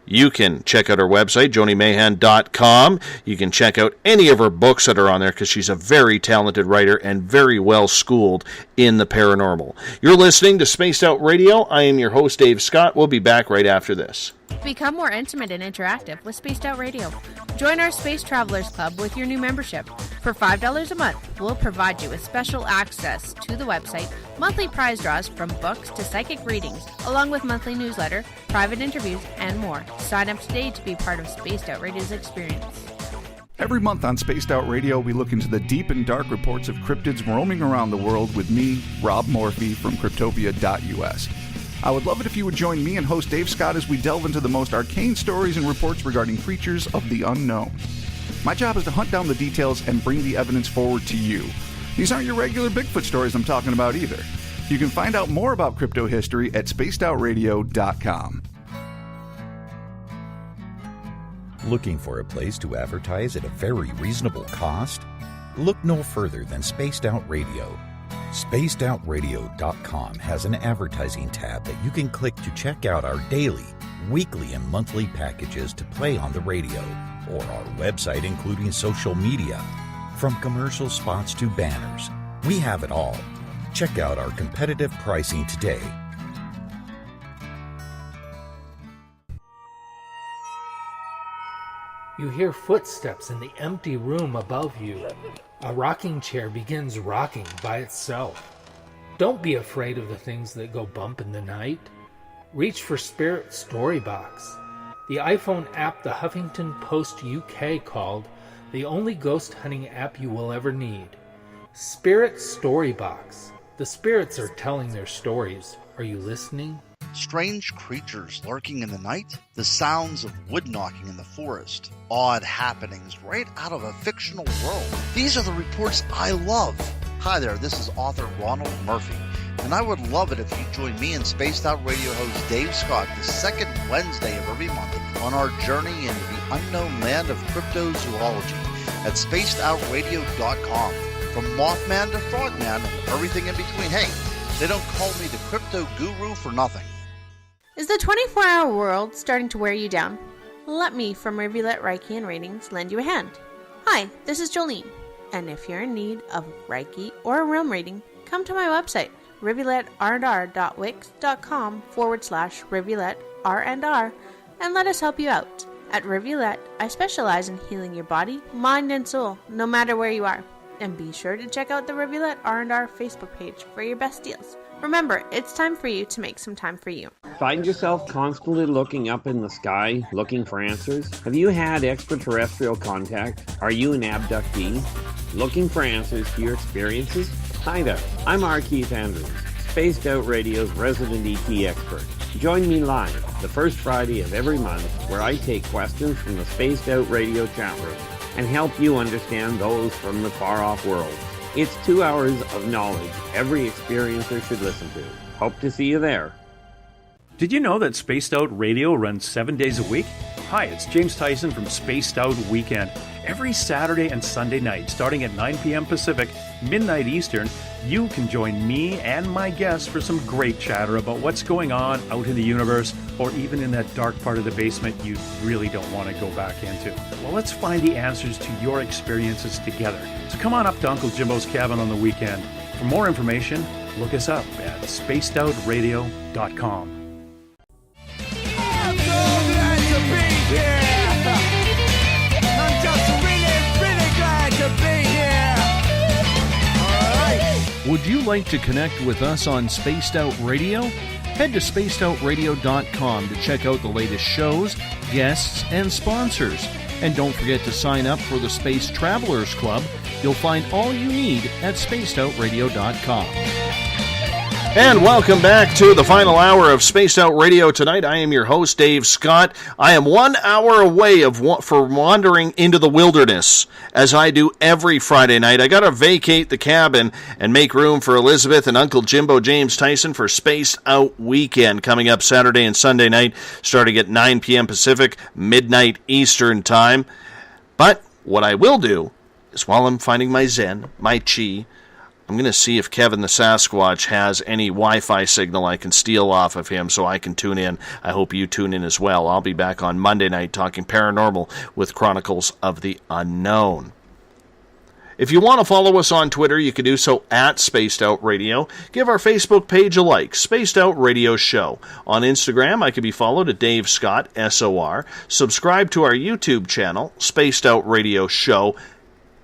You can check out her website, jonimayhan.com. You can check out any of her books that are on there because she's a very talented writer and very well schooled in the paranormal. You're listening to Spaced Out Radio. I am your host, Dave Scott. We'll be back right after this. Become more intimate and interactive with Spaced Out Radio. Join our Space Travelers Club with your new membership. For $5 a month, we'll provide you with special access to the website, monthly prize draws from books to psychic readings, along with monthly newsletter, private interviews, and more. Sign up today to be part of Spaced Out Radio's experience. Every month on Spaced Out Radio, we look into the deep and dark reports of cryptids roaming around the world with me, Rob Morphy, from Cryptopia.us. I would love it if you would join me and host Dave Scott as we delve into the most arcane stories and reports regarding creatures of the unknown. My job is to hunt down the details and bring the evidence forward to you. These aren't your regular Bigfoot stories I'm talking about either. You can find out more about crypto history at spacedoutradio.com. Looking for a place to advertise at a very reasonable cost? Look no further than Spaced Out Radio. SpacedOutRadio.com has an advertising tab that you can click to check out our daily, weekly, and monthly packages to play on the radio, or our website including social media. From commercial spots to banners, we have it all. Check out our competitive pricing today. You hear footsteps in the empty room above you. A rocking chair begins rocking by itself. Don't be afraid of the things that go bump in the night. Reach for Spirit Storybox, the iPhone app the Huffington Post UK called the only ghost hunting app you will ever need. Spirit Storybox. The spirits are telling their stories. Are you listening? Strange creatures lurking in the night, the sounds of wood knocking in the forest, odd happenings right out of a fictional world. These are the reports I love. Hi there, this is author Ronald Murphy, and I would love it if you join me and Spaced Out Radio host Dave Scott the second Wednesday of every month on our journey into the unknown land of cryptozoology at spacedoutradio.com. From Mothman to Frogman and everything in between. Hey, they don't call me the crypto guru for nothing. Is the 24-hour world starting to wear you down? Let me from Rivulet Reiki and Ratings lend you a hand. Hi, this is Jolene, and if you're in need of Reiki or a room reading, come to my website, rivuletrr.wix.com/rivuletrr&r, and let us help you out. At Rivulet, I specialize in healing your body, mind, and soul, no matter where you are. And be sure to check out the Rivulet R&R Facebook page for your best deals. Remember, it's time for you to make some time for you. Find yourself constantly looking up in the sky, looking for answers? Have you had extraterrestrial contact? Are you an abductee? Looking for answers to your experiences? Hi there, I'm R. Keith Andrews, Spaced Out Radio's resident ET expert. Join me live the first Friday of every month where I take questions from the Spaced Out Radio chat room and help you understand those from the far-off world. It's 2 hours of knowledge every experiencer should listen to. Hope to see you there. Did you know that Spaced Out Radio runs 7 days a week? Hi, it's James Tyson from Spaced Out Weekend. Every Saturday and Sunday night, starting at 9 p.m. Pacific, midnight Eastern, you can join me and my guests for some great chatter about what's going on out in the universe, or even in that dark part of the basement you really don't want to go back into. Well, let's find the answers to your experiences together. So come on up to Uncle Jimbo's cabin on the weekend. For more information, look us up at spacedoutradio.com. Would you like to connect with us on Spaced Out Radio? Head to spacedoutradio.com to check out the latest shows, guests, and sponsors. And don't forget to sign up for the Space Travelers Club. You'll find all you need at spacedoutradio.com. And welcome back to the final hour of Spaced Out Radio tonight. I am your host, Dave Scott. I am 1 hour away from wandering into the wilderness, as I do every Friday night. I got to vacate the cabin and make room for Elizabeth and Uncle Jimbo James Tyson for Spaced Out Weekend, coming up Saturday and Sunday night, starting at 9 p.m. Pacific, midnight Eastern Time. But what I will do is, while I'm finding my Zen, my Chi, I'm going to see if Kevin the Sasquatch has any Wi-Fi signal I can steal off of him so I can tune in. I hope you tune in as well. I'll be back on Monday night talking paranormal with Chronicles of the Unknown. If you want to follow us on Twitter, you can do so at Spaced Out Radio. Give our Facebook page a like, Spaced Out Radio Show. On Instagram, I can be followed at Dave Scott, SOR. Subscribe to our YouTube channel, Spaced Out Radio Show.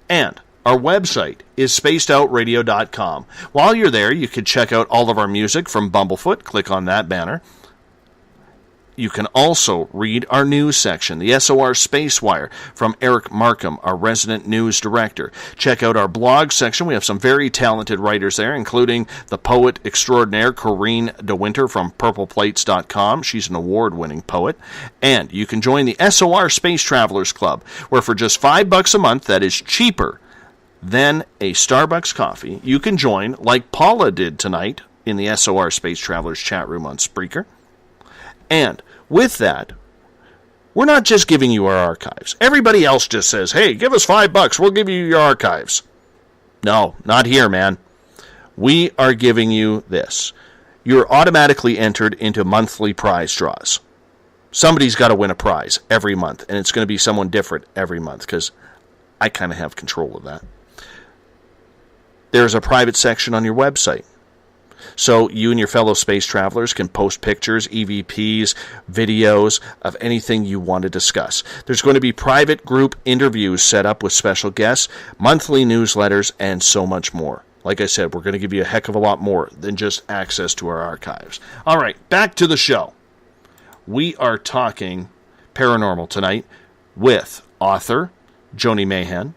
And our website is spacedoutradio.com. While you're there, you can check out all of our music from Bumblefoot. Click on that banner. You can also read our news section, the SOR Space Wire, from Eric Markham, our resident news director. Check out our blog section. We have some very talented writers there, including the poet extraordinaire Corinne DeWinter from purpleplates.com. She's an award-winning poet. And you can join the SOR Space Travelers Club, where for just $5 a month, that is cheaper than a Starbucks coffee, you can join, like Paula did tonight in the SOR Space Travelers chat room on Spreaker. And with that, we're not just giving you our archives. Everybody else just says, hey, give us $5, we'll give you your archives. No, not here, man. We are giving you this. You're automatically entered into monthly prize draws. Somebody's got to win a prize every month, and it's going to be someone different every month, because I kind of have control of that. There's a private section on your website. So you and your fellow space travelers can post pictures, EVPs, videos of anything you want to discuss. There's going to be private group interviews set up with special guests, monthly newsletters, and so much more. Like I said, we're going to give you a heck of a lot more than just access to our archives. All right, back to the show. We are talking paranormal tonight with author Joni Mayhan.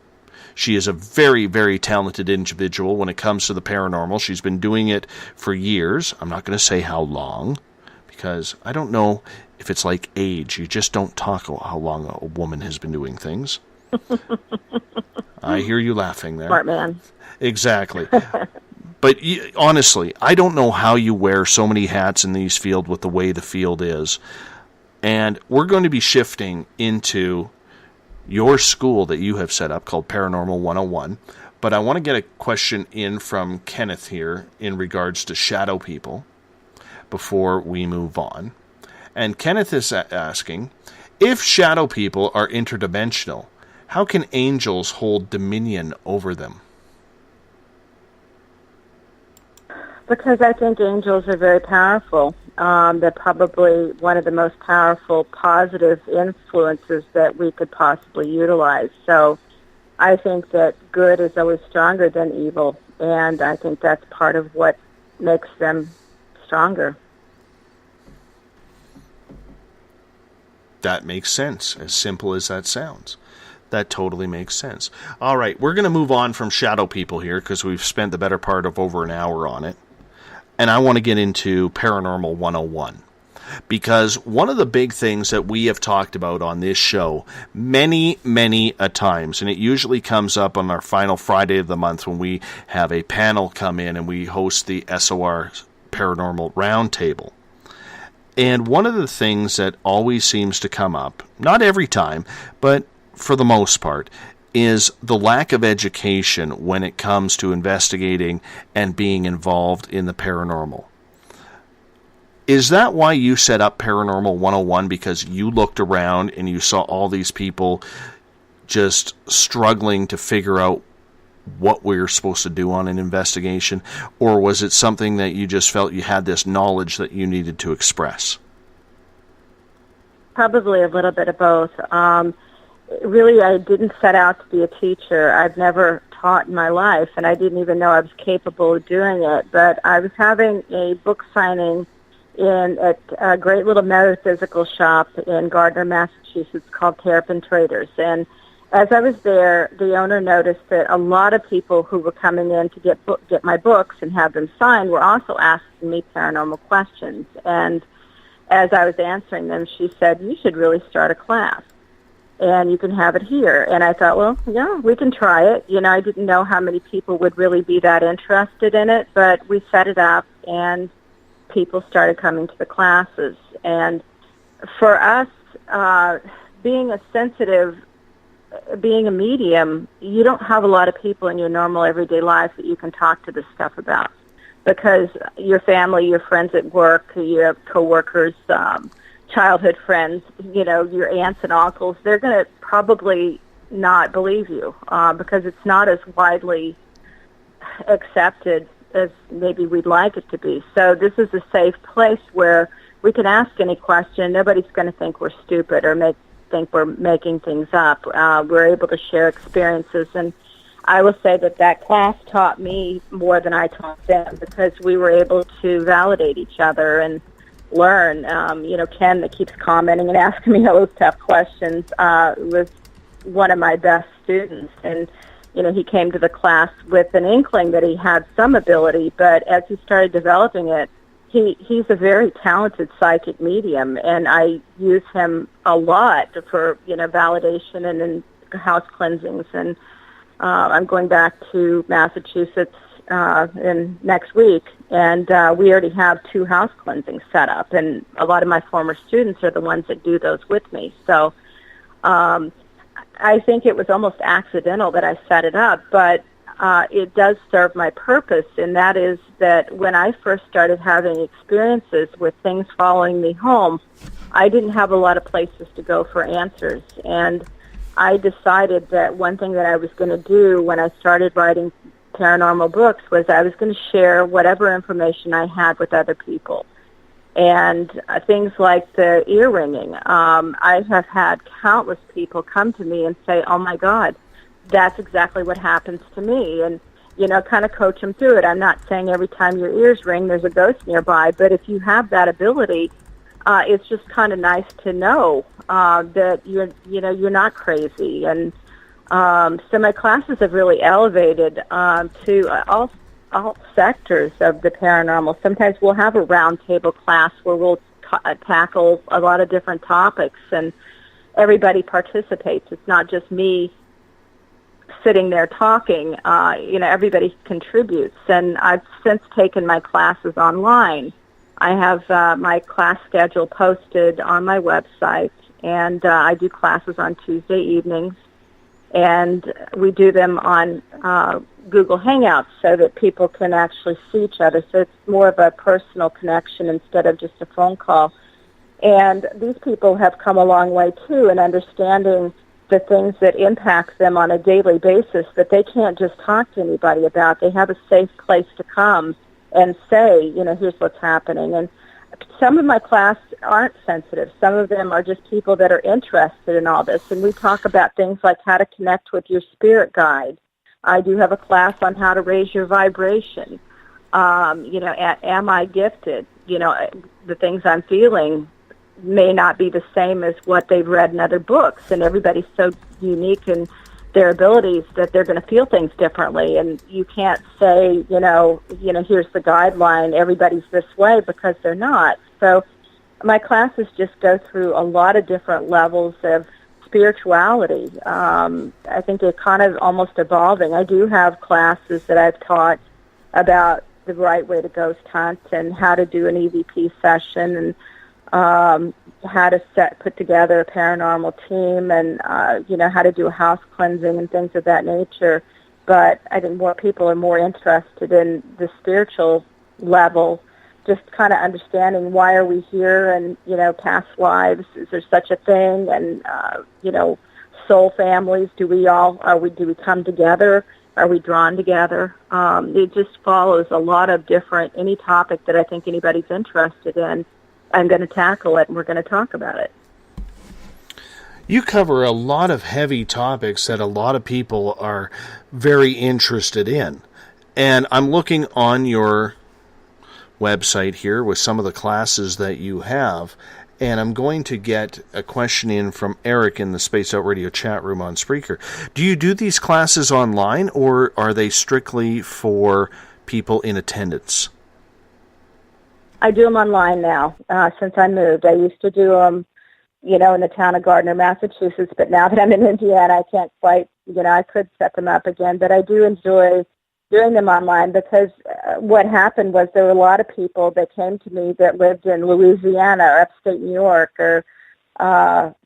She is a very, very talented individual when it comes to the paranormal. She's been doing it for years. I'm not going to say how long, because I don't know if it's like age. You just don't talk about how long a woman has been doing things. I hear you laughing there. Smart man. Exactly. But honestly, I don't know how you wear so many hats in these fields with the way the field is. And we're going to be shifting into your school that you have set up called Paranormal 101. But I want to get a question in from Kenneth here in regards to shadow people before we move on. And Kenneth is asking, if shadow people are interdimensional, how can angels hold dominion over them? Because I think angels are very powerful. They're probably one of the most powerful positive influences that we could possibly utilize. So I think that good is always stronger than evil, and I think that's part of what makes them stronger. That makes sense, as simple as that sounds. That totally makes sense. All right, we're going to move on from shadow people here because we've spent the better part of over an hour on it. And I want to get into Paranormal 101. Because one of the big things that we have talked about on this show many, many a times, and it usually comes up on our final Friday of the month when we have a panel come in and we host the SOR Paranormal Roundtable. And one of the things that always seems to come up, not every time, but for the most part, is the lack of education when it comes to investigating and being involved in the paranormal. Is that why you set up Paranormal 101? Because you looked around and you saw all these people just struggling to figure out what we're supposed to do on an investigation? Or was it something that you just felt you had this knowledge that you needed to express? Probably a little bit of both. Really, I didn't set out to be a teacher. I've never taught in my life, and I didn't even know I was capable of doing it. But I was having a book signing at a great little metaphysical shop in Gardner, Massachusetts called Terrapin Traders. And as I was there, the owner noticed that a lot of people who were coming in to get my books and have them signed were also asking me paranormal questions. And as I was answering them, she said, "You should really start a class, and you can have it here." And I thought, well, yeah, we can try it. You know, I didn't know how many people would really be that interested in it, but we set it up, and people started coming to the classes. And for us, being a medium, you don't have a lot of people in your normal everyday life that you can talk to this stuff about, because your family, your friends at work, your coworkers, childhood friends, you know, your aunts and uncles, they're going to probably not believe you because it's not as widely accepted as maybe we'd like it to be. So this is a safe place where we can ask any question. Nobody's going to think we're stupid or think we're making things up. We're able to share experiences, and I will say that class taught me more than I taught them, because we were able to validate each other and learn. You know, Ken, that keeps commenting and asking me all those tough questions, was one of my best students. And, you know, he came to the class with an inkling that he had some ability, but as he started developing it, he's a very talented psychic medium, and I use him a lot for, you know, validation and in house cleansings. And I'm going back to Massachusetts in next week, and we already have 2 house cleansings set up, and a lot of my former students are the ones that do those with me. So I think it was almost accidental that I set it up, but it does serve my purpose, and that is that when I first started having experiences with things following me home, I didn't have a lot of places to go for answers. And I decided that one thing that I was going to do when I started writing paranormal books was I was going to share whatever information I had with other people. And things like the ear ringing, I have had countless people come to me and say, "Oh my God, that's exactly what happens to me," and, you know, kind of coach them through it. I'm not saying every time your ears ring there's a ghost nearby, but if you have that ability, it's just kind of nice to know that you're not crazy. And so my classes have really elevated to all sectors of the paranormal. Sometimes we'll have a round table class where we'll tackle a lot of different topics, and everybody participates. It's not just me sitting there talking. You know, everybody contributes. And I've since taken my classes online. I have my class schedule posted on my website, and I do classes on Tuesday evenings, and we do them on Google Hangouts so that people can actually see each other. So it's more of a personal connection instead of just a phone call. And these people have come a long way, too, in understanding the things that impact them on a daily basis that they can't just talk to anybody about. They have a safe place to come and say, you know, here's what's happening. And some of my class aren't sensitive. Some of them are just people that are interested in all this. And we talk about things like how to connect with your spirit guide. I do have a class on how to raise your vibration. You know, am I gifted? You know, the things I'm feeling may not be the same as what they've read in other books, and everybody's so unique in their abilities that they're going to feel things differently, and you can't say, you know, here's the guideline, everybody's this way, because they're not. So my classes just go through a lot of different levels of spirituality. I think they're kind of almost evolving. I do have classes that I've taught about the right way to ghost hunt and how to do an EVP session, and how to put together a paranormal team and, how to do house cleansing and things of that nature. But I think more people are more interested in the spiritual level, just kind of understanding why are we here and, past lives, is there such a thing? And, soul families, do we come together? Are we drawn together? It just follows a lot of different, any topic that I think anybody's interested in, I'm going to tackle it and we're going to talk about it. You cover a lot of heavy topics that a lot of people are very interested in. And I'm looking on your website here with some of the classes that you have, and I'm going to get a question in from Eric in the Spaced Out Radio chat room on Spreaker. Do you do these classes online, or are they strictly for people in attendance? I do them online now, since I moved. I used to do them, in the town of Gardner, Massachusetts, but now that I'm in Indiana, I can't quite, I could set them up again, but I do enjoy doing them online because what happened was there were a lot of people that came to me that lived in Louisiana or upstate New York or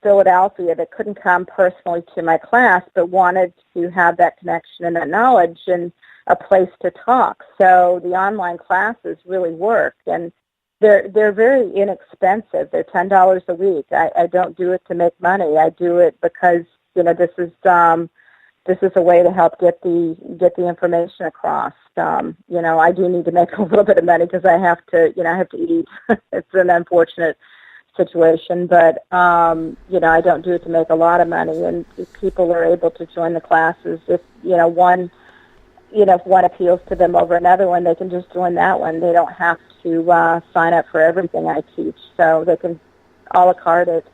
Philadelphia that couldn't come personally to my class but wanted to have that connection and that knowledge and a place to talk. So the online classes really work, and they're very inexpensive. They're $10 a week. I don't do it to make money. I do it because this is a way to help get the information across. I do need to make a little bit of money because I have to eat. It's an unfortunate situation, but I don't do it to make a lot of money. And if people are able to join the classes, if one appeals to them over another one, they can just join that one. They don't have to sign up for everything I teach, so they can a la carte it.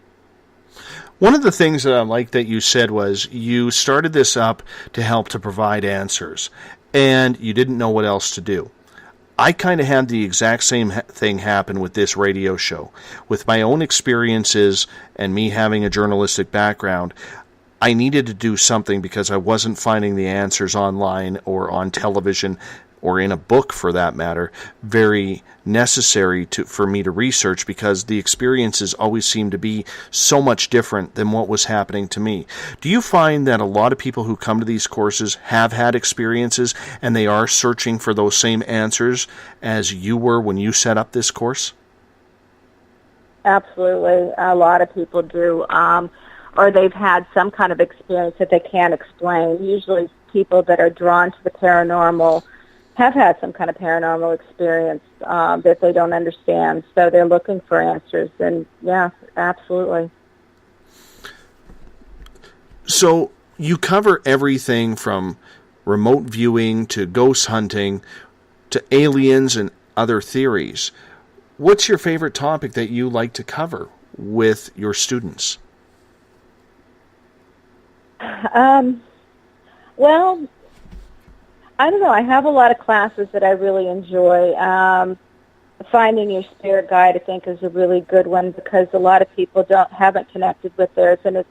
One of the things that I like that you said was you started this up to help to provide answers, and you didn't know what else to do. I kind of had the exact same thing happen with this radio show. With my own experiences and me having a journalistic background, I needed to do something because I wasn't finding the answers online or on television or in a book, for that matter, very necessary for me to research, because the experiences always seem to be so much different than what was happening to me. Do you find that a lot of people who come to these courses have had experiences and they are searching for those same answers as you were when you set up this course? Absolutely. A lot of people do. Or they've had some kind of experience that they can't explain. Usually people that are drawn to the paranormal have had some kind of paranormal experience that they don't understand. So they're looking for answers. And, yeah, absolutely. So you cover everything from remote viewing to ghost hunting to aliens and other theories. What's your favorite topic that you like to cover with your students? Well, I don't know. I have a lot of classes that I really enjoy. Finding your spirit guide, I think, is a really good one because a lot of people haven't connected with theirs, and it's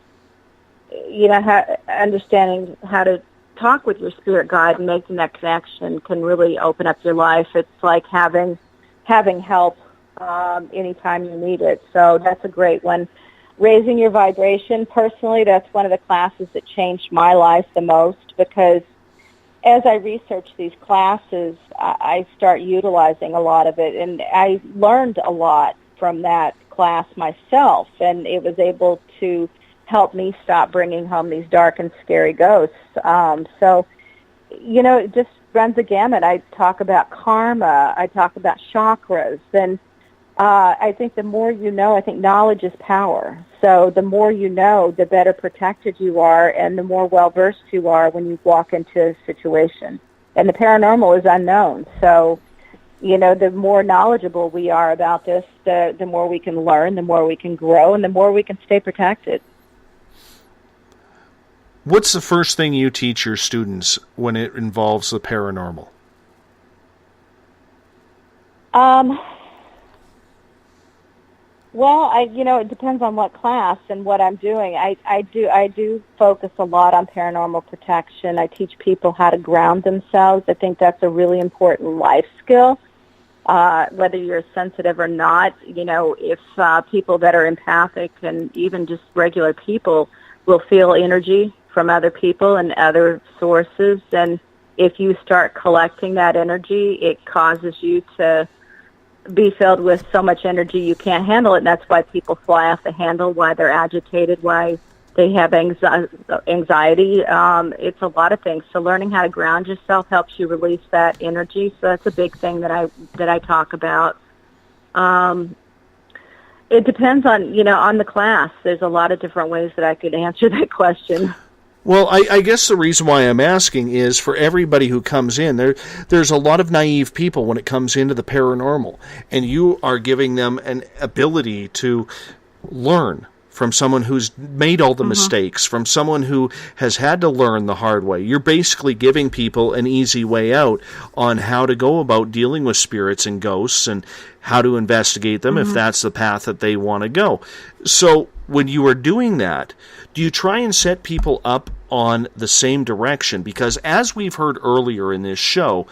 understanding how to talk with your spirit guide and making that connection can really open up your life. It's like having help anytime you need it. So that's a great one. Raising your vibration, personally, that's one of the classes that changed my life the most because as I research these classes, I start utilizing a lot of it, and I learned a lot from that class myself, and it was able to help me stop bringing home these dark and scary ghosts. So, it just runs a gamut. I talk about karma. I talk about chakras, and I think the more you know, I think knowledge is power. So the more you know, the better protected you are and the more well-versed you are when you walk into a situation. And the paranormal is unknown. So, the more knowledgeable we are about this, the more we can learn, the more we can grow, and the more we can stay protected. What's the first thing you teach your students when it involves the paranormal? Well, it depends on what class and what I'm doing. I do focus a lot on paranormal protection. I teach people how to ground themselves. I think that's a really important life skill. whether you're sensitive or not. You know, if people that are empathic and even just regular people will feel energy from other people and other sources, and if you start collecting that energy, it causes you to be filled with so much energy you can't handle it, and that's why people fly off the handle, why they're agitated, why they have anxiety. It's a lot of things. So learning how to ground yourself helps you release that energy. So that's a big thing that I talk about. It depends on, on the class. There's a lot of different ways that I could answer that question. Well, I guess the reason why I'm asking is for everybody who comes in, there's a lot of naive people when it comes into the paranormal, and you are giving them an ability to learn from someone who's made all the mistakes, from someone who has had to learn the hard way. You're basically giving people an easy way out on how to go about dealing with spirits and ghosts and how to investigate them if that's the path that they want to go. So when you are doing that, do you try and set people up on the same direction? Because as we've heard earlier in this show,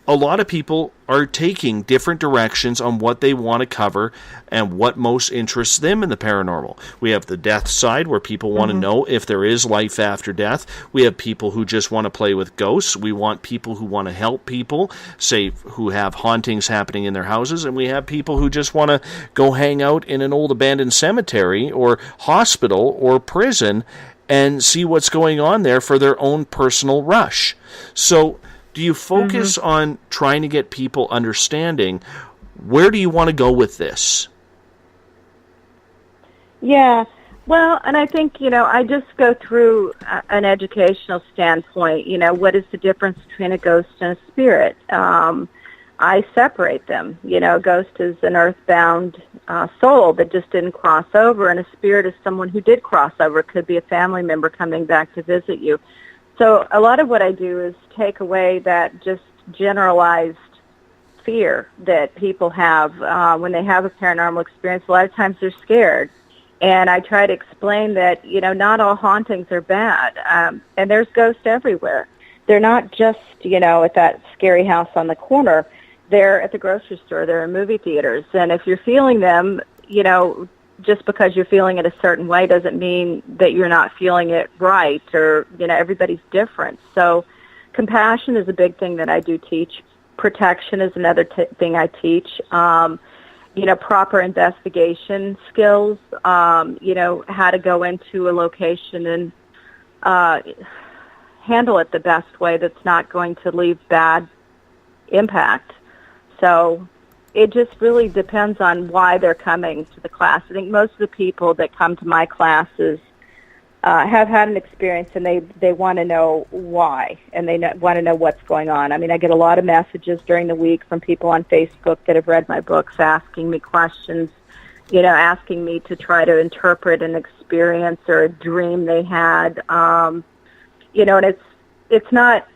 a lot of people are taking different directions on what they want to cover and what most interests them in the paranormal. We have the death side where people want to know if there is life after death. We have people who just want to play with ghosts. We want people who want to help people, say, who have hauntings happening in their houses. And we have people who just want to go hang out in an old abandoned cemetery or hospital or prison and see what's going on there for their own personal rush. So do you focus on trying to get people understanding where do you want to go with this? Yeah, well, and I think, I just go through an educational standpoint. What is the difference between a ghost and a spirit? I separate them. A ghost is an earthbound soul that just didn't cross over, and a spirit is someone who did cross over. It could be a family member coming back to visit you. So a lot of what I do is take away that just generalized fear that people have when they have a paranormal experience. A lot of times they're scared. And I try to explain that, not all hauntings are bad. And there's ghosts everywhere. They're not just, at that scary house on the corner. They're at the grocery store. They're in movie theaters. And if you're feeling them, just because you're feeling it a certain way doesn't mean that you're not feeling it right, or, everybody's different. So compassion is a big thing that I do teach. Protection is another thing I teach. Proper investigation skills, how to go into a location and handle it the best way that's not going to leave bad impact. So it just really depends on why they're coming to the class. I think most of the people that come to my classes have had an experience, and they want to know why, and they want to know what's going on. I mean, I get a lot of messages during the week from people on Facebook that have read my books asking me questions, asking me to try to interpret an experience or a dream they had. And it's not,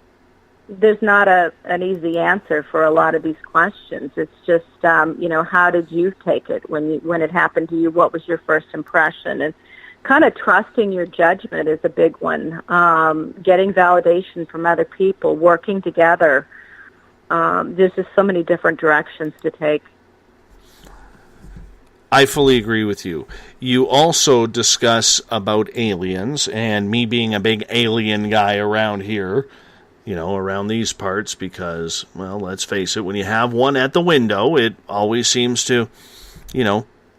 there's not an easy answer for a lot of these questions. It's just, how did you take it when it happened to you? What was your first impression? And kind of trusting your judgment is a big one. Getting validation from other people, working together. There's just so many different directions to take. I fully agree with you. You also discuss about aliens, and me being a big alien guy around here, around these parts, because, well, let's face it, when you have one at the window, it always seems to,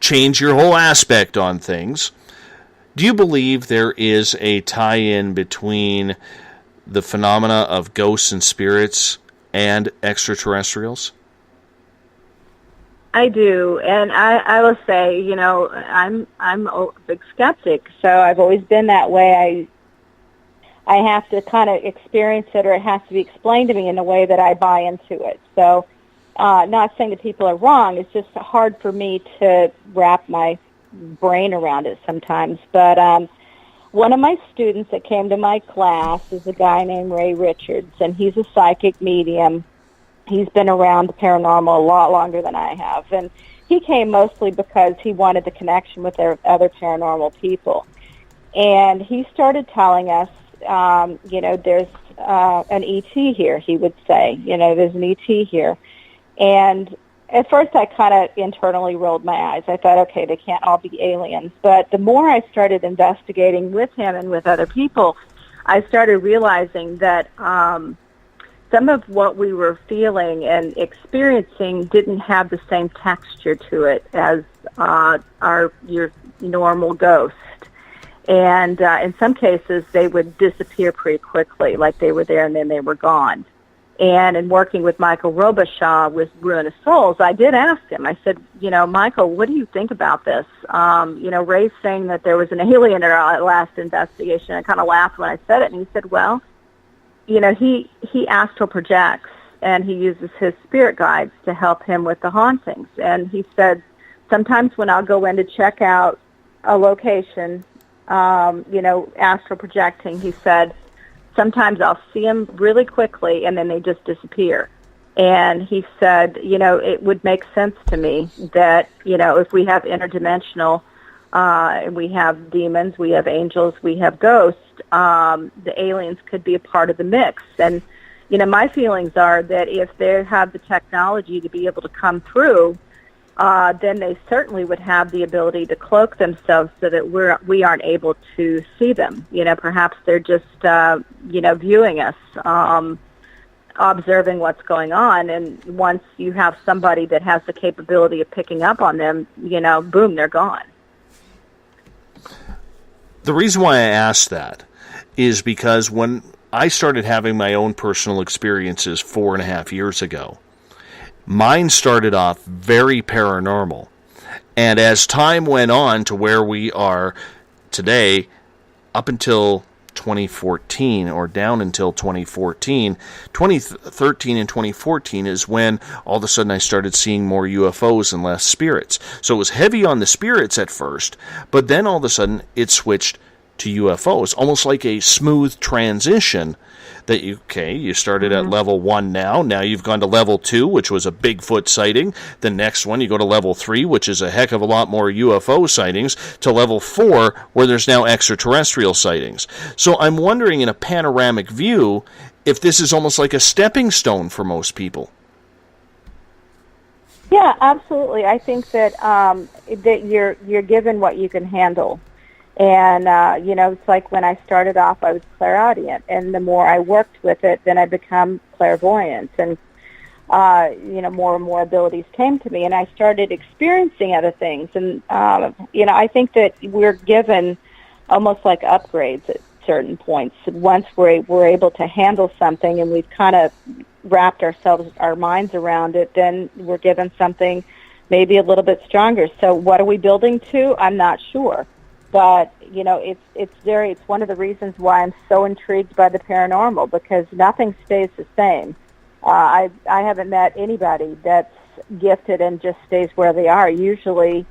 change your whole aspect on things. Do you believe there is a tie-in between the phenomena of ghosts and spirits and extraterrestrials? I do, and I will say, I'm a big skeptic, so I've always been that way. I have to kind of experience it, or it has to be explained to me in a way that I buy into it. So, not saying that people are wrong, it's just hard for me to wrap my brain around it sometimes. But one of my students that came to my class is a guy named Ray Richards, and he's a psychic medium. He's been around the paranormal a lot longer than I have, and he came mostly because he wanted the connection with other paranormal people. And he started telling us, there's an ET here, he would say. There's an ET here. And at first I kind of internally rolled my eyes. I thought, okay, they can't all be aliens. But the more I started investigating with him and with other people, I started realizing that some of what we were feeling and experiencing didn't have the same texture to it as your normal ghost. And in some cases, they would disappear pretty quickly, like they were there and then they were gone. And in working with Michael Robichaud with Ruinous Souls, I did ask him. I said, Michael, what do you think about this? Ray's saying that there was an alien in our last investigation. I kind of laughed when I said it, and he said, well, he astral projects, and he uses his spirit guides to help him with the hauntings. And he said, sometimes when I'll go in to check out a location, astral projecting, he said, sometimes I'll see them really quickly, and then they just disappear. And he said, it would make sense to me that, if we have interdimensional, we have demons, we have angels, we have ghosts, the aliens could be a part of the mix. And, my feelings are that if they have the technology to be able to come through, then they certainly would have the ability to cloak themselves so that we aren't able to see them. Perhaps they're just, viewing us, observing what's going on. And once you have somebody that has the capability of picking up on them, boom, they're gone. The reason why I asked that is because when I started having my own personal experiences 4.5 years ago, mine started off very paranormal. And as time went on to where we are today, up until 2014 or down until 2014, 2013 and 2014 is when all of a sudden I started seeing more UFOs and less spirits. So it was heavy on the spirits at first, but then all of a sudden it switched to UFOs, almost like a smooth transition that you started at level 1 now you've gone to level 2, which was a Bigfoot sighting. The next one, you go to level 3, which is a heck of a lot more UFO sightings, to level 4, where there's now extraterrestrial sightings. So I'm wondering, in a panoramic view, if this is almost like a stepping stone for most people. Yeah, absolutely. I think that that you're given what you can handle. And, it's like when I started off, I was clairaudient. And the more I worked with it, then I become clairvoyant. And, more and more abilities came to me. And I started experiencing other things. And, I think that we're given almost like upgrades at certain points. Once we're able to handle something and we've kind of wrapped our minds around it, then we're given something maybe a little bit stronger. So what are we building to? I'm not sure. But, it's one of the reasons why I'm so intrigued by the paranormal, because nothing stays the same. I haven't met anybody that's gifted and just stays where they are. Usually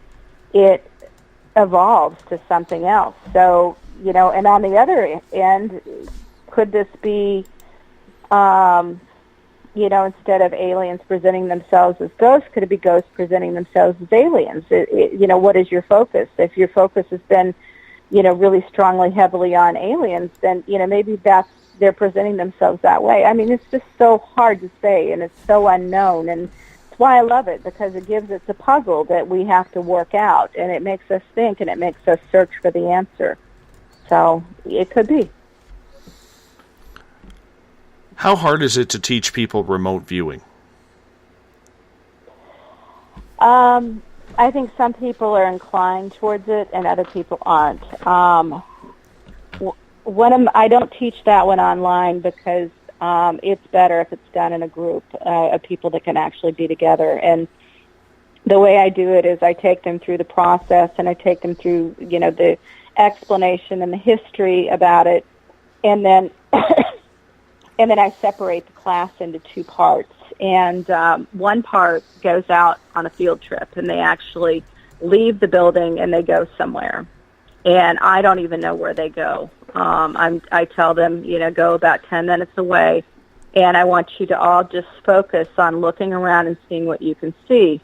it evolves to something else. So, and on the other end, could this be, instead of aliens presenting themselves as ghosts, could it be ghosts presenting themselves as aliens? What is your focus? If your focus has been, really strongly, heavily on aliens, then, maybe they're presenting themselves that way. I mean, it's just so hard to say, and it's so unknown, and that's why I love it, because it's a puzzle that we have to work out, and it makes us think, and it makes us search for the answer. So it could be. How hard is it to teach people remote viewing? I think some people are inclined towards it and other people aren't. I don't teach that one online because it's better if it's done in a group of people that can actually be together. And the way I do it is I take them through the process, and I take them through, the explanation and the history about it, and then and then I separate the class into 2 parts. And one part goes out on a field trip, and they actually leave the building and they go somewhere. And I don't even know where they go. I tell them, go about 10 minutes away, and I want you to all just focus on looking around and seeing what you can see.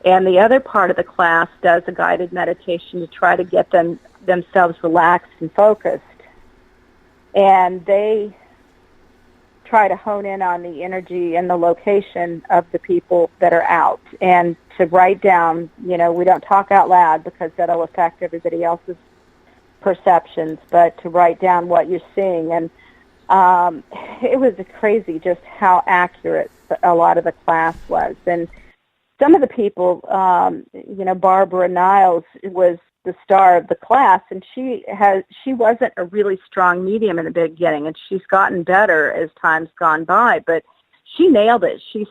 And the other part of the class does a guided meditation to try to get themselves relaxed and focused. And they try to hone in on the energy and the location of the people that are out, and to write down, we don't talk out loud because that'll affect everybody else's perceptions, but to write down what you're seeing. And it was crazy just how accurate a lot of the class was. And some of the people, Barbara Niles was the star of the class, and she wasn't a really strong medium in the beginning, and she's gotten better as time's gone by, but she nailed it. She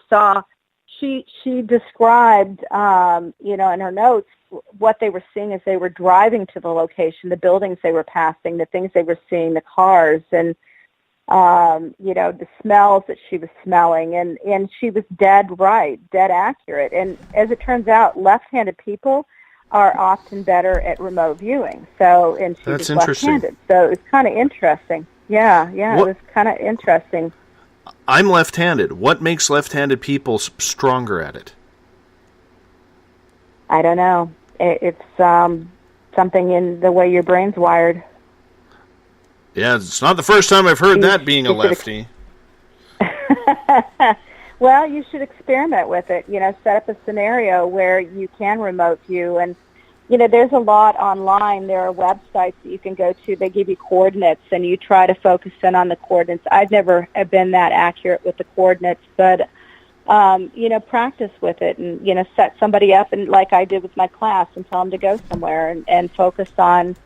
described, in her notes, what they were seeing as they were driving to the location, the buildings they were passing, the things they were seeing, the cars, and the smells that she was smelling, and she was dead right, dead accurate. And as it turns out, left-handed people are often better at remote viewing. And she was left-handed. So it's kind of interesting. Yeah, it was kind of interesting. I'm left-handed. What makes left-handed people stronger at it? I don't know. It's something in the way your brain's wired. Yeah, it's not the first time I've heard that, being a lefty. Well, you should experiment with it. Set up a scenario where you can remote view. And, there's a lot online. There are websites that you can go to. They give you coordinates, and you try to focus in on the coordinates. I've never been that accurate with the coordinates, but, practice with it and, set somebody up, and like I did with my class, and tell them to go somewhere and focus on,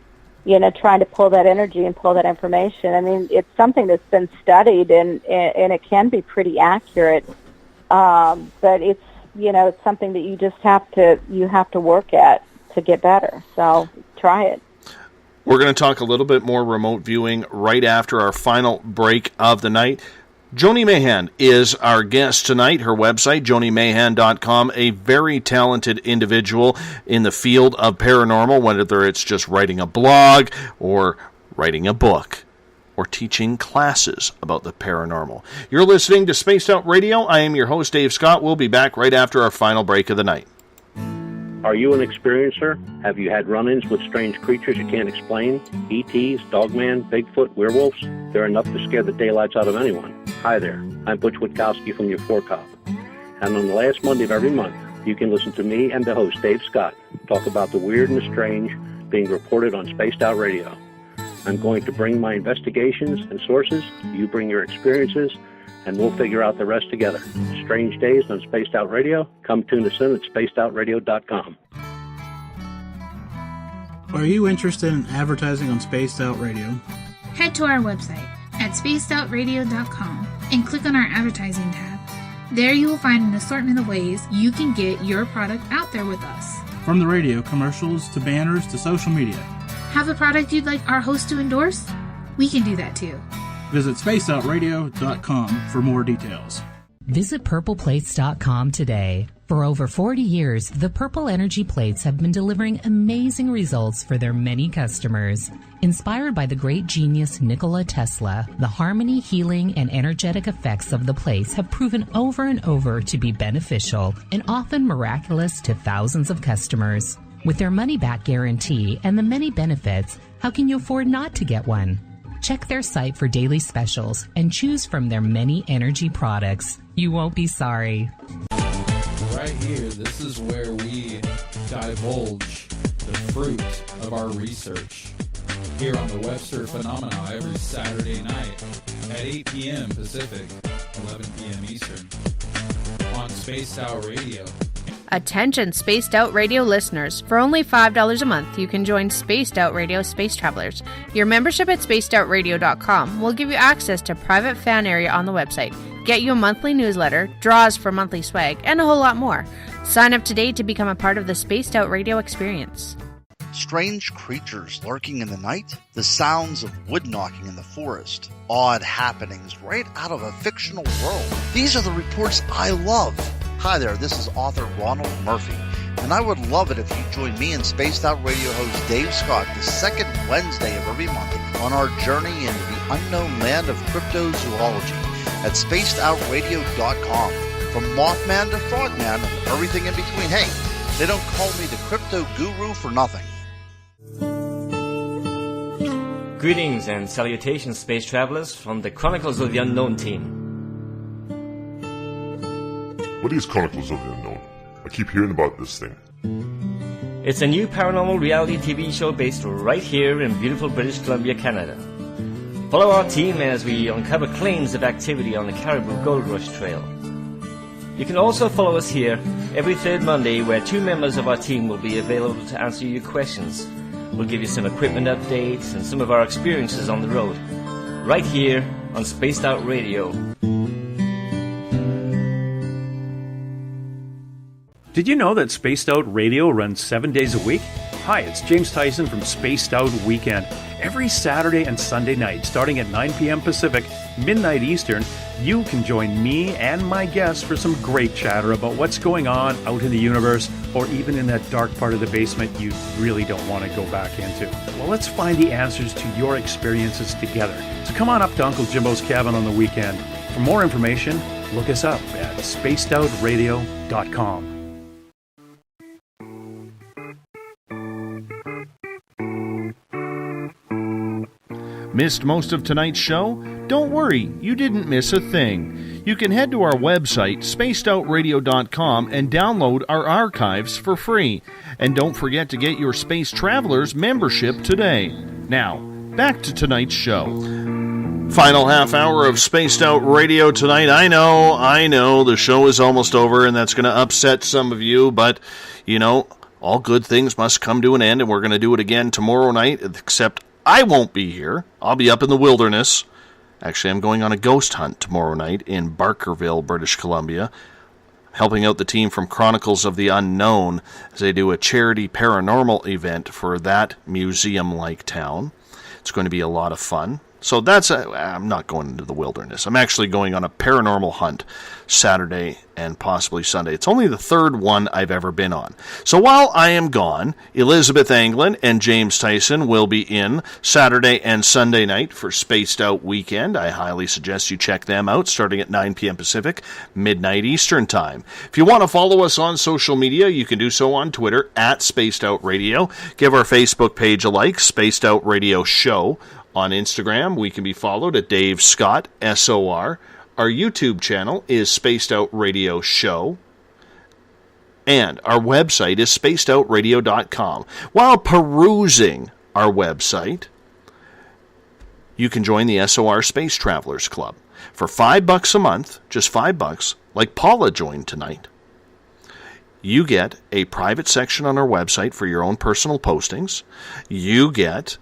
trying to pull that energy and pull that information. I mean, it's something that's been studied, and it can be pretty accurate. But it's, it's something that you just have to work at to get better. So try it. We're going to talk a little bit more remote viewing right after our final break of the night. Joni Mayhan is our guest tonight. Her website, jonimayhan.com, a very talented individual in the field of paranormal, whether it's just writing a blog or writing a book or teaching classes about the paranormal. You're listening to Spaced Out Radio. I am your host, Dave Scott. We'll be back right after our final break of the night. Are you an experiencer? Have you had run-ins with strange creatures you can't explain? ETs, Dogman, Bigfoot, werewolves? They're enough to scare the daylights out of anyone. Hi there, I'm Butch Witkowski from your 4-Cop. And on the last Monday of every month, you can listen to me and the host, Dave Scott, talk about the weird and the strange being reported on Spaced Out Radio. I'm going to bring my investigations and sources, you bring your experiences, and we'll figure out the rest together. Strange Days on Spaced Out Radio. Come tune us in at spacedoutradio.com. Are you interested in advertising on Spaced Out Radio? Head to our website at spacedoutradio.com and click on our advertising tab. There you will find an assortment of ways you can get your product out there with us. From the radio, commercials, to banners, to social media. Have a product you'd like our host to endorse? We can do that too. Visit spacedoutradio.com for more details. Visit purpleplates.com today. For over 40 years, the Purple Energy Plates have been delivering amazing results for their many customers. Inspired by the great genius Nikola Tesla, the harmony, healing, and energetic effects of the plates have proven over and over to be beneficial and often miraculous to thousands of customers. With their money-back guarantee and the many benefits, how can you afford not to get one? Check their site for daily specials and choose from their many energy products. You won't be sorry. Right here, this is where we divulge the fruit of our research. Here on the Webster Phenomena every Saturday night at 8 p.m. Pacific, 11 p.m. Eastern on Spaced Out Radio. Attention Spaced Out Radio listeners, for only $5 a month you can join Spaced Out Radio Space Travelers. Your membership at spacedoutradio.com will give you access to private fan area on the website, get you a monthly newsletter, draws for monthly swag, and a whole lot more. Sign up today to become a part of the Spaced Out Radio experience. Strange creatures lurking in the night, the sounds of wood knocking in the forest, odd happenings right out of a fictional world. These are the reports I love. Hi there, this is author Ronald Murphy, and I would love it if you join me and Spaced Out Radio host Dave Scott the second Wednesday of every month on our journey into the unknown land of cryptozoology at spacedoutradio.com. From Mothman to Frogman and everything in between. Hey, they don't call me the crypto guru for nothing. Greetings and salutations, space travelers, from the Chronicles of the Unknown team. What are these Chronicles of the Unknown? I keep hearing about this thing. It's a new paranormal reality TV show based right here in beautiful British Columbia, Canada. Follow our team as we uncover claims of activity on the Caribou Gold Rush Trail. You can also follow us here every third Monday, where 2 members of our team will be available to answer your questions. We'll give you some equipment updates and some of our experiences on the road, right here on Spaced Out Radio. Did you know that Spaced Out Radio runs 7 days a week? Hi, it's James Tyson from Spaced Out Weekend. Every Saturday and Sunday night, starting at 9 p.m. Pacific, midnight Eastern, you can join me and my guests for some great chatter about what's going on out in the universe, or even in that dark part of the basement you really don't want to go back into. Well, let's find the answers to your experiences together. So come on up to Uncle Jimbo's cabin on the weekend. For more information, look us up at spacedoutradio.com. Missed most of tonight's show? Don't worry, you didn't miss a thing. You can head to our website, spacedoutradio.com, and download our archives for free. And don't forget to get your Space Travelers membership today. Now, back to tonight's show. Final half hour of Spaced Out Radio tonight. I know, the show is almost over, and that's going to upset some of you, but, you know, all good things must come to an end, and we're going to do it again tomorrow night, except I won't be here. I'll be up in the wilderness. Actually, I'm going on a ghost hunt tomorrow night in Barkerville, British Columbia, helping out the team from Chronicles of the Unknown as they do a charity paranormal event for that museum-like town. It's going to be a lot of fun. So I'm not going into the wilderness. I'm actually going on a paranormal hunt Saturday and possibly Sunday. It's only the third one I've ever been on. So while I am gone, Elizabeth Anglin and James Tyson will be in Saturday and Sunday night for Spaced Out Weekend. I highly suggest you check them out starting at 9 p.m. Pacific, midnight Eastern Time. If you want to follow us on social media, you can do so on Twitter at Spaced Out Radio. Give our Facebook page a like, Spaced Out Radio Show. On Instagram, we can be followed at Dave Scott, SOR. Our YouTube channel is Spaced Out Radio Show. And our website is spacedoutradio.com. While perusing our website, you can join the SOR Space Travelers Club. For $5 a month, just $5, like Paula joined tonight, you get a private section on our website for your own personal postings. You get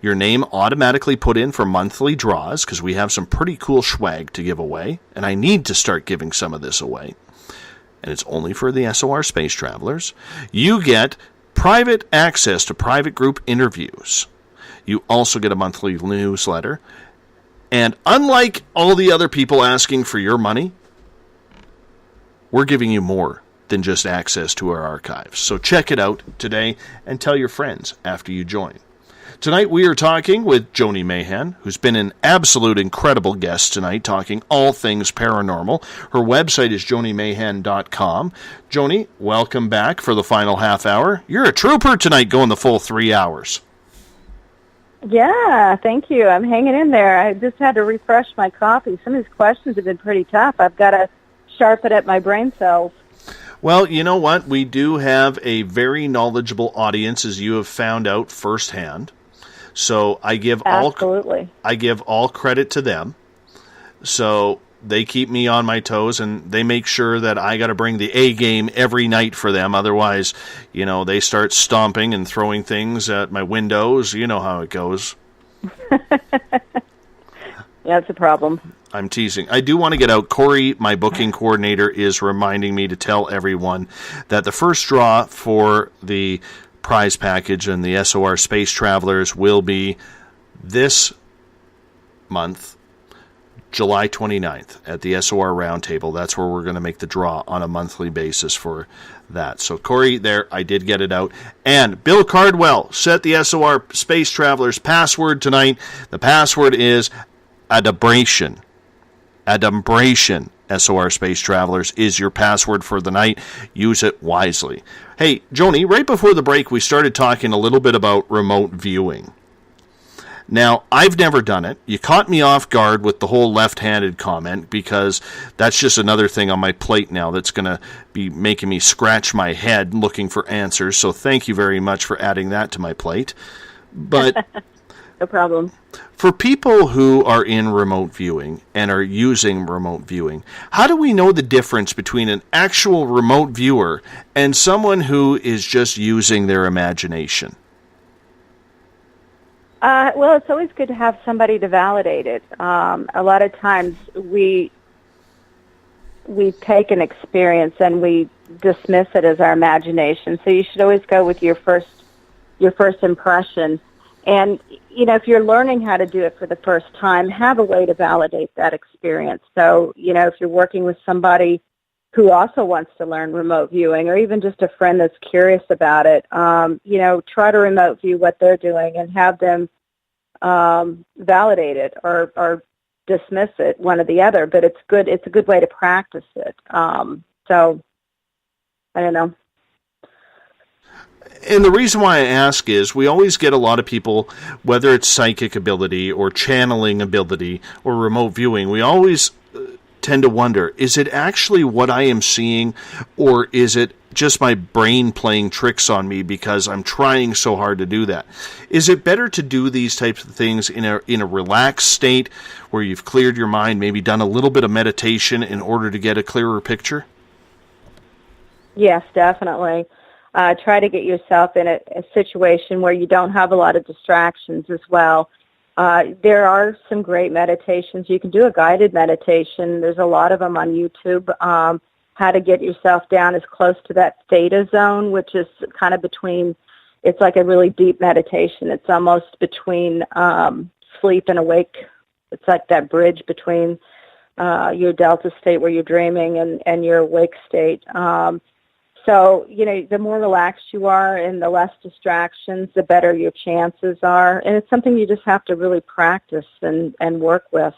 your name automatically put in for monthly draws, because we have some pretty cool swag to give away, and I need to start giving some of this away. And it's only for the SOR Space Travelers. You get private access to private group interviews. You also get a monthly newsletter. And unlike all the other people asking for your money, we're giving you more than just access to our archives. So check it out today and tell your friends after you join. Tonight we are talking with Joni Mayhan, who's been an absolute incredible guest tonight, talking all things paranormal. Her website is jonimayhan.com. Joni, welcome back for the final half hour. You're a trooper tonight, going the full 3 hours. Yeah, thank you. I'm hanging in there. I just had to refresh my coffee. Some of these questions have been pretty tough. I've got to sharpen up my brain cells. Well, you know what? We do have a very knowledgeable audience, as you have found out firsthand. So I give all credit to them. So they keep me on my toes, and they make sure that I got to bring the A game every night for them. Otherwise, you know, they start stomping and throwing things at my windows. You know how it goes. Yeah, it's a problem. I'm teasing. I do want to get out. Corey, my booking coordinator, is reminding me to tell everyone that the first draw for the prize package and the SOR Space Travelers will be this month, July 29th, at the SOR Roundtable. That's where we're going to make the draw on a monthly basis for that. So, Corey, there, I did get it out. And Bill Cardwell set the SOR Space Travelers password tonight. The password is adumbration. Adumbration. SOR Space Travelers is your password for the night. Use it wisely. Hey, Joni, right before the break, we started talking a little bit about remote viewing. Now, I've never done it. You caught me off guard with the whole left-handed comment, because that's just another thing on my plate now that's going to be making me scratch my head looking for answers. So thank you very much for adding that to my plate. But no problem. For people who are in remote viewing and are using remote viewing, how do we know the difference between an actual remote viewer and someone who is just using their imagination? Well, it's always good to have somebody to validate it. A lot of times we take an experience and we dismiss it as our imagination. So you should always go with your first impression. And, you know, if you're learning how to do it for the first time, have a way to validate that experience. So, you know, if you're working with somebody who also wants to learn remote viewing, or even just a friend that's curious about it, you know, try to remote view what they're doing and have them validate it or dismiss it, one or the other. But it's good. It's a good way to practice it. So, I don't know. And the reason why I ask is we always get a lot of people, whether it's psychic ability or channeling ability or remote viewing, we always tend to wonder, is it actually what I am seeing, or is it just my brain playing tricks on me because I'm trying so hard to do that? Is it better to do these types of things in a relaxed state where you've cleared your mind, maybe done a little bit of meditation in order to get a clearer picture? Yes, definitely. Try to get yourself in a situation where you don't have a lot of distractions as well. There are some great meditations. You can do a guided meditation. There's a lot of them on YouTube. How to get yourself down as close to that theta zone, which is kind of between, it's like a really deep meditation. It's almost between sleep and awake. It's like that bridge between your delta state where you're dreaming and your awake state. So, you know, the more relaxed you are and the less distractions, the better your chances are. And it's something you just have to really practice and work with.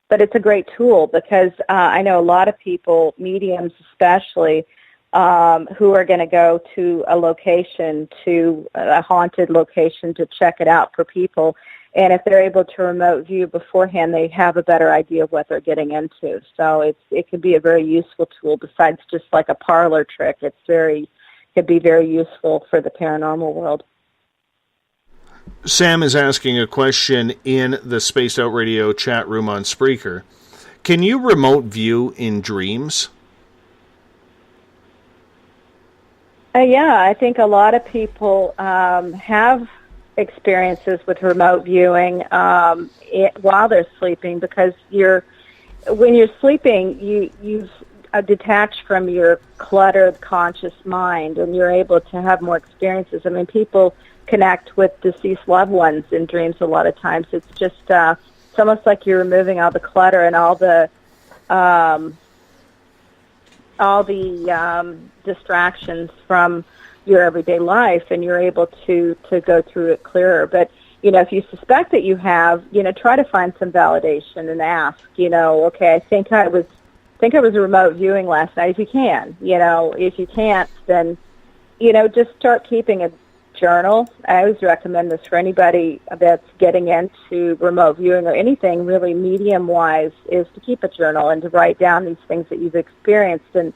But it's a great tool because I know a lot of people, mediums especially, who are going to go to a location, to a haunted location to check it out for people. And if they're able to remote view beforehand, they have a better idea of what they're getting into. So it could be a very useful tool besides just like a parlor trick. It could be very useful for the paranormal world. Sam is asking a question in the Spaced Out Radio chat room on Spreaker. Can you remote view in dreams? Yeah, I think a lot of people have experiences with remote viewing while they're sleeping, because when you're sleeping, you've detached from your cluttered conscious mind, and you're able to have more experiences. I mean, people connect with deceased loved ones in dreams a lot of times. It's just it's almost like you're removing all the clutter and all the distractions from your everyday life, and you're able to go through it clearer. But, you know, if you suspect that you have, you know, try to find some validation and ask, you know, okay, I think I was remote viewing last night, if you can. You know, if you can't, then, you know, just start keeping a journal. I always recommend this for anybody that's getting into remote viewing or anything really medium-wise, is to keep a journal and to write down these things that you've experienced. And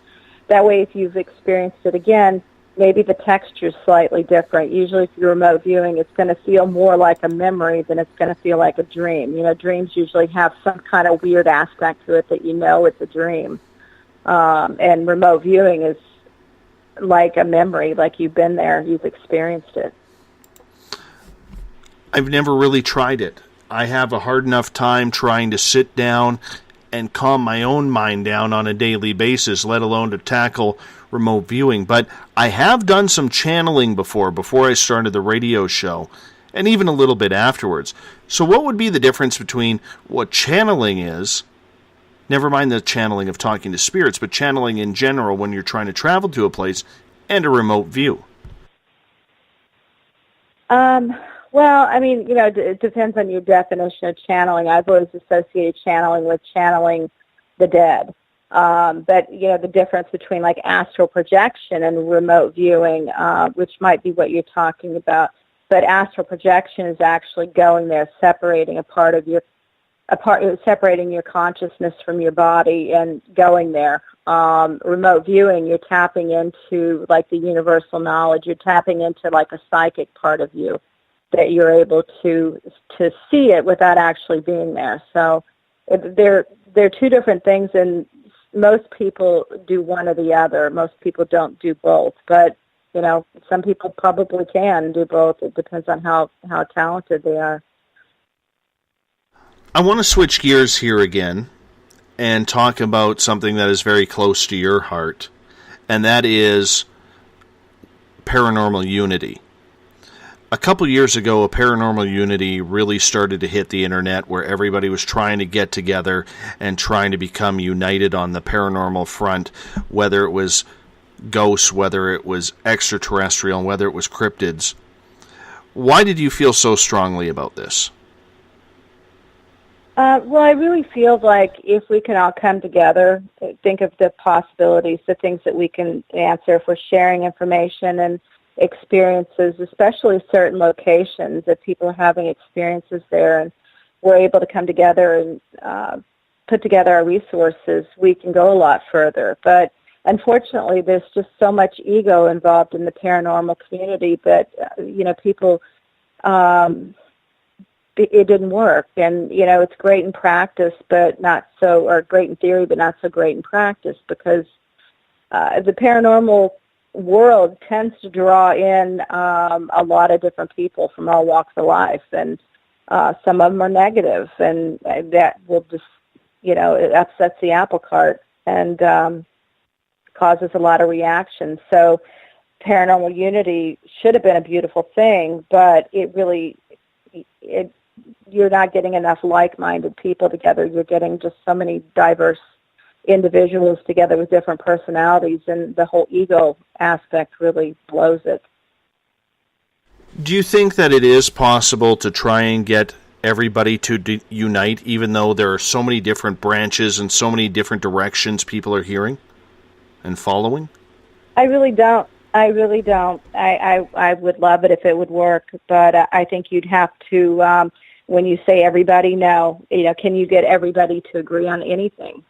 that way, if you've experienced it again, maybe the texture is slightly different. Usually if you're remote viewing, it's going to feel more like a memory than it's going to feel like a dream. You know, dreams usually have some kind of weird aspect to it that you know it's a dream. And remote viewing is like a memory, like you've been there, you've experienced it. I've never really tried it. I have a hard enough time trying to sit down and calm my own mind down on a daily basis, let alone to tackle remote viewing. But I have done some channeling before I started the radio show, and even a little bit afterwards. So what would be the difference between what channeling is, never mind the channeling of talking to spirits, but channeling in general when you're trying to travel to a place, and a remote view? Well, I mean, you know, it depends on your definition of channeling. I've always associated channeling with channeling the dead. But, you know, the difference between like astral projection and remote viewing, which might be what you're talking about, but astral projection is actually going there, separating separating your consciousness from your body and going there. Remote viewing, you're tapping into like the universal knowledge. You're tapping into like a psychic part of you that you're able to see it without actually being there. So they're two different things, and most people do one or the other. Most people don't do both, but some people probably can do both. It depends on how talented they are. I want to switch gears here again and talk about something that is very close to your heart, and that is paranormal unity. A couple years ago, a paranormal unity really started to hit the internet, where everybody was trying to get together and trying to become united on the paranormal front, whether it was ghosts, whether it was extraterrestrial, and whether it was cryptids. Why did you feel so strongly about this? Well, I really feel like if we can all come together, think of the possibilities, the things that we can answer if we're sharing information and experiences, especially certain locations, that people are having experiences there, and we're able to come together and put together our resources, we can go a lot further. But unfortunately, there's just so much ego involved in the paranormal community that, people... it didn't work, and it's great in practice, but not so, or great in theory, but not so great in practice, because the paranormal world tends to draw in a lot of different people from all walks of life, and some of them are negative, and that will just, it upsets the apple cart and causes a lot of reaction. So paranormal unity should have been a beautiful thing, but you're not getting enough like-minded people together. You're getting just so many diverse individuals together with different personalities, and the whole ego aspect really blows it. Do you think that it is possible to try and get everybody to unite, even though there are so many different branches and so many different directions people are hearing and following? I really don't. I would love it if it would work, but I think you'd have to, when you say everybody, can you get everybody to agree on anything?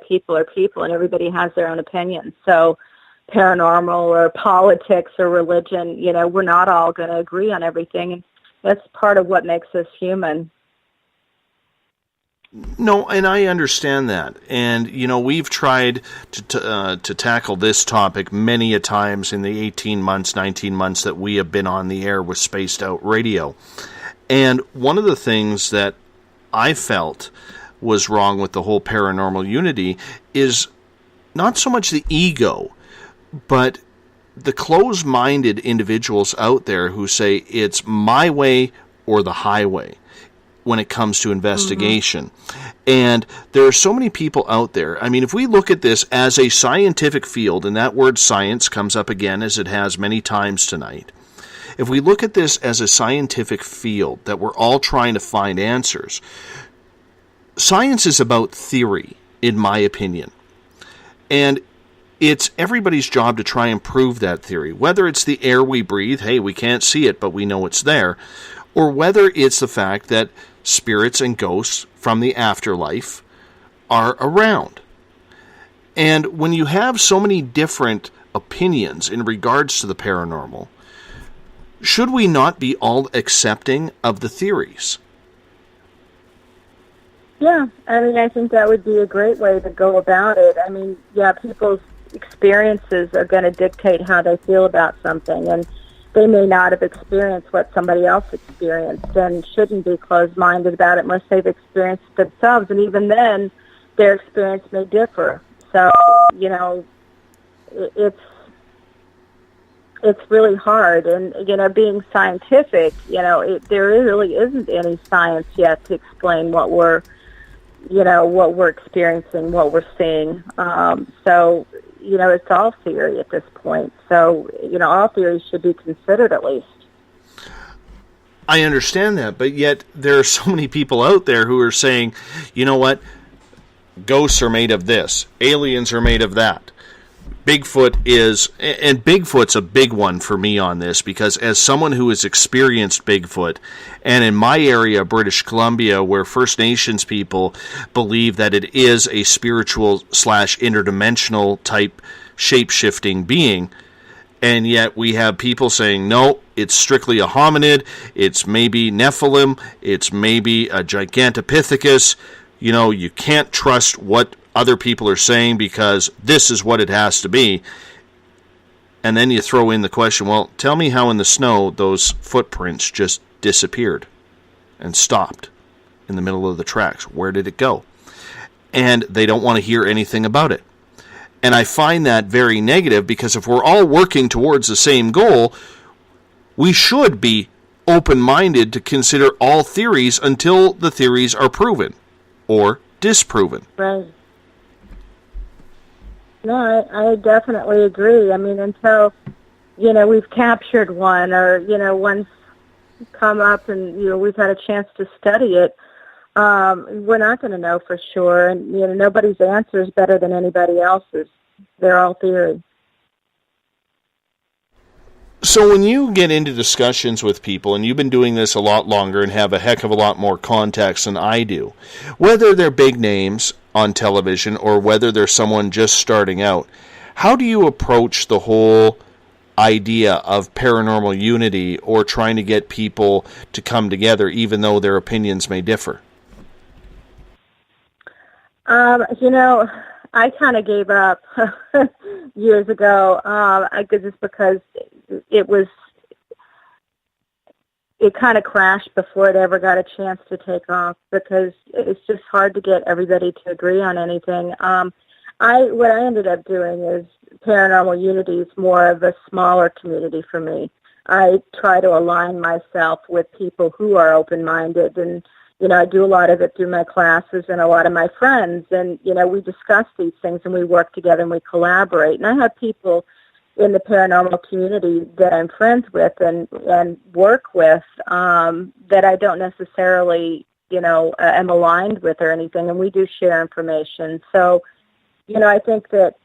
People are people, and everybody has their own opinions. So paranormal or politics or religion, we're not all going to agree on everything, and that's part of what makes us human. No, and I understand that. And, we've tried to tackle this topic many a times in the 18 months, 19 months that we have been on the air with Spaced Out Radio. And one of the things that I felt was wrong with the whole paranormal unity is not so much the ego, but the closed-minded individuals out there who say it's my way or the highway when it comes to investigation. Mm-hmm. And there are so many people out there. I mean, if we look at this as a scientific field, and that word science comes up again as it has many times tonight, if we look at this as a scientific field that we're all trying to find answers, science is about theory, in my opinion. And it's everybody's job to try and prove that theory, whether it's the air we breathe, hey, we can't see it, but we know it's there, or whether it's the fact that spirits and ghosts from the afterlife are around. And when you have so many different opinions in regards to the paranormal, should we not be all accepting of the theories? Yeah, I think that would be a great way to go about it. People's experiences are going to dictate how they feel about something, and they may not have experienced what somebody else experienced, and shouldn't be closed-minded about it unless they've experienced it themselves, and even then, their experience may differ. So, it's really hard, and, being scientific, there really isn't any science yet to explain what we're experiencing, what we're seeing. So, it's all theory at this point. So, all theories should be considered at least. I understand that, but yet there are so many people out there who are saying, you know what, ghosts are made of this, aliens are made of that. Bigfoot is, and Bigfoot's a big one for me on this, because as someone who has experienced Bigfoot, and in my area, British Columbia, where First Nations people believe that it is a spiritual / interdimensional type shape-shifting being, and yet we have people saying, no, it's strictly a hominid, it's maybe Nephilim, it's maybe a Gigantopithecus. You can't trust what other people are saying because this is what it has to be. And then you throw in the question, well, tell me how in the snow those footprints just disappeared and stopped in the middle of the tracks. Where did it go? And they don't want to hear anything about it. And I find that very negative, because if we're all working towards the same goal, we should be open-minded to consider all theories until the theories are proven or disproven. Right. No, I definitely agree. I mean, until, we've captured one, or, one's come up and, we've had a chance to study it, we're not going to know for sure. And, nobody's answer is better than anybody else's. They're all theory. So when you get into discussions with people, and you've been doing this a lot longer and have a heck of a lot more contacts than I do, whether they're big names on television or whether they're someone just starting out, how do you approach the whole idea of paranormal unity, or trying to get people to come together even though their opinions may differ? I kind of gave up years ago, just because it kind of crashed before it ever got a chance to take off, because it's just hard to get everybody to agree on anything. What I ended up doing is Paranormal Unity is more of a smaller community for me. I try to align myself with people who are open-minded, and I do a lot of it through my classes and a lot of my friends, and we discuss these things and we work together and we collaborate. And I have people in the paranormal community that I'm friends with and work with that I don't necessarily, am aligned with or anything, and we do share information. So, I think that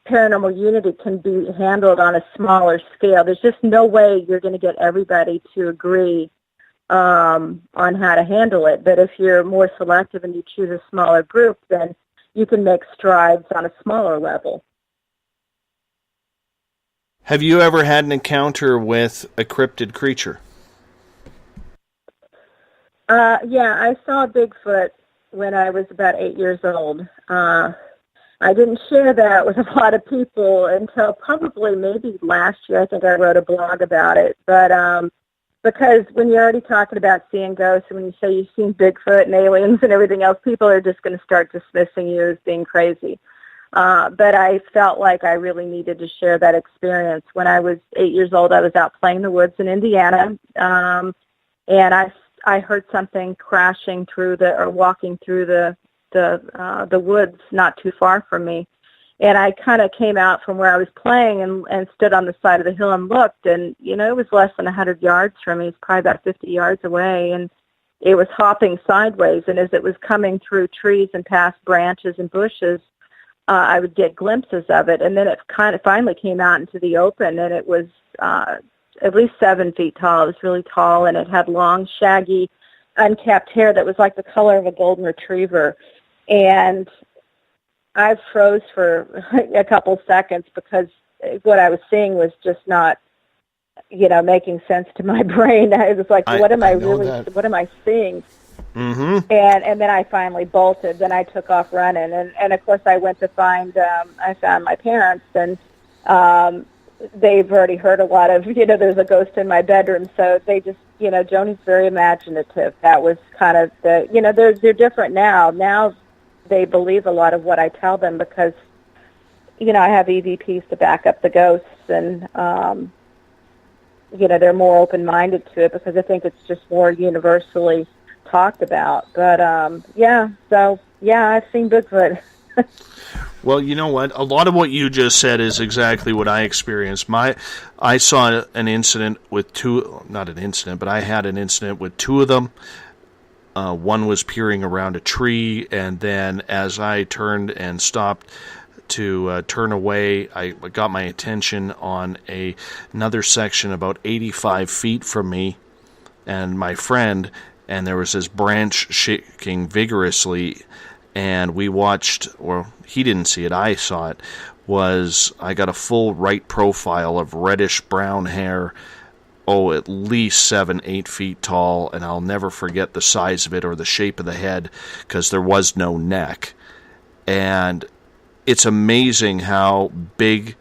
paranormal unity can be handled on a smaller scale. There's just no way you're going to get everybody to agree on how to handle it. But if you're more selective and you choose a smaller group, then you can make strides on a smaller level. Have you ever had an encounter with a cryptid creature? Yeah, I saw Bigfoot when I was about 8 years old. I didn't share that with a lot of people until probably maybe last year. I think I wrote a blog about it. But because when you're already talking about seeing ghosts, and when you say you've seen Bigfoot and aliens and everything else, people are just going to start dismissing you as being crazy. But I felt like I really needed to share that experience. When I was 8 years old, I was out playing in the woods in Indiana, and I heard something crashing through walking through the woods not too far from me. And I kind of came out from where I was playing and stood on the side of the hill and looked, and, it was less than 100 yards from me. It's probably about 50 yards away, and it was hopping sideways. And as it was coming through trees and past branches and bushes, I would get glimpses of it. And then it kind of finally came out into the open, and it was at least 7 feet tall. It was really tall, and it had long, shaggy, unkept hair that was like the color of a golden retriever. And I froze for a couple seconds because what I was seeing was just not, making sense to my brain. I was like, what am I seeing? Mm-hmm. And then I finally bolted. Then I took off running. And of course I went to I found my parents, and they've already heard a lot of, there's a ghost in my bedroom. So they just, Joni's very imaginative. That was kind of they're different now. Now they believe a lot of what I tell them because, I have EVPs to back up the ghosts, and, they're more open-minded to it because I think it's just more universally talked about. But, I've seen Bigfoot. Well, you know what? A lot of what you just said is exactly what I experienced. I saw an incident with I had an incident with two of them. One was peering around a tree, and then as I turned and stopped, to turn away. I got my attention on another section about 85 feet from me and my friend, and there was this branch shaking vigorously, and we watched, or he didn't see it, I saw it, I got a full right profile of reddish brown hair, at least 7-8 feet tall, and I'll never forget the size of it or the shape of the head, because there was no neck. And it's amazing how big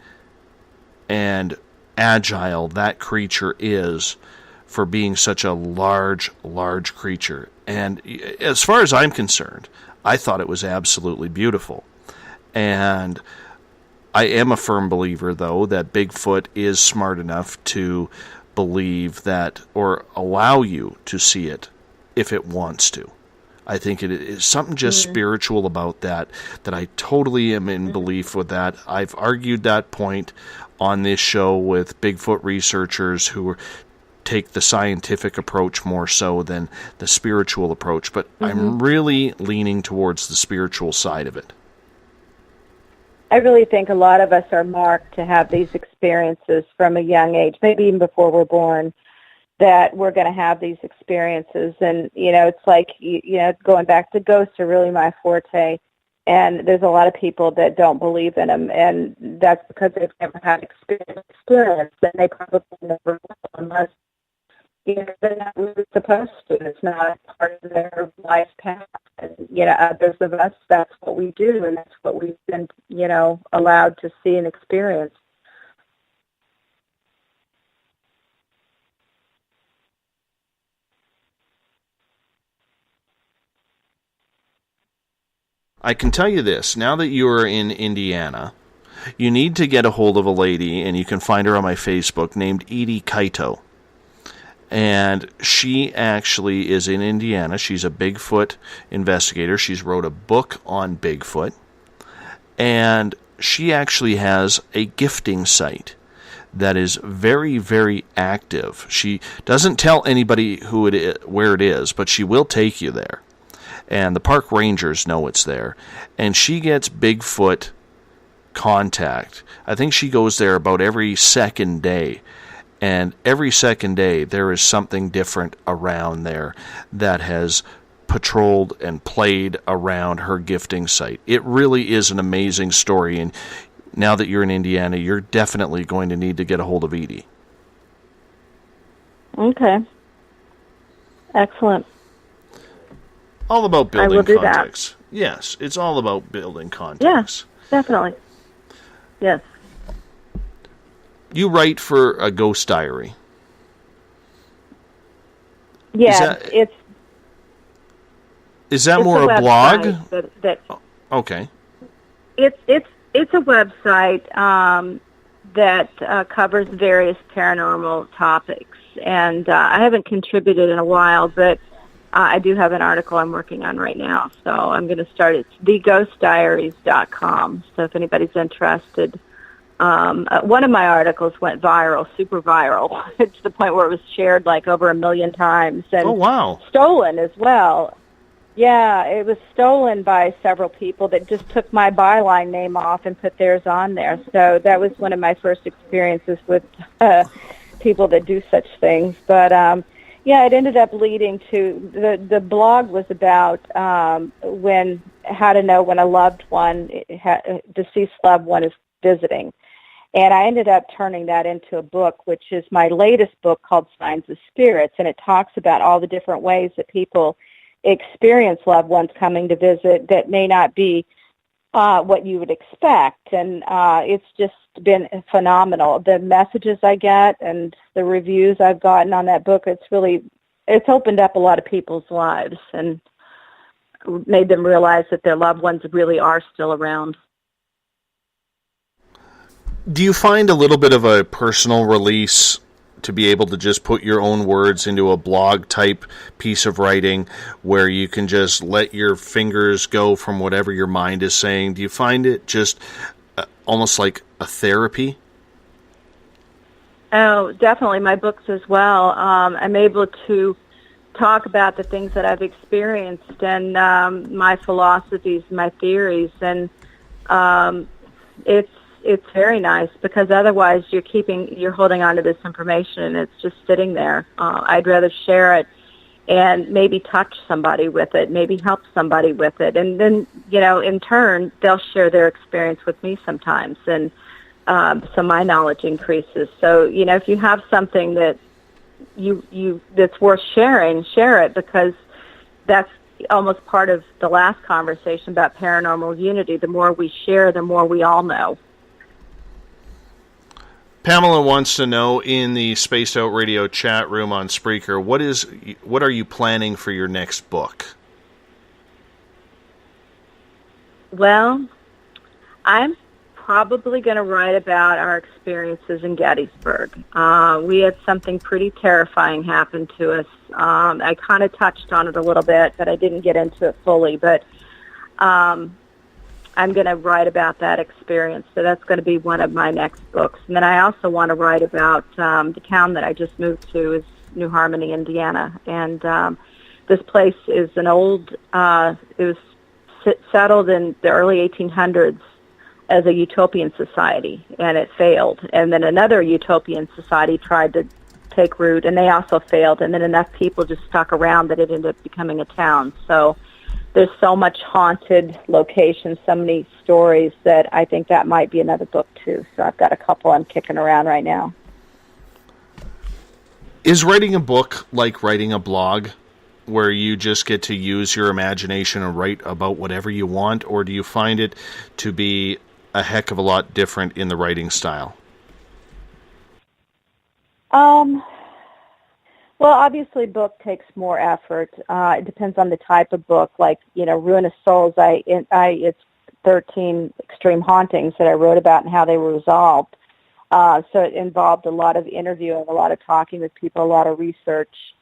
and agile that creature is for being such a large creature. And as far as I'm concerned, I thought it was absolutely beautiful. And I am a firm believer, though, that Bigfoot is smart enough to believe that, or allow you to see it if it wants to. I think it is something just spiritual about that I totally am in belief with that. I've argued that point on this show with Bigfoot researchers who take the scientific approach more so than the spiritual approach, but I'm really leaning towards the spiritual side of it. I really think a lot of us are marked to have these experiences from a young age, maybe even before we're born, that we're going to have these experiences. And, it's like, going back to ghosts are really my forte. And there's a lot of people that don't believe in them, and that's because they've never had experience, and they probably never will unless they're not really supposed to. It's not part of their life path. And, others of us, that's what we do, and that's what we've been, allowed to see and experience. I can tell you this, now that you are in Indiana, you need to get a hold of a lady, and you can find her on my Facebook, named Edie Kaito. And she actually is in Indiana. She's a Bigfoot investigator. She's wrote a book on Bigfoot. And she actually has a gifting site that is very, very active. She doesn't tell anybody where it is, but she will take you there. And the park rangers know it's there. And she gets Bigfoot contact. I think she goes there about every second day. And every second day, there is something different around there that has patrolled and played around her gifting site. It really is an amazing story. And now that you're in Indiana, you're definitely going to need to get a hold of Edie. Okay. Excellent. All about building I will do context. That. Yes, it's all about building context. Yeah, definitely. Yes. You write for a ghost diary. Yeah, is that more a blog? Okay. It's a website that covers various paranormal topics, and I haven't contributed in a while, but I do have an article I'm working on right now, so I'm going to start. It's theghostdiaries.com, so if anybody's interested. One of my articles went viral, super viral, to the point where it was shared like over 1 million times. And oh, wow. Stolen as well. Yeah, it was stolen by several people that just took my byline name off and put theirs on there. So that was one of my first experiences with people that do such things. But, yeah, it ended up leading to, the blog was about how to know when a loved one, deceased loved one is visiting. And I ended up turning that into a book, which is my latest book called Signs of Spirits, and it talks about all the different ways that people experience loved ones coming to visit that may not be what you would expect. And it's just been phenomenal. The messages I get and the reviews I've gotten on that book, it's opened up a lot of people's lives and made them realize that their loved ones really are still around. Do you find a little bit of a personal release to be able to just put your own words into a blog type piece of writing where you can just let your fingers go from whatever your mind is saying? Do you find it just almost like a therapy? Oh, definitely. My books as well. I'm able to talk about the things that I've experienced and my philosophies, my theories, and it's very nice, because otherwise you're holding on to this information and it's just sitting there. I'd rather share it and maybe touch somebody with it, maybe help somebody with it, and then in turn they'll share their experience with me sometimes, and so my knowledge increases. So if you have something that that's worth sharing, share it, because that's almost part of the last conversation about paranormal unity. The more we share, the more we all know. Pamela wants to know, in the Spaced Out Radio chat room on Spreaker, what are you planning for your next book? Well, I'm probably going to write about our experiences in Gettysburg. We had something pretty terrifying happen to us. I kind of touched on it a little bit, but I didn't get into it fully. But I'm going to write about that experience. So that's going to be one of my next books. And then I also want to write about the town that I just moved to, is New Harmony, Indiana. And this place is an old, it was settled in the early 1800s as a utopian society, and it failed. And then another utopian society tried to take root, and they also failed. And then enough people just stuck around that it ended up becoming a town. So there's so much haunted locations, so many stories, that I think that might be another book too. So I've got a couple I'm kicking around right now. Is writing a book like writing a blog, where you just get to use your imagination and write about whatever you want, or do you find it to be a heck of a lot different in the writing style? Well, obviously, book takes more effort. It depends on the type of book. Like, Ruinous Souls, it's 13 extreme hauntings that I wrote about and how they were resolved. So it involved a lot of interviewing, a lot of talking with people, a lot of research.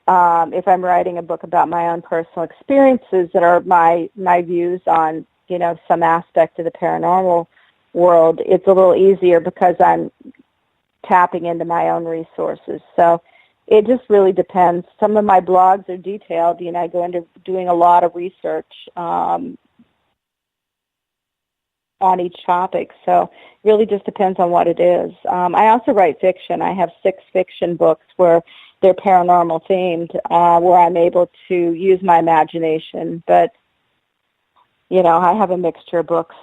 If I'm writing a book about my own personal experiences that are my views on, some aspect of the paranormal world, it's a little easier because I'm tapping into my own resources. So it just really depends. Some of my blogs are detailed. I go into doing a lot of research on each topic. So it really just depends on what it is. I also write fiction. I have 6 fiction books where they're paranormal themed, where I'm able to use my imagination. But, I have a mixture of books.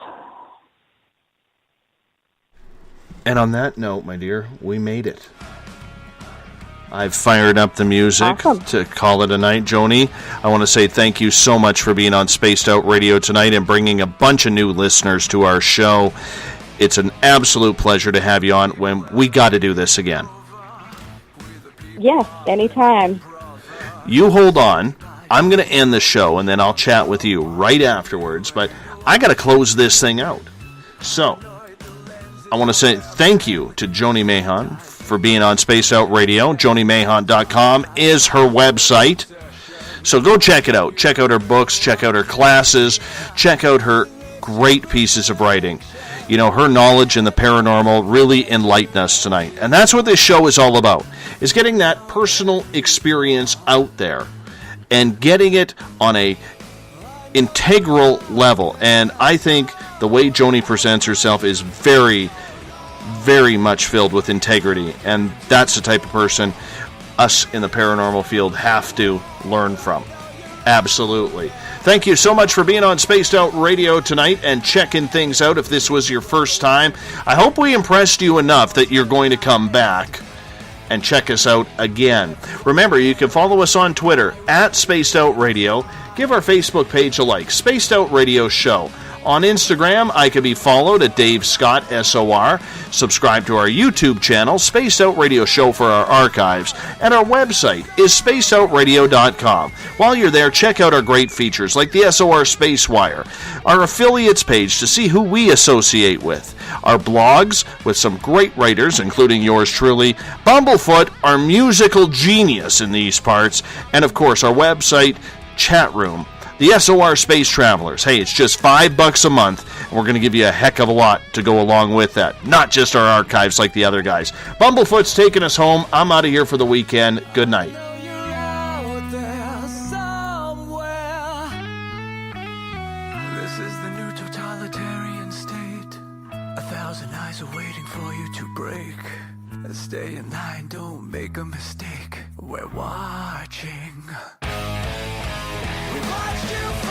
And on that note, my dear, we made it. I've fired up the music to call it a night. Joni, I want to say thank you so much for being on Spaced Out Radio tonight and bringing a bunch of new listeners to our show. It's an absolute pleasure to have you on. When we got to do this again. Yes, anytime. You hold on. I'm going to end the show, and then I'll chat with you right afterwards. But I got to close this thing out. So I want to say thank you to Joni Mayhan for being on Spaced Out Radio. JoniMayhan.com is her website. So go check it out. Check out her books, check out her classes, check out her great pieces of writing. Her knowledge in the paranormal really enlightened us tonight. And that's what this show is all about, is getting that personal experience out there and getting it on a integral level. And I think the way Joni presents herself is very, very much filled with integrity, and that's the type of person us in the paranormal field have to learn from. Absolutely. Thank you so much for being on Spaced Out Radio tonight and checking things out. If this was your first time, I hope we impressed you enough that you're going to come back and check us out again. Remember, you can follow us on Twitter at Spaced Out Radio. Give our Facebook page a like, Spaced Out Radio Show. On Instagram, I can be followed at Dave Scott SOR. Subscribe to our YouTube channel, Spaced Out Radio Show, for our archives. And our website is spacedoutradio.com. While you're there, check out our great features like the SOR Space Wire, our affiliates page to see who we associate with, our blogs with some great writers, including yours truly, Bumblefoot, our musical genius in these parts, and of course our website, chat room, the SOR Space Travelers. Hey, it's just $5 a month, and we're going to give you a heck of a lot to go along with that. Not just our archives like the other guys. Bumblefoot's taking us home. I'm out of here for the weekend. Good night. This is the new totalitarian state. We're watching. We watched you